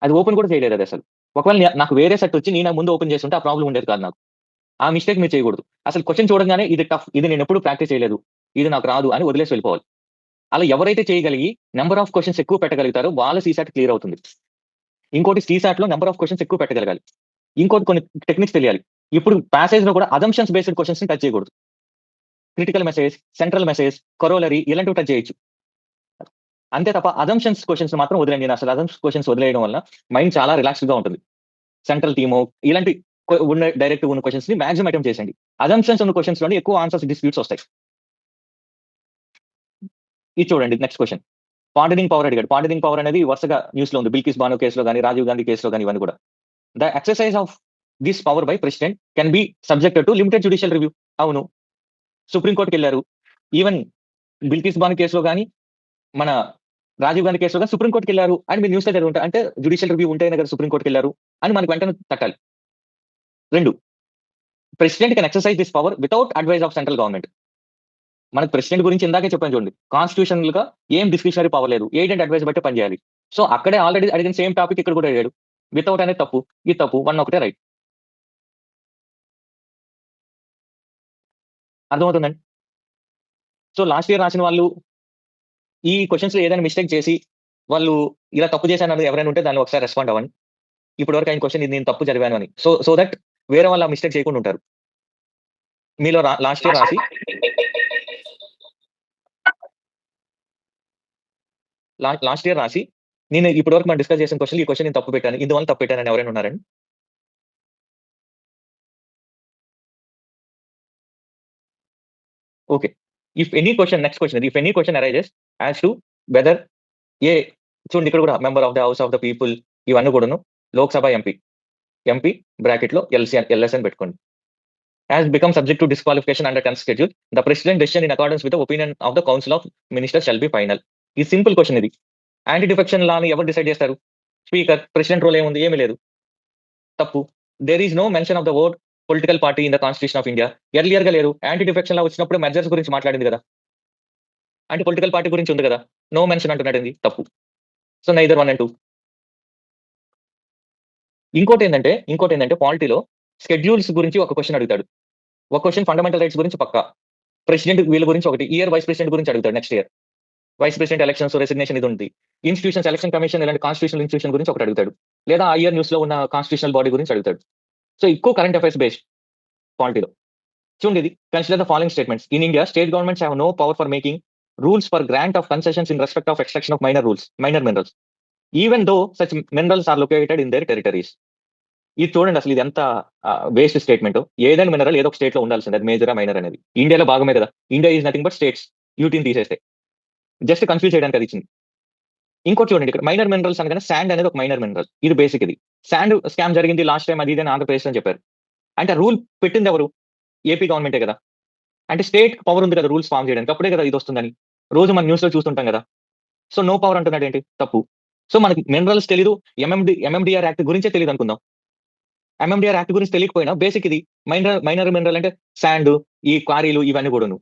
అది ఓపెన్ కూడా చేయలేదు. అది అసలు ఒకవేళ నాకు వేరే సెట్ వచ్చి నేను ముందు ఓపెన్ చేస్తుంటే ఆ ప్రాబ్లం ఉండేది కాదు నాకు. ఆ మిస్టేక్ మీరు చేయకూడదు. అసలు క్వశ్చన్ చూడగానే ఇది టఫ్, ఇది నేను ఎప్పుడు ప్రాక్టీస్ చేయలేదు, ఇది నాకు రాదు అని వదిలేసి వెళ్ళిపోవాలి. అలా ఎవరైతే చేయగలిగి నెంబర్ ఆఫ్ క్వశ్చన్స్ ఎక్కువ పెట్టగలుగుతారో వాళ్ళ సీసాట్ క్లియర్ అవుతుంది. ఇంకోటి సీసాట్ లో నెంబర్ ఆఫ్ క్వశ్చన్స్ ఎక్కువ పెట్టగలగాలి. ఇంకోటి కొన్ని టెక్నిక్స్ తెలియాలి. ఇప్పుడు ప్యాసేజ్ లో కూడా అజంప్షన్స్ బేస్డ్ క్వశ్చన్స్ ని టచ్ చేయకూడదు. క్రిటికల్ మెసేజ్, సెంట్రల్ మెసేజ్, కొరోలరీ ఇలాంటివి టచ్ చేయొచ్చు. అంతే తప్ప అజంప్షన్స్ క్వశ్చన్స్ మాత్రం వదిలేండి. నేను అసలు అజంప్షన్స్ క్వశ్చన్స్ వదిలేయడం వల్ల మైండ్ చాలా రిలాక్స్డ్ గా ఉంటుంది. సెంట్రల్ టీమో ఇలాంటి ఉన్న డైరెక్ట్ ఉన్న క్వశ్చన్స్ ని మాక్సిమం అటెంప్ట్ చేయండి. అజంప్షన్స్ ఉన్న క్వశ్చన్స్ లోనే ఎక్కువ ఆన్సర్స్ డిస్ప్యూట్స్ వస్తాయి. ఇది చూడండి నెక్స్ట్ క్వశ్చన్. పార్డనింగ్ పవర్ అడిగాడు. పార్డనింగ్ పవర్ అనేది వరుసగా న్యూస్ లో ఉంది. బిల్కిస్ బానో కేసులో కానీ, రాజీవ్ గాంధీ కేసులో కానీ, ఇవన్నీ కూడా. The exercise of this power by president can be subjected to limited judicial review. అవును, సుప్రీంకోర్టుకి వెళ్ళారు. ఈవెన్ బిల్కిస్ బానో కేసులో కానీ, మన రాజీవ్ గాంధీ కేసులో కానీ సుప్రీంకోర్టుకి వెళ్ళారు అని మీరు న్యూస్ లో చదువుంటారు. అంటే జ్యుడిషియల్ రివ్యూ ఉంటేనే కదా సుప్రీంకోర్టుకి వెళ్ళారు అని మనకు వెంటనే తట్టాలి. 2, president can exercise this power without advice of central government. మనకు ప్రెసిడెంట్ గురించి ఇందాకే చెప్పాను చూడండి, కాన్స్టిట్యూషనల్ గా ఏం డిస్క్రిషనరీ పవర్ లేదు, ఎయిడ్ అండ్ అడ్వైజ్ బట్టి పనిచేయాలి. సో అక్కడే ఆల్రెడీ అడిగిన సేమ్ టాపిక్ ఇక్కడ కూడా అడిగాడు. వితౌట్ అనేది తప్పు, ఇది తప్పు, 1 ఒకటే రైట్. అర్థమవుతుందండి? సో లాస్ట్ ఇయర్ రాసిన వాళ్ళు ఈ క్వశ్చన్స్ లో ఏదైనా మిస్టేక్ చేసి వాళ్ళు ఇలా తప్పు చేశాను ఎవరైనా ఉంటే దాన్ని ఒకసారి రెస్పాండ్ అవ్వండి. ఇప్పటి వరకు ఆయన క్వశ్చన్ ఇది నేను తప్పు చదివాను అని. సో దట్ వేరే వాళ్ళు ఆ మిస్టేక్ చేయకుండా ఉంటారు. మీలో లాస్ట్ ఇయర్ రాసి నేను ఇప్పటి వరకు మనం డిస్కస్ చేసిన క్వశ్చన్ ఈ క్వశ్చన్ నేను తప్పు పెట్టాను, ఇందువల్ల తప్పు పెట్టానని ఎవరైనా ఉన్నారండి? Okay. If any question, next question, if any question arises as to whether a, చూడండి ఇక్కడ కూడా member of the house of the people, ఇవన్నీ కూడాను లోక్సభ ఎంపీ బ్రాకెట్ లో ఎల్ఎస్ అని పెట్టుకోండి. has become subject to disqualification under 10th schedule, the president decision in accordance with the opinion of the council of ministers shall be final. ఈ simple question ఇది. Anti defection లాని ఎవరు decide చేస్తారు? Speaker. President rule ఏముంది? ఏమీ లేదు. తప్పు. There is no mention of the word political party in the constitution of India. Earlier గా లేదు. యాంటీ డిఫెక్షన్ లా వచ్చినప్పుడు మెజర్స్ గురించి మాట్లాడింది కదా, అంటే పొలిటికల్ పార్టీ గురించి ఉంది కదా. నో మెన్షన్ అంటున్నాడు, తప్పు. So neither 1 and 2. ఇంకోటి ఏంటంటే పాలిటీలో షెడ్యూల్స్ గురించి ఒక క్వశ్చన్ అడుగుతాడు. ఒక క్వశ్చన్ ఫండమెంటల్ రైట్స్ గురించి పక్కా. ప్రెసిడెంట్ వీళ్ళ గురించి ఒకటి. ఇయర్ వైస్ ప్రెసిడెంట్ గురించి అడుగుతాడు next year. Vice president elections, resignation ఇది ఉంది. ఇన్స్టిట్యూషన్స్, ఎలక్షన్ కమిషన్ ఇలాంటి కాన్స్టిట్యూషనల్ ఇన్స్టిట్యూషన్ గురించి ఒకటి అడుగుతాడు. లేదా ఆ ఇయర్ న్యూస్ లో ఉన్న కాన్స్టిట్యూషనల్ బాడీ గురించి అడుగుతాడు. సో ఎక్కువ కరెంట్ అఫైర్స్ బేస్డ్ పాలిటీలో. చూడండి ఇది. Consider the following statements. In India state governments have no power for making rules for grant of concessions in respect of extraction of minor minerals even though such minerals are located in their territories. ఇది చూడండి అసలు ఇది ఎంత waste statement. ఏదైనా mineral ఏదో ఒక state లో ఉండాల్సింది, అది మేజరా మైనర్ అనేది. ఇండియాలో భాగమే కదా. India is nothing but states. యూటీని తీసేస్తే జస్ట్ కన్ఫ్యూజ్ చేయడానికి అది ఇచ్చింది. ఇంకోటి చూడండి, ఇక్కడ మైనర్ మినరల్స్ అనగానే శాండ్ అనేది ఒక మైనర్ మినరల్. ఇది బేసిక్. ఇది శాండ్ స్కామ్ జరిగింది లాస్ట్ టైం అది ఇదని ఆంధ్రప్రదేశ్ అని చెప్పారు. అంటే రూల్ పెట్టింది ఎవరు? ఏపీ గవర్నమెంటే కదా. అంటే స్టేట్ పవర్ ఉంది కదా రూల్స్ ఫామ్ చేయడానికి, అప్పుడే కదా ఇది వస్తుందని రోజు మన న్యూస్ లో చూస్తుంటాం కదా. సో నో పవర్ అంటున్నాడు ఏంటి? తప్పు. సో మనకి మినరల్స్ తెలీదు, ఎంఎండిఆర్ యాక్ట్ గురించే తెలియదు అనుకుందాం. ఎంఎండిఆర్ యాక్ట్ గురించి తెలియకపోయినా బేసిక్ ఇది మైనర్ మినరల్ అంటే శాండ్, ఈ క్వారీలు ఇవన్నీ కూడాను.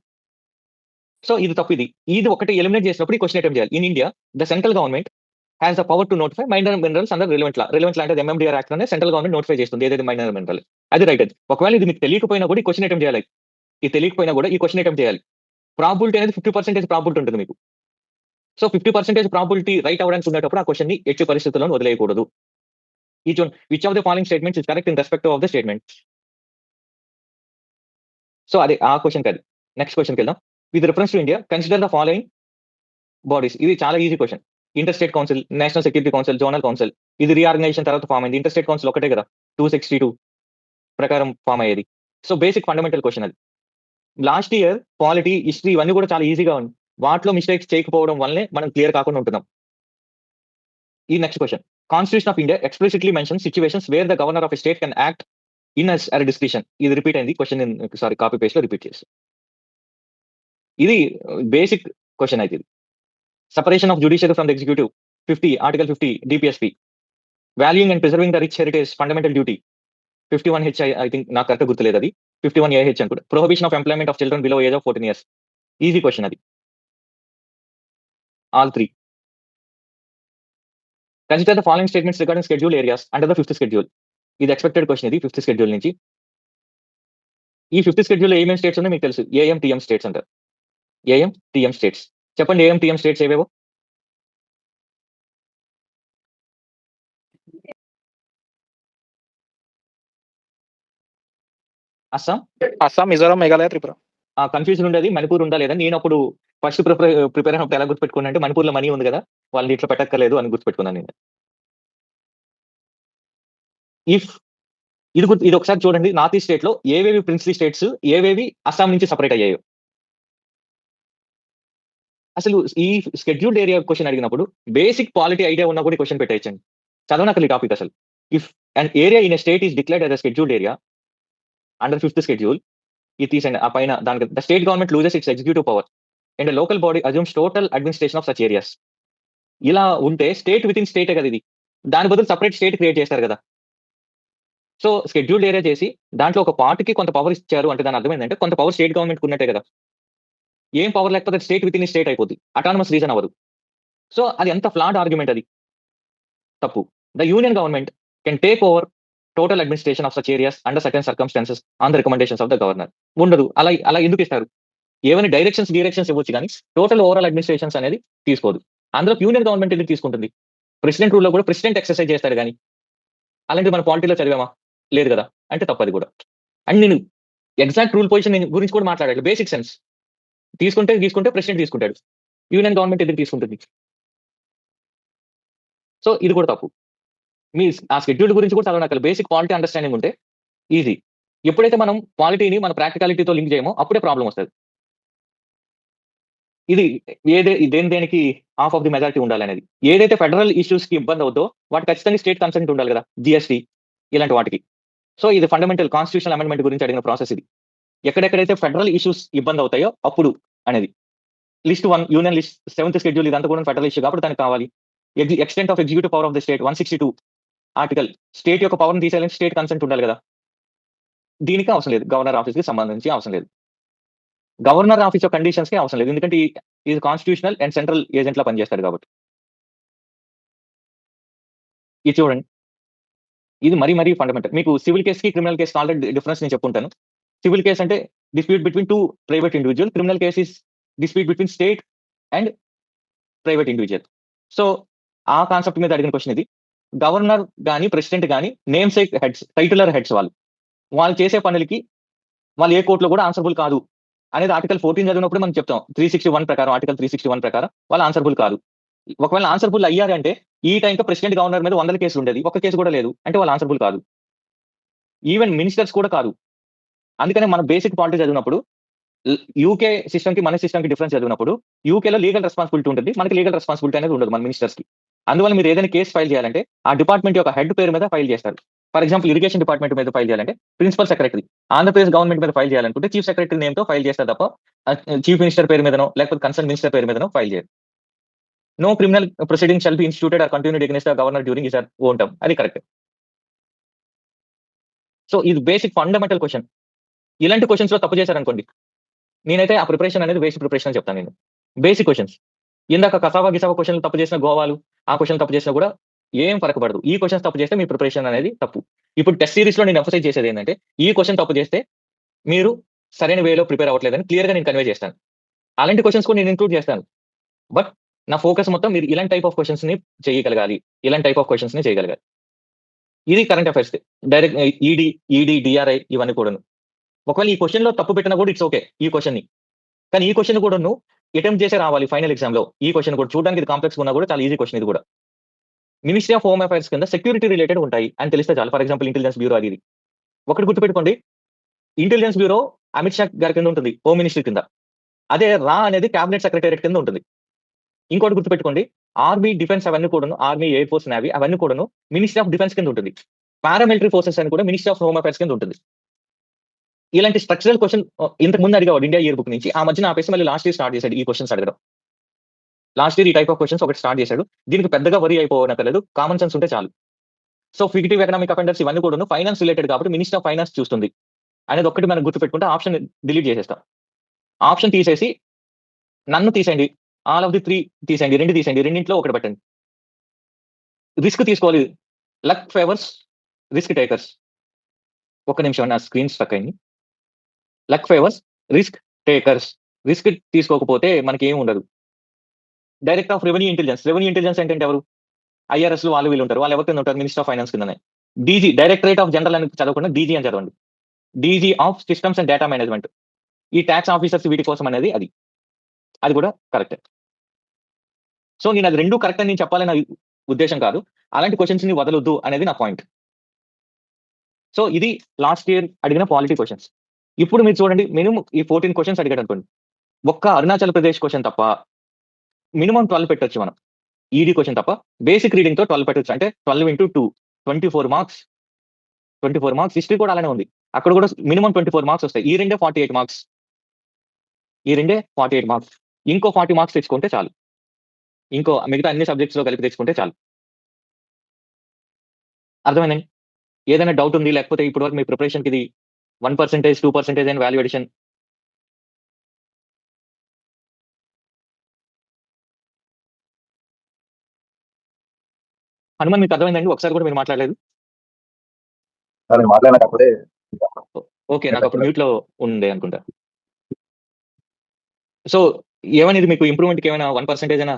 సో ఇది తప్పు. ఇది ఒకటి ఎలిమినేట్ చేసినప్పుడు ఈ క్వశ్చన్ అటెంప్ట్ చేయాలి. In India the central government has the power to notify minor minerals under relevant law అంటే ఎంఎండిఆర్ యాక్ట్ అనే సెంట్రల్ గవర్నమెంట్ నోటిఫై చేస్తుంది ఏదైతే మైనర్ మినరల్. అది రైట్. అది ఒకవేళ ఇది మీకు తెలియకపోయినా కూడా ఈ క్వశ్చన్ అటెంప్ట్ చేయాలి. ఇది తెలియకపోయినా కూడా ఈ క్వశ్చన్ అటెంప్ట్ చేయాలి. ప్రాబిలిటీ అనేది 50% ప్రాబిలిటీ ఉంటుంది మీకు. సో 50% ప్రాబిలిటీ రైట్ అవ్వడానికి ఉండేటప్పుడు ఆ క్వశ్చన్ ని ఎట్టి పరిస్థితుల్లో వదిలేయకూడదు. Each one which of the following statements is correct in respect of the statement. So అదే ఆ క్వశ్చన్ కాదు. నెక్స్ట్ క్వశ్చన్కి వెళ్దాం. With reference to India consider the following bodies. ఇది చాలా easy question. Inter state council, national security council, zonal council. ఇది reorganisation తర్వాత form అయింది. ఇంటర్ స్టేట్ కౌన్సిల్ ఒకటే కదా 262 ప్రకారం ఫామ్ అయ్యేది. సో బేసిక్ ఫండమెంటల్ క్వశ్చన్ అది. లాస్ట్ ఇయర్ పాలిటీ, హిస్టరీ ఇవన్నీ కూడా చాలా ఈజీగా ఉంది. వాటిలో మిస్టేక్స్ చేయకపోవడం వల్లనే మనం క్లియర్ కాకుండా ఉంటున్నాం. ఈ next question. Constitution of India explicitly mention situations where the governor of a state can act in his her discretion. ఇది రిపీట్ అయింది క్వశ్చన్, కాపీ పేస్ట్ లో రిపీట్ చేసి. ఇది బేసిక్ క్వశ్చన్ అయితే. ఇది separation of judiciary from the executive 50 article 50 DPSP. Valuing and preserving the rich heritage fundamental duty 51H I think, నాకు correct గుర్తులేదు అది. 51AH అనుకుంటా. Prohibition of employment of children below age of 14 years. Easy question అది. All 3. Consider the following statements regarding schedule areas under the 5th schedule. ఇది expected question. ఇది 5th schedule నుంచి. ఈ 5th schedule ఏమేమి states ఉన్నాయో మీకు తెలుసు. ఏఎం టీఎం స్టేట్స్ అంటారు. AM TM states. చెప్పండి ఏఎం టీఎం స్టేట్స్ ఏవేవో. అస్సాం, మిజోరాం, మేఘాలయ, త్రిపుర. ఆ కన్ఫ్యూజన్ ఉండేది. మణిపూర్ ఉందా లేదా. నేను అప్పుడు ఫస్ట్ ప్రిపేర్ అయినప్పుడు ఎలా గుర్తుపెట్టుకున్నా అంటే మణిపూర్లో మనీ ఉంది కదా, వాళ్ళని ఇట్లా పెట్టక్కర్లేదు అని గుర్తుపెట్టుకున్నాను నేను. ఇఫ్ ఇది ఒకసారి చూడండి, నార్త్ ఈస్ట్ స్టేట్ లో ఏవేవి ప్రిన్స్లీ స్టేట్స్, ఏవేవి అస్సాం నుంచి సపరేట్ అయ్యాయో. అసలు ఈ షెడ్యూల్డ్ ఏరియా క్వశ్చన్ అడిగినప్పుడు బేసిక్ పాలిటీ ఐడియా ఉన్నా కూడా క్వశ్చన్ పెట్టేయచ్చండి. చదవనక్కర్లేదు ఈ టాపిక్ అసలు. If and area in state is declared as a scheduled area under 5th schedule, ఇది తీసండి ఆ పైన. దానికి the state government loses it's executive power and local body assumes total administration of such areas. ఇలా ఉంటే state with in స్టేటే కదా ఇది. దాని బదులు సపరేట్ స్టేట్ క్రియేట్ చేస్తారు కదా. సో షెడ్యూల్డ్ ఏరియా చేసి దాంట్లో ఒక పార్ట్కి కొంత పవర్ ఇచ్చారు అంటే దాని అర్థం ఏంటంటే కొంత పవర్ స్టేట్ గవర్నమెంట్ ఉన్నట్టే కదా. ఏం పవర్ లేకపోతే స్టేట్ విత్ ఇన్ స్టేట్ అయిపోద్ది, అటానమస్ రీజన్ అవ్వదు. సో అది ఎంత ఫ్లాడ్ ఆర్గ్యుమెంట్, అది తప్పు. The union government can take over total administration of such areas under certain circumstances on the recommendations of the governor. ఉండదు. అలా ఎందుకు ఇస్తారు? ఏమైనా డైరెక్షన్స్ ఇవ్వచ్చు కానీ టోటల్ ఓవరాల్ అడ్మినిస్ట్రేషన్స్ అనేది తీసుకోదు. అందులో యూనియన్ గవర్నమెంట్ ఎందుకు తీసుకుంటుంది? ప్రెసిడెంట్ రూల్లో కూడా ప్రెసిడెంట్ ఎక్సర్సైజ్ చేస్తాడు కానీ అలాంటివి మన పాలిటీలో చదివామా? లేదు కదా. అంటే తప్పది కూడా. అండ్ నేను ఎగ్జాక్ట్ రూల్ పొజిషన్ గురించి కూడా మాట్లాడాలి. బేసిక్ సెన్స్ తీసుకుంటే ప్రెసిడెంట్ తీసుకుంటాడు, యూనియన్ గవర్నమెంట్ ఎందుకు తీసుకుంటుంది? సో ఇది కూడా తప్పు. మీ ఆ షెడ్యూల్ గురించి కూడా చదవనక్కర్లేదు. బేసిక్ పాలిటీ అండర్స్టాండింగ్ ఉంటే ఈజీ. ఎప్పుడైతే మనం పాలిటీని మన ప్రాక్టికాలిటీతో లింక్ చేయమో అప్పుడే ప్రాబ్లం వస్తుంది. ఇది దేనికి హాఫ్ ఆఫ్ ది మెజారిటీ ఉండాలి అనేది. ఏదైతే ఫెడరల్ ఇష్యూస్ కి ఇబ్బంది అవుతుందో వాటి ఖచ్చితంగా స్టేట్ కన్సెంట్ ఉండాలి కదా, జిఎస్టీ ఇలాంటి వాటికి. సో ఇది ఫండమెంటల్ కాన్స్టిట్యూషనల్ అమెండ్మెంట్ గురించి అడిగిన ప్రాసెస్ ఇది. ఎక్కడెక్కడైతే ఫెడరల్ ఇష్యూస్ ఇబ్బంది అవుతాయో అప్పుడు అనేది. List 1 union list 7th schedule ఇదంతా కూడా ఫెడరల్ ఇష్యూ కాబట్టి దానికి కావాలి. Extent of executive power of the state 162 article. State యొక్క పవర్ని తీసేయాలంటే స్టేట్ కన్సెంట్ ఉండాలి కదా. దీనికి అవసరం లేదు. గవర్నర్ ఆఫీస్కి సంబంధించి అవసరం లేదు. గవర్నర్ ఆఫీస్ యొక్క కండిషన్స్కి అవసరం లేదు, ఎందుకంటే ఇది కాన్స్టిట్యూషనల్ అండ్ సెంట్రల్ ఏజెంట్ లా పనిచేస్తాడు కాబట్టి. ఇది చూడండి, ఇది మరీ ఫండమెంటల్. మీకు సివిల్ కేసుకి క్రిమినల్ కేసుకి ఆల్రెడీ డిఫరెన్స్ నేను చెప్పుకుంటాను. సివిల్ కేసు అంటే dispute between 2 private individual. Criminal case is dispute between state and private individual. So ఆ కాన్సెప్ట్ మీద అడిగిన క్వశ్చన్ ఇది. గవర్నర్ కానీ ప్రెసిడెంట్ కానీ నేమ్ సేక్ హెడ్స్, టైటిలర్ హెడ్స్ వాళ్ళు చేసే పనులకి వాళ్ళు ఏ కోర్టులో కూడా ఆన్సరబుల్ కాదు అనేది ఆర్టికల్ 14 చదివినప్పుడు మనం చెప్తాం. 361 ప్రకారం, ఆర్టికల్ 361 ప్రకారం వాళ్ళు ఆన్సరబుల్ కాదు. ఒకవేళ ఆన్సరబుల్ అయ్యారంటే ఈ టైంకి ప్రెసిడెంట్ గవర్నర్ మీద 100 కేసులు ఉండేది, ఒక్క కేసు కూడా లేదు అంటే వాళ్ళు ఆన్సరబుల్ కాదు. ఈవెన్ మినిస్టర్స్ కూడా కాదు. అందుకనే మన బేసిక్ పాలిటీ చదివినప్పుడు యూకే సిస్టమ్కి మన సిస్టమ్కి డిఫరెన్స్ చదివినప్పుడు యూకేలో లీగల్ రెస్పాన్సిబిలిటీ ఉంటుంది, మనకి లీగల్ రెస్పాన్సిబిలిటీ అనేది ఉండదు మన మినిస్టర్స్కి. అందువల్ల మీరు ఏదైనా కేసు ఫైల్ చేయాలంటే ఆ డిపార్ట్మెంట్ యొక్క హెడ్ పేరు మీద ఫైల్ చేస్తారు. ఫర్ ఎగ్జాంపుల్ ఇరిగేషన్ డిపార్ట్మెంట్ మీద ఫైల్ చేయాలంటే ప్రిన్సిపల్ సెక్రటరీ, ఆంధ్రప్రదేశ్ గవర్నమెంట్ మీద ఫైల్ చేయాలనుకుంటే చీఫ్ సెక్రటరీ నేమ్తో ఫైల్ చేస్తారు తప్ప చీఫ్ మినిస్టర్ పేరు మీదనో లేకపోతే కన్సర్న్ మినిస్టర్ పేరు మీదనో ఫైల్ చేయరు. No criminal proceeding shall be instituted or continued against the governor during his own term. అది కరెక్ట్. సో ఇది బేసిక్ ఫండమెంటల్ క్వశ్చన్. ఇలాంటి క్వశ్చన్స్ లో తప్పు చేశారనుకోండి, నేనైతే ఆ ప్రిపరేషన్ అనేది బేసిక్ ప్రిపరేషన్ చెప్తాను. నేను బేసిక్ క్వశ్చన్స్ ఇందాక కసావా గిసావా క్వశ్చన్లు తప్పు చేసిన గోవాలు ఆ క్వశ్చన్ తప్పు చేసినా కూడా ఏం ఫరక పడదు. ఈ క్వశ్చన్స్ తప్పు చేస్తే మీ ప్రిపరేషన్ అనేది తప్పు. ఇప్పుడు టెస్ట్ సిరీస్ లో నేను ఎంఫసైజ్ చేసేది ఏంటంటే ఈ క్వశ్చన్ తప్పు చేస్తే మీరు సరైన వేలో ప్రిపేర్ అవ్వట్లేదని క్లియర్ గా నేను కన్వే చేస్తాను. అలాంటి క్వశ్చన్స్ కూడా నేను ఇంక్లూడ్ చేస్తాను. బట్ నా ఫోకస్ మొత్తం మీరు ఇలాంటి టైప్ ఆఫ్ క్వశ్చన్స్ ని చేయగలగాలి, ఇలాంటి టైప్ ఆఫ్ క్వశ్చన్స్ ని చేయగలగాలి. ఇది current affairs direct ED DRI ఇవన్నీ కూడాను. ఒకవేళ ఈ క్వశ్చన్ లో తప్పు పెట్టినా కూడా ఇట్స్ ఓకే ఈ క్వశ్చన్ ని, కానీ ఈ క్వశ్చన్ కూడా నువ్వు అటెంప్ట్ చేసే రావాలి ఫైనల్ ఎగ్జామ్ లో. ఈ క్వశ్చన్ కూడా చూడడానికి ఇది కాంప్లెక్స్ ఉన్నా కూడా చాలా ఈజీ క్వశ్చన్. ఇది కూడా మినిస్ట్రీ ఆఫ్ హోమ్ అఫైర్స్ కింద సెక్యూరిటీ రిలేటెడ్ ఉంటాయి అని తెలిస్తే చాలు. ఫర్ ఎగ్జాంపుల్ ఇంటెలిజెన్స్ బ్యూరో, అది ఒకటి గుర్తుపెట్టుకోండి, ఇంటెలిజెన్స్ బ్యూరో అమిత్ షా గారి కింద ఉంటుంది, హోమ్ మినిస్ట్రీ కింద. అదే రా అనేది క్యాబినెట్ సెక్రటేరియట్ కింద ఉంటుంది. ఇంకోటి గుర్తుపెట్టుకోండి, ఆర్మీ డిఫెన్స్ అవన్నీ కూడాను, ఆర్మీ ఎయిర్ ఫోర్స్ నేవీ అవన్నీ కూడాను మినిస్ట్రీ ఆఫ్ డిఫెన్స్ కింద ఉంటుంది. పారామిలిటరీ ఫోర్సెస్ అని కూడా మినిస్ట్రీ ఆఫ్ హోమ్ అఫైర్స్ కింద ఉంటుంది. ఇలాంటి స్ట్రక్చరల్ క్వశ్చన్ ఇంతకు ముందు అడిగాడు ఇండియా ఇయర్ బుక్ నుంచి, ఆ మధ్యన ఆపేసి మళ్ళీ లాస్ట్ ఇయర్ స్టార్ట్ చేశాడు ఈ క్వశ్చన్స్ అడగడం. లాస్ట్ ఇయర్ ఈ టైప్ ఆఫ్ క్వశ్చన్స్ ఒకటి స్టార్ట్ చేశాడు. దీనికి పెద్దగా వరి అయిపోనక్కర్లేదు, కామన్ సెన్స్ ఉంటే చాలు. సో ఫిగిటివ్ ఎకనామిక్ అఫెండర్స్ ఇవన్నీ కూడా ఫైనాన్స్ రిలేటెడ్ కాబట్టి మినిస్టర్ ఆఫ్ ఫైనాన్స్ చూస్తుంది అనేది ఒకటి మనం గుర్తుపెట్టుకుంటే ఆప్షన్ డిలీట్ చేసేస్తాం. ఆప్షన్ తీసేసి నన్ను తీసేయండి, ఆల్ ఆఫ్ ది 3 తీసేయండి, 2 తీసేయండి, రెండింటిలో ఒకటి పెట్టండి. రిస్క్ తీసుకోవాలి, లక్ ఫేవర్స్ రిస్క్ టేకర్స్. ఒక్క నిమిషం, నా స్క్రీన్ స్ట్రక్ అయింది. Luck favours risk takers. Risk తీసుకోకపోతే మనకి ఏమి ఉండదు. డైరెక్టర్ ఆఫ్ రెవెన్యూ ఇంటెలిజెన్స్ ఏంటంటే ఎవరు? ఐఆర్ఎస్ వాళ్ళు వీళ్ళు ఉంటారు. వాళ్ళు ఎవరి కింద ఉంటారు? మినిస్టర్ ఆఫ్ ఫైనాన్స్ కిందనే. డీజీ, డైరెక్టరేట్ ఆఫ్ జనరల్ అని చదవకుండా డీజీ అని చదవండి. DG of systems and data management. ఈ ట్యాక్స్ ఆఫీసర్స్ వీటి కోసం అనేది అది కూడా కరెక్ట్. సో నేను అది 2 కరెక్ట్ అని నేను చెప్పాలని నా ఉద్దేశం కాదు. అలాంటి క్వశ్చన్స్ ని వదలొద్దు అనేది నా పాయింట్. సో ఇది లాస్ట్ ఇయర్ అడిగిన పాలిటీ క్వశ్చన్స్. ఇప్పుడు మీరు చూడండి, మినిమం ఈ 14 క్వశ్చన్స్ అడిగాడు అనుకోండి, ఒక్క అరుణాచల్ ప్రదేశ్ క్వశ్చన్ తప్ప మినిమం 12 పెట్టొచ్చు మనం. ఈడీ క్వశ్చన్ తప్ప బేసిక్ రీడింగ్ తో 12 పెట్టొచ్చు. అంటే 12 into 2 24 మార్క్స్. 24 మార్క్స్. హిస్టరీ కూడా అలానే ఉంది, అక్కడ కూడా మినిమం 24 మార్క్స్ వస్తాయి. ఈ రెండే 48 మార్క్స్. ఇంకో 40 మార్క్స్ తెచ్చుకుంటే చాలు. ఇంకో మిగతా అన్ని సబ్జెక్ట్స్ లో కలిపి తెచ్చుకుంటే చాలు. అర్థమైందండి? ఏదైనా డౌట్ ఉంది, లేకపోతే ఇప్పటి వరకు మీ ప్రిపరేషన్ కి ఇది 1%, 2% అని వాల్యూ అడిషన్ హనుమాన్ మీకు అర్థమైందండి? ఒకసారి కూడా మీరు మాట్లాడలేదు. మాట్లాడకపోతే ఓకే, నాకు అప్పుడు మ్యూట్ లో ఉండే అనుకుంటా. సో ఏమైనా ఇది మీకు ఇంప్రూవ్మెంట్ కి ఏమైనా 1% అయినా?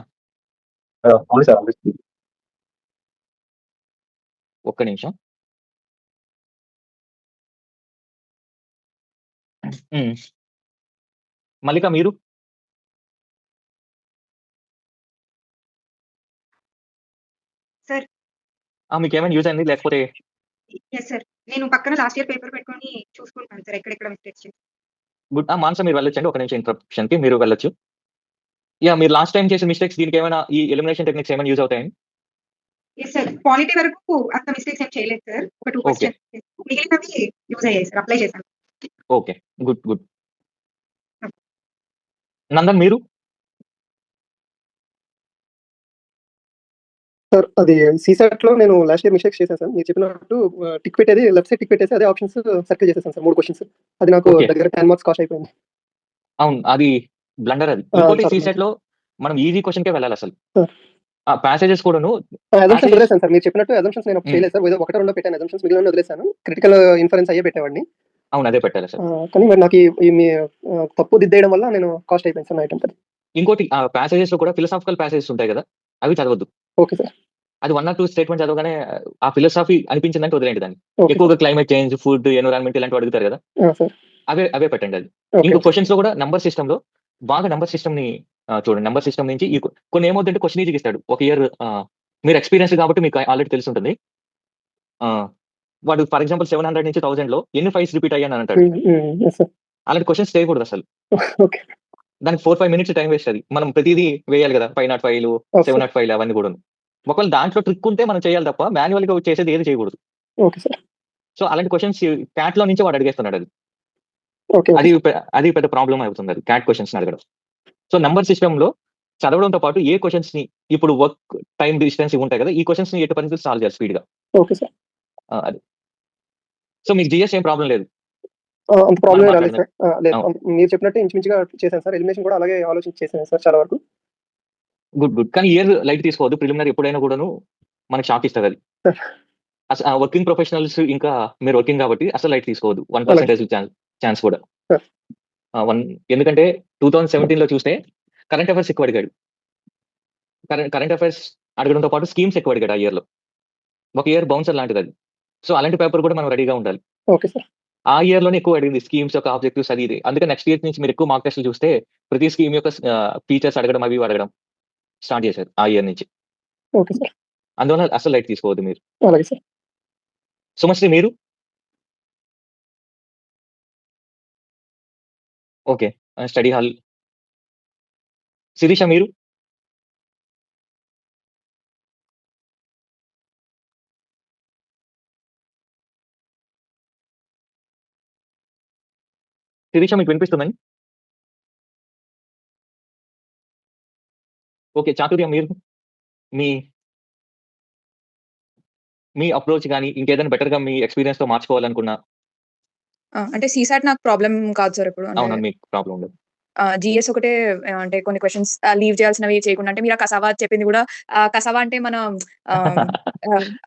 అవును సార్. ఒక్క నిమిషం. మల్లిక మీరు? సార్ మీకు ఏమైనా యూజ్ అయింది లేకపోతే? ఎస్ సార్, నేను పక్కన లాస్ట్ ఇయర్ పేపర్ పెట్టుకొని చూసుకుంటాను సార్ ఎక్కడెక్కడ మిస్టేక్స్ చేసి. గుడ్. మానస మీరు వెళ్ళొచ్చండి, ఒక నిమిషం ఇంటరప్షన్ కి మీరు వెళ్ళొచ్చు. యా, మీరు లాస్ట్ టైం చేసిన మిస్టేక్స్ దీనికి ఏమైనా ఈ ఎలిమినేషన్ టెక్నిక్స్ ఏమైనా యూజ్ అవుతాయండి? ఎస్ సార్, పాలిటీ వరకు అంత మిస్టేక్స్ ఏం చేయలేదు సార్. ఒక 2 Okay. క్వశ్చన్స్ మిగిలినవి యూజ్ అయ్యాయి సార్, అప్లై చేశాను. Okay, good. నందన్ మీరు? సార్ అది సీసాట్‌లో నేను లాస్ట్ ఇయర్ మిస్టేక్స్ చేశాను సార్. మీరు చెప్పినట్టు టిక్ పెట్టేది లెఫ్ట్ సైడ్ టిక్ పెట్టేసి అదే ఆప్షన్స్ సర్కిల్ చేసేసాను సార్ 3 క్వెషన్స్. అది నాకు ఓకే. దగ్గర 10 మార్క్స్ కాస్ట్ అయిపోయింది. అవును. అది బ్లండర్ అది. ఇంకోటి సార్ సీసెట్‌లో మనం ఈజీ క్వెషన్‌కే వెళ్ళాలసలు. సార్. ఆ ప్యాసేజెస్ కూడాను అజంప్షన్స్ ప్యాసేజెస్ వదిలేసాను సార్. మీరు చెప్పినట్టు అజంప్షన్స్ నేను హ్మ్. చేయలేదు సార్. ఏదో ఒకటో రెండో పెట్టాను అజంప్షన్స్ మిగిలినవన్నీ వదిలేసాను. క్రిటికల్ ఇన్ఫరెన్స్ అయ్యే పెట్టేవాడిని. అవును. అదే పెట్టాలి అసలు. కానీ మరి నాకు ఈ మీ తప్పు దిద్దేయడం వల్ల నేను కాస్ట్ అయిపోయింది సార్ నా ఐటెమ్ అది. ఇంకోటి ప్యాసేజెస్‌లో కూడా ఫిలాసాఫికల్ ప్యాసేజెస్ ఉంటాయి కదా! అవి చదవద్దు. Okay sir. అది 1 ఆర్ 2 స్టేట్‌మెంట్ చదవగానే ఆ ఫిలాసఫీ అనిపించిందంటే వదిలేయండి దాన్ని. ఓకే ఎక్కువగా sir. Climate change, food, environment ఇలాంటివి అడుగుతారు కదా! సార్. అవే పెట్టండి అది. ఓకే. ఇంకో క్వెషన్స్‌లో కూడా నంబర్ సిస్టమ్‌లో బాగా నంబర్ సిస్టమ్‌ని చూడండి. నంబర్ సిస్టమ్ నుంచి కొన్ని ఏమవుద్దంటే క్వెషన్ ఈజీగా ఇస్తాడు. ఒక ఇయర్ మీరు ఎక్స్‌పీరియన్స్‌డ్ కాబట్టి మీకు ఆల్రెడీ తెలిసుంటుంది. వాడు ఫర్ ఎగ్జాంపుల్ 700 నుంచి 1000లో ఎన్ని 5స్ రిపీట్ అయ్యాయని అంటాడు. Yes sir. అలాంటి క్వెషన్స్ చేయకూడదు అసలు. ఓకే. దానికి 4, 5 మినిట్స్ టైం వేస్ట్ అది. మనం ప్రతిదీ వేయాలి కదా! 505లు, ఓకే సార్. 705లు అవన్నీ కూడాను. ఒకవేళ దాంట్లో ట్రిక్ ఉంటే మనం చేయాలి తప్ప మాన్యువల్‌గా చేసేది ఏది చేయకూడదు. Okay sir. సో అలాంటి క్వెషన్స్ క్యాట్‌లో నుంచి వాడు అడిగేస్తున్నాడు అది. ఓకే. అది పెద్ద ప్రాబ్లమ్ అవుతుంది అది క్యాట్ క్వెషన్స్‌ని అడగడం. సో నంబర్ సిస్టమ్‌లో చదవడంతో పాటు ఏ క్వెషన్స్‌ని ఇప్పుడు వర్క్ టైమ్ డిస్టెన్స్ ఇవి ఉంటాయి కదా! ఈ క్వెషన్స్‌ని ఎట్టి పరిస్థితుల్లో సాల్వ్ చేయాలి స్పీడ్‌గా. Okay sir. అది. సో మీకు జీఎస్ ఏం ప్రాబ్లమ్ లేదు. అంత ప్రాబ్లమ్ మనం రాలేదు సార్. లేదు. అవును. మీరు చెప్పినట్టు ఇంచుమించుగా చేశాను సార్. ఎలిమినేషన్ కూడా అలాగే ఆలోచించి చేశాను సార్ చాలా వరకు. గుడ్. కానీ ఇయర్ లైట్ తీసుకోవద్దు. ప్రిలిమినరీ ఎప్పుడైనా కూడాను మనకు షాక్ ఇస్తది అది. వర్కింగ్ ప్రొఫెషనల్స్ ఇంకా మీరు వర్కింగ్ కాబట్టి అసలు లైట్ తీసుకోవద్దు. 1% ఛాన్స్ కూడా. సార్. 1 ఎందుకంటే 2017లో చూస్తే కరెంట్ అఫైర్స్ ఎక్కువ అడిగాడు. కరెంట్ అఫైర్స్ అడగడంతో పాటు స్కీమ్స్ ఎక్కువ అడిగాడు ఆ ఇయర్‌లో. ఒక ఇయర్ బౌన్సర్ లాంటిది అది. సో అలాంటి పేపర్ కూడా మనం రెడీగా ఉండాలి. Okay sir. ఆ ఇయర్‌లోనే ఎక్కువ అడిగింది స్కీమ్స్ యొక్క ఆబ్జెక్టివ్స్ అది ఇది. అందుకే నెక్స్ట్ ఇయర్ నుంచి మీరు ఎక్కువ మార్క్ టెస్ట్‌లు చూస్తే ప్రతి స్కీమ్ యొక్క ఫీచర్స్ అడగడం అవి ఇవి అడగడం స్టార్ట్ చేశారు ఆ ఇయర్ నుంచి. Okay sir. అందువల్ల అసలు లైట్ తీసుకోవద్దు మీరు. అలాగే సార్. సుమశ్రీ మీరు? ఓకే. Study hall. శిరీష మీరు? శిరీష మీకు వినిపిస్తుందండి? ఓకే. చాతుర్య మీరు? మీ మీ అప్రోచ్ గాని, ఇంకేదైనా బెటర్‌గా మీ ఎక్స్‌పీరియన్స్‌తో మార్చుకోవాలనుకున్నా అంటే సీసాట్ నాకు ప్రాబ్లమ్ కాదు సార్ ఇప్పుడు. అంటే అవునండి. మీకు ప్రాబ్లమ్ ఉండదు. జీఎస్ ఒకటే అంటే కొన్ని క్వెషన్స్ లీవ్ చేయాల్సినవి చేయకుండా అంటే మీరు ఆ కసావా చెప్పింది కూడా కసావా అంటే మన ఆహ్,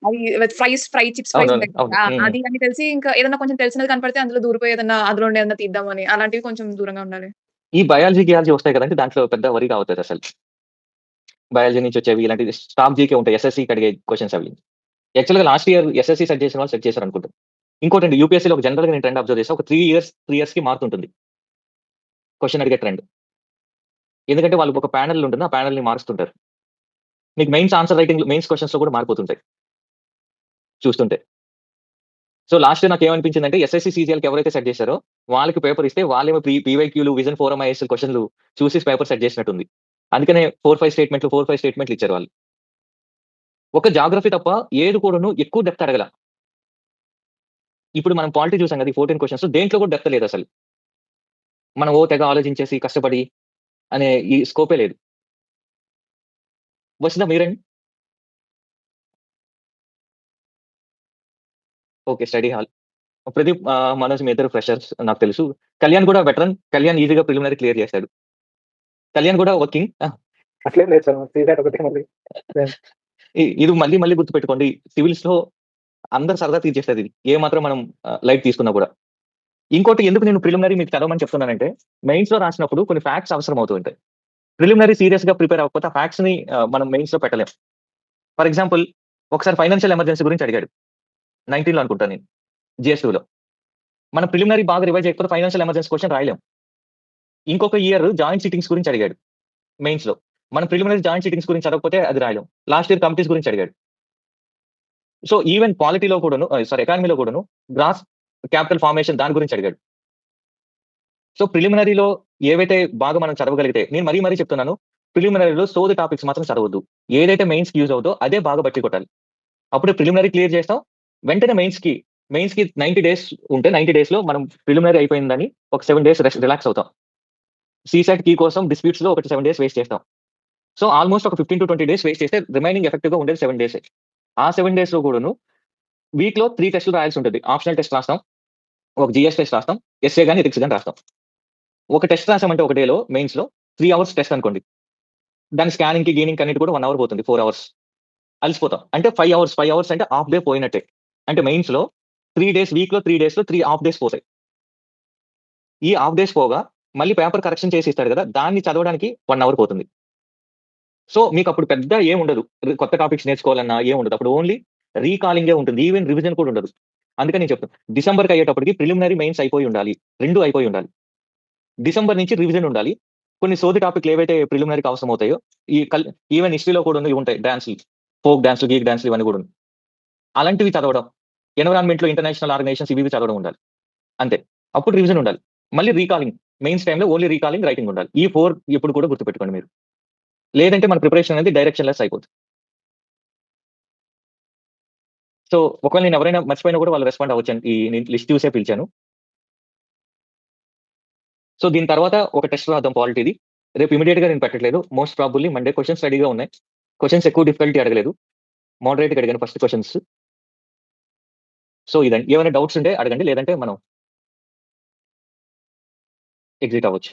అవి ఫ్రై చిప్స్ ఫ్రైస్ అవునవును. ఉంటాయి అవును. కదా! హ్మ్. అది అని తెలిసి ఇంకా ఏదైనా కొంచెం తెలిసినది కనపడితే అందులో దూరిపోయి ఏదన్నా అందులో నుండి ఏదన్నా తీద్దామని అలాంటివి కొంచెం దూరంగా ఉండాలి. ఈ బయాలజీ, గియాలజీ వస్తాయి కదండీ! దాంట్లో పెద్ద వరి కావద్దసలు. బయాలజీ నుంచి వచ్చేవి ఇలాంటివి స్టాఫ్ జీకే ఉంటాయి. ఎస్ఎస్‌సికి అడిగే క్వెషన్స్ అవి. యాక్చువల్‌గా లాస్ట్ ఇయర్ ఎస్ఎస్‌సి సెట్ చేసిన వాళ్ళు సెట్ చేశారనుకుంటా. ఇంకోటండి యూపీఎస్సీలో ఒక జనరల్‌గా నేను ట్రెండ్ అబ్జర్వ్ చేశా. ఒక 3 ఇయర్స్‌కి మారుతుంటుంది. క్వెషన్ అడిగే ట్రెండ్. ఎందుకంటే వాళ్ళు ఒక ప్యానెల్ ఉంటుంది. ఆ ప్యానెల్‌ని మారుస్తుంటారు. మీకు మెయిన్స్ ఆన్సర్ రైటింగ్ మెయిన్స్ క్వెషన్స్‌లో కూడా మారిపోతుంటాయి. చూస్తుంటే. సో లాస్ట్ ఇయర్ నాకేమనిపించిందంటే ఎస్ఎస్‌సి, సీజీఎల్‌కి ఎవరైతే సెట్ చేశారో వాళ్ళకి పేపర్ ఇస్తే వాళ్ళేమో పీవైక్యూలు, విజన్ ఫోరం ఐఎస్ఎల్ క్వెషన్‌లు చూసి పేపర్ సెట్ చేసినట్టుంది. అందుకనే 4, 5 స్టేట్మెంట్‌లు ఇచ్చారు వాళ్ళు. ఒక జాగ్రఫీ తప్ప ఏది కూడాను ఎక్కువ డెప్త్ అడగల. ఇప్పుడు మనం పాలిటీ చూసాం కదా! ఈ 14 క్వెషన్స్ దేంట్లో కూడా డెప్త్ లేదసలు. మనం తెగ ఆలోచించేసి కష్టపడి అనే ఈ స్కోపే లేదు. వచ్చిందా మీరండి? Okay. Study hall. Pradeep, Manoj మీ ఇద్దరు ఫ్రెషర్స్ నాకు తెలుసు. కళ్యాణ్ కూడా వెటరన్. కళ్యాణ్ ఈజీగా ప్రిలిమినరీ క్లియర్ చేశాడు. కళ్యాణ్ కూడా వర్కింగ్. అట్లేం లేదు సార్. సీసాట్ ఒకటే మళ్ళీ. ఇది మళ్ళీ మళ్ళీ గుర్తుపెట్టుకోండి. సివిల్స్‌లో అందరు సరదా తీర్చేస్తది ఇది. ఏ మాత్రం మనం లైట్ తీసుకున్నా కూడా. ఇంకోటి ఎందుకు నేను ప్రిలిమినరీ మీకు చదవమని చెప్తున్నానంటే మెయిన్స్‌లో రాసినప్పుడు కొన్ని ఫ్యాక్ట్స్ అవసరం అవుతూ ఉంటాయి. ప్రిలిమినరీ సీరియస్‌గా ప్రిపేర్ అవ్వకపోతే ఆ ఫ్యాక్ట్స్‌ని మనం మెయిన్స్‌లో పెట్టలేం. ఫర్ ఎగ్జాంపుల్ ఒకసారి ఫైనాన్షియల్ ఎమర్జెన్సీ గురించి అడిగాడు. 19లో అనుకుంటా నేను. జీఎస్2లో. మనం ప్రిలిమినరీ బాగా రివైజ్ చేయకపోతే ఫైనాన్షియల్ ఎమర్జెన్సీ క్వెషన్ రాయలేం. ఇంకొక ఇయర్ జాయింట్ సిట్టింగ్స్ గురించి అడిగాడు మెయిన్స్‌లో. మనం ప్రిలిమినరీ జాయింట్ సిట్టింగ్స్ గురించి చదవకపోతే అది రాయలేం. లాస్ట్ ఇయర్ కమిటీస్ గురించి అడిగాడు. సో ఈవెన్ పాలిటీలో కూడాను ఎకానమీలో కూడాను గ్రాస్ క్యాపిటల్ ఫార్మేషన్ దాని గురించి అడిగాడు. సో ప్రిలిమినరీలో ఏవైతే బాగా మనం చదవగలిగితే నేను మరీ చెప్తున్నాను. ప్రిలిమినరీలో సోది టాపిక్స్ మాత్రం చదవద్దు. ఏదైతే మెయిన్స్‌కి యూజ్ అవుద్దో అదే బాగా బట్టి కొట్టాలి. అప్పుడే ప్రిలిమినరీ క్లియర్ చేస్తాం. వెంటనే మెయిన్స్‌కి 90 డేస్ ఉంటే 90 డేస్‌లో మనం ప్రిలిమినరీ అయిపోయిందని ఒక 7 డేస్ రిలాక్స్ అవుతాం. సీసాట్ కీ కోసం డిస్ప్యూట్స్‌లో ఒక 7 డేస్ వేస్ట్ చేస్తాం. సో ఆల్మోస్ట్ ఒక 15 to 20 డేస్ వేస్ట్ చేస్తే రిమైనింగ్ ఎఫెక్టివ్గా ఉండేది 7 డేస్. ఆ 7 డేస్లో కూడాను వీక్లో 3 టెస్టులు రాయాల్సి ఉంటుంది. ఆప్షనల్ టెస్ట్ రాస్తాం, ఒక జిఎస్ టెస్ట్ రాస్తాం, ఎస్ఏ కానీ ఎథిక్స్ కానీ రాస్తాం. ఒక టెస్ట్ రాసామంటే ఒక డేలో మెయిన్స్లో 3 అవర్స్ టెస్ట్ అనుకోండి. దాని స్కానింగ్కి గెయినింగ్ అన్నిటి కూడా 1 అవర్ పోతుంది, 4 అవర్స్ అలసిపోతాం. అంటే 5 అవర్స్ అంటే హాఫ్ డే పోయినట్టే. అంటే మెయిన్స్లో 3 డేస్, వీక్లో 3 డేస్లో 3 హాఫ్ డేస్ పోతాయి. ఈ హాఫ్ డేస్ పోగా మళ్ళీ పేపర్ కరెక్షన్ చేసి ఇస్తాడు కదా, దాన్ని చదవడానికి 1 అవర్ పోతుంది. సో మీకు అప్పుడు పెద్ద ఏం ఉండదు, కొత్త టాపిక్స్ నేర్చుకోవాలన్నా ఏం ఉండదు. అప్పుడు ఓన్లీ రీకాలింగే ఉంటుంది, ఈవెన్ రివిజన్ కూడా ఉండదు. అందుకని నేను చెప్తాను, డిసెంబర్కి అయ్యేటప్పటికి ప్రిలిమినరీ మెయిన్స్ అయిపోయి ఉండాలి, 2 అయిపోయి ఉండాలి. డిసెంబర్ నుంచి రివిజన్ ఉండాలి. కొన్ని సోది టాపిక్లు ఏవైతే ప్రిలిమినరీకి అవసరం అవుతాయో, ఈవెన్ హిస్టరీలో కూడా ఇవి ఉంటాయి, డాన్స్లు, ఫోక్ డాన్స్లు, గీక్ డాన్స్లు, ఇవన్నీ కూడా అలాంటివి చదవడం. ఎన్విరాన్మెంట్లో ఇంటర్నేషనల్ ఆర్గనైజేషన్స్ ఇవి చదవడం ఉండాలి అంతే. అప్పుడు రివిజన్ ఉండాలి. మళ్ళీ రీకాలింగ్, మెయిన్స్ టైంలో ఓన్లీ రీకాలింగ్, రైటింగ్ ఉండాలి. ఈ 4 ఇప్పుడు కూడా గుర్తుపెట్టుకోండి మీరు. లేదంటే మన ప్రిపరేషన్ అనేది డైరెక్షన్ లెస్ అయిపోతుంది. సో ఒకవేళ నేను ఎవరైనా మర్చిపోయినా కూడా వాళ్ళు రెస్పాండ్ అవ్వచ్చు. ఈ లిస్ట్ చూసే పిలిచాను. సో దీని తర్వాత ఒక టెస్ట్ రాద్దాం పాలిటీది. రేపు ఇమీడియట్గా నేను పెట్టట్లేదు, మోస్ట్ ప్రాబుల్లీ మండే. క్వశ్చన్స్ రెడీగా ఉన్నాయి, క్వశ్చన్స్ ఎక్కువ డిఫికల్టీ అడగలేదు, మోడరేట్గా అడిగాను ఫస్ట్ క్వశ్చన్స్. సో ఇదండి, ఏమైనా డౌట్స్ ఉంటే అడగండి, లేదంటే మనం ఎగ్జిట్ అవ్వచ్చు.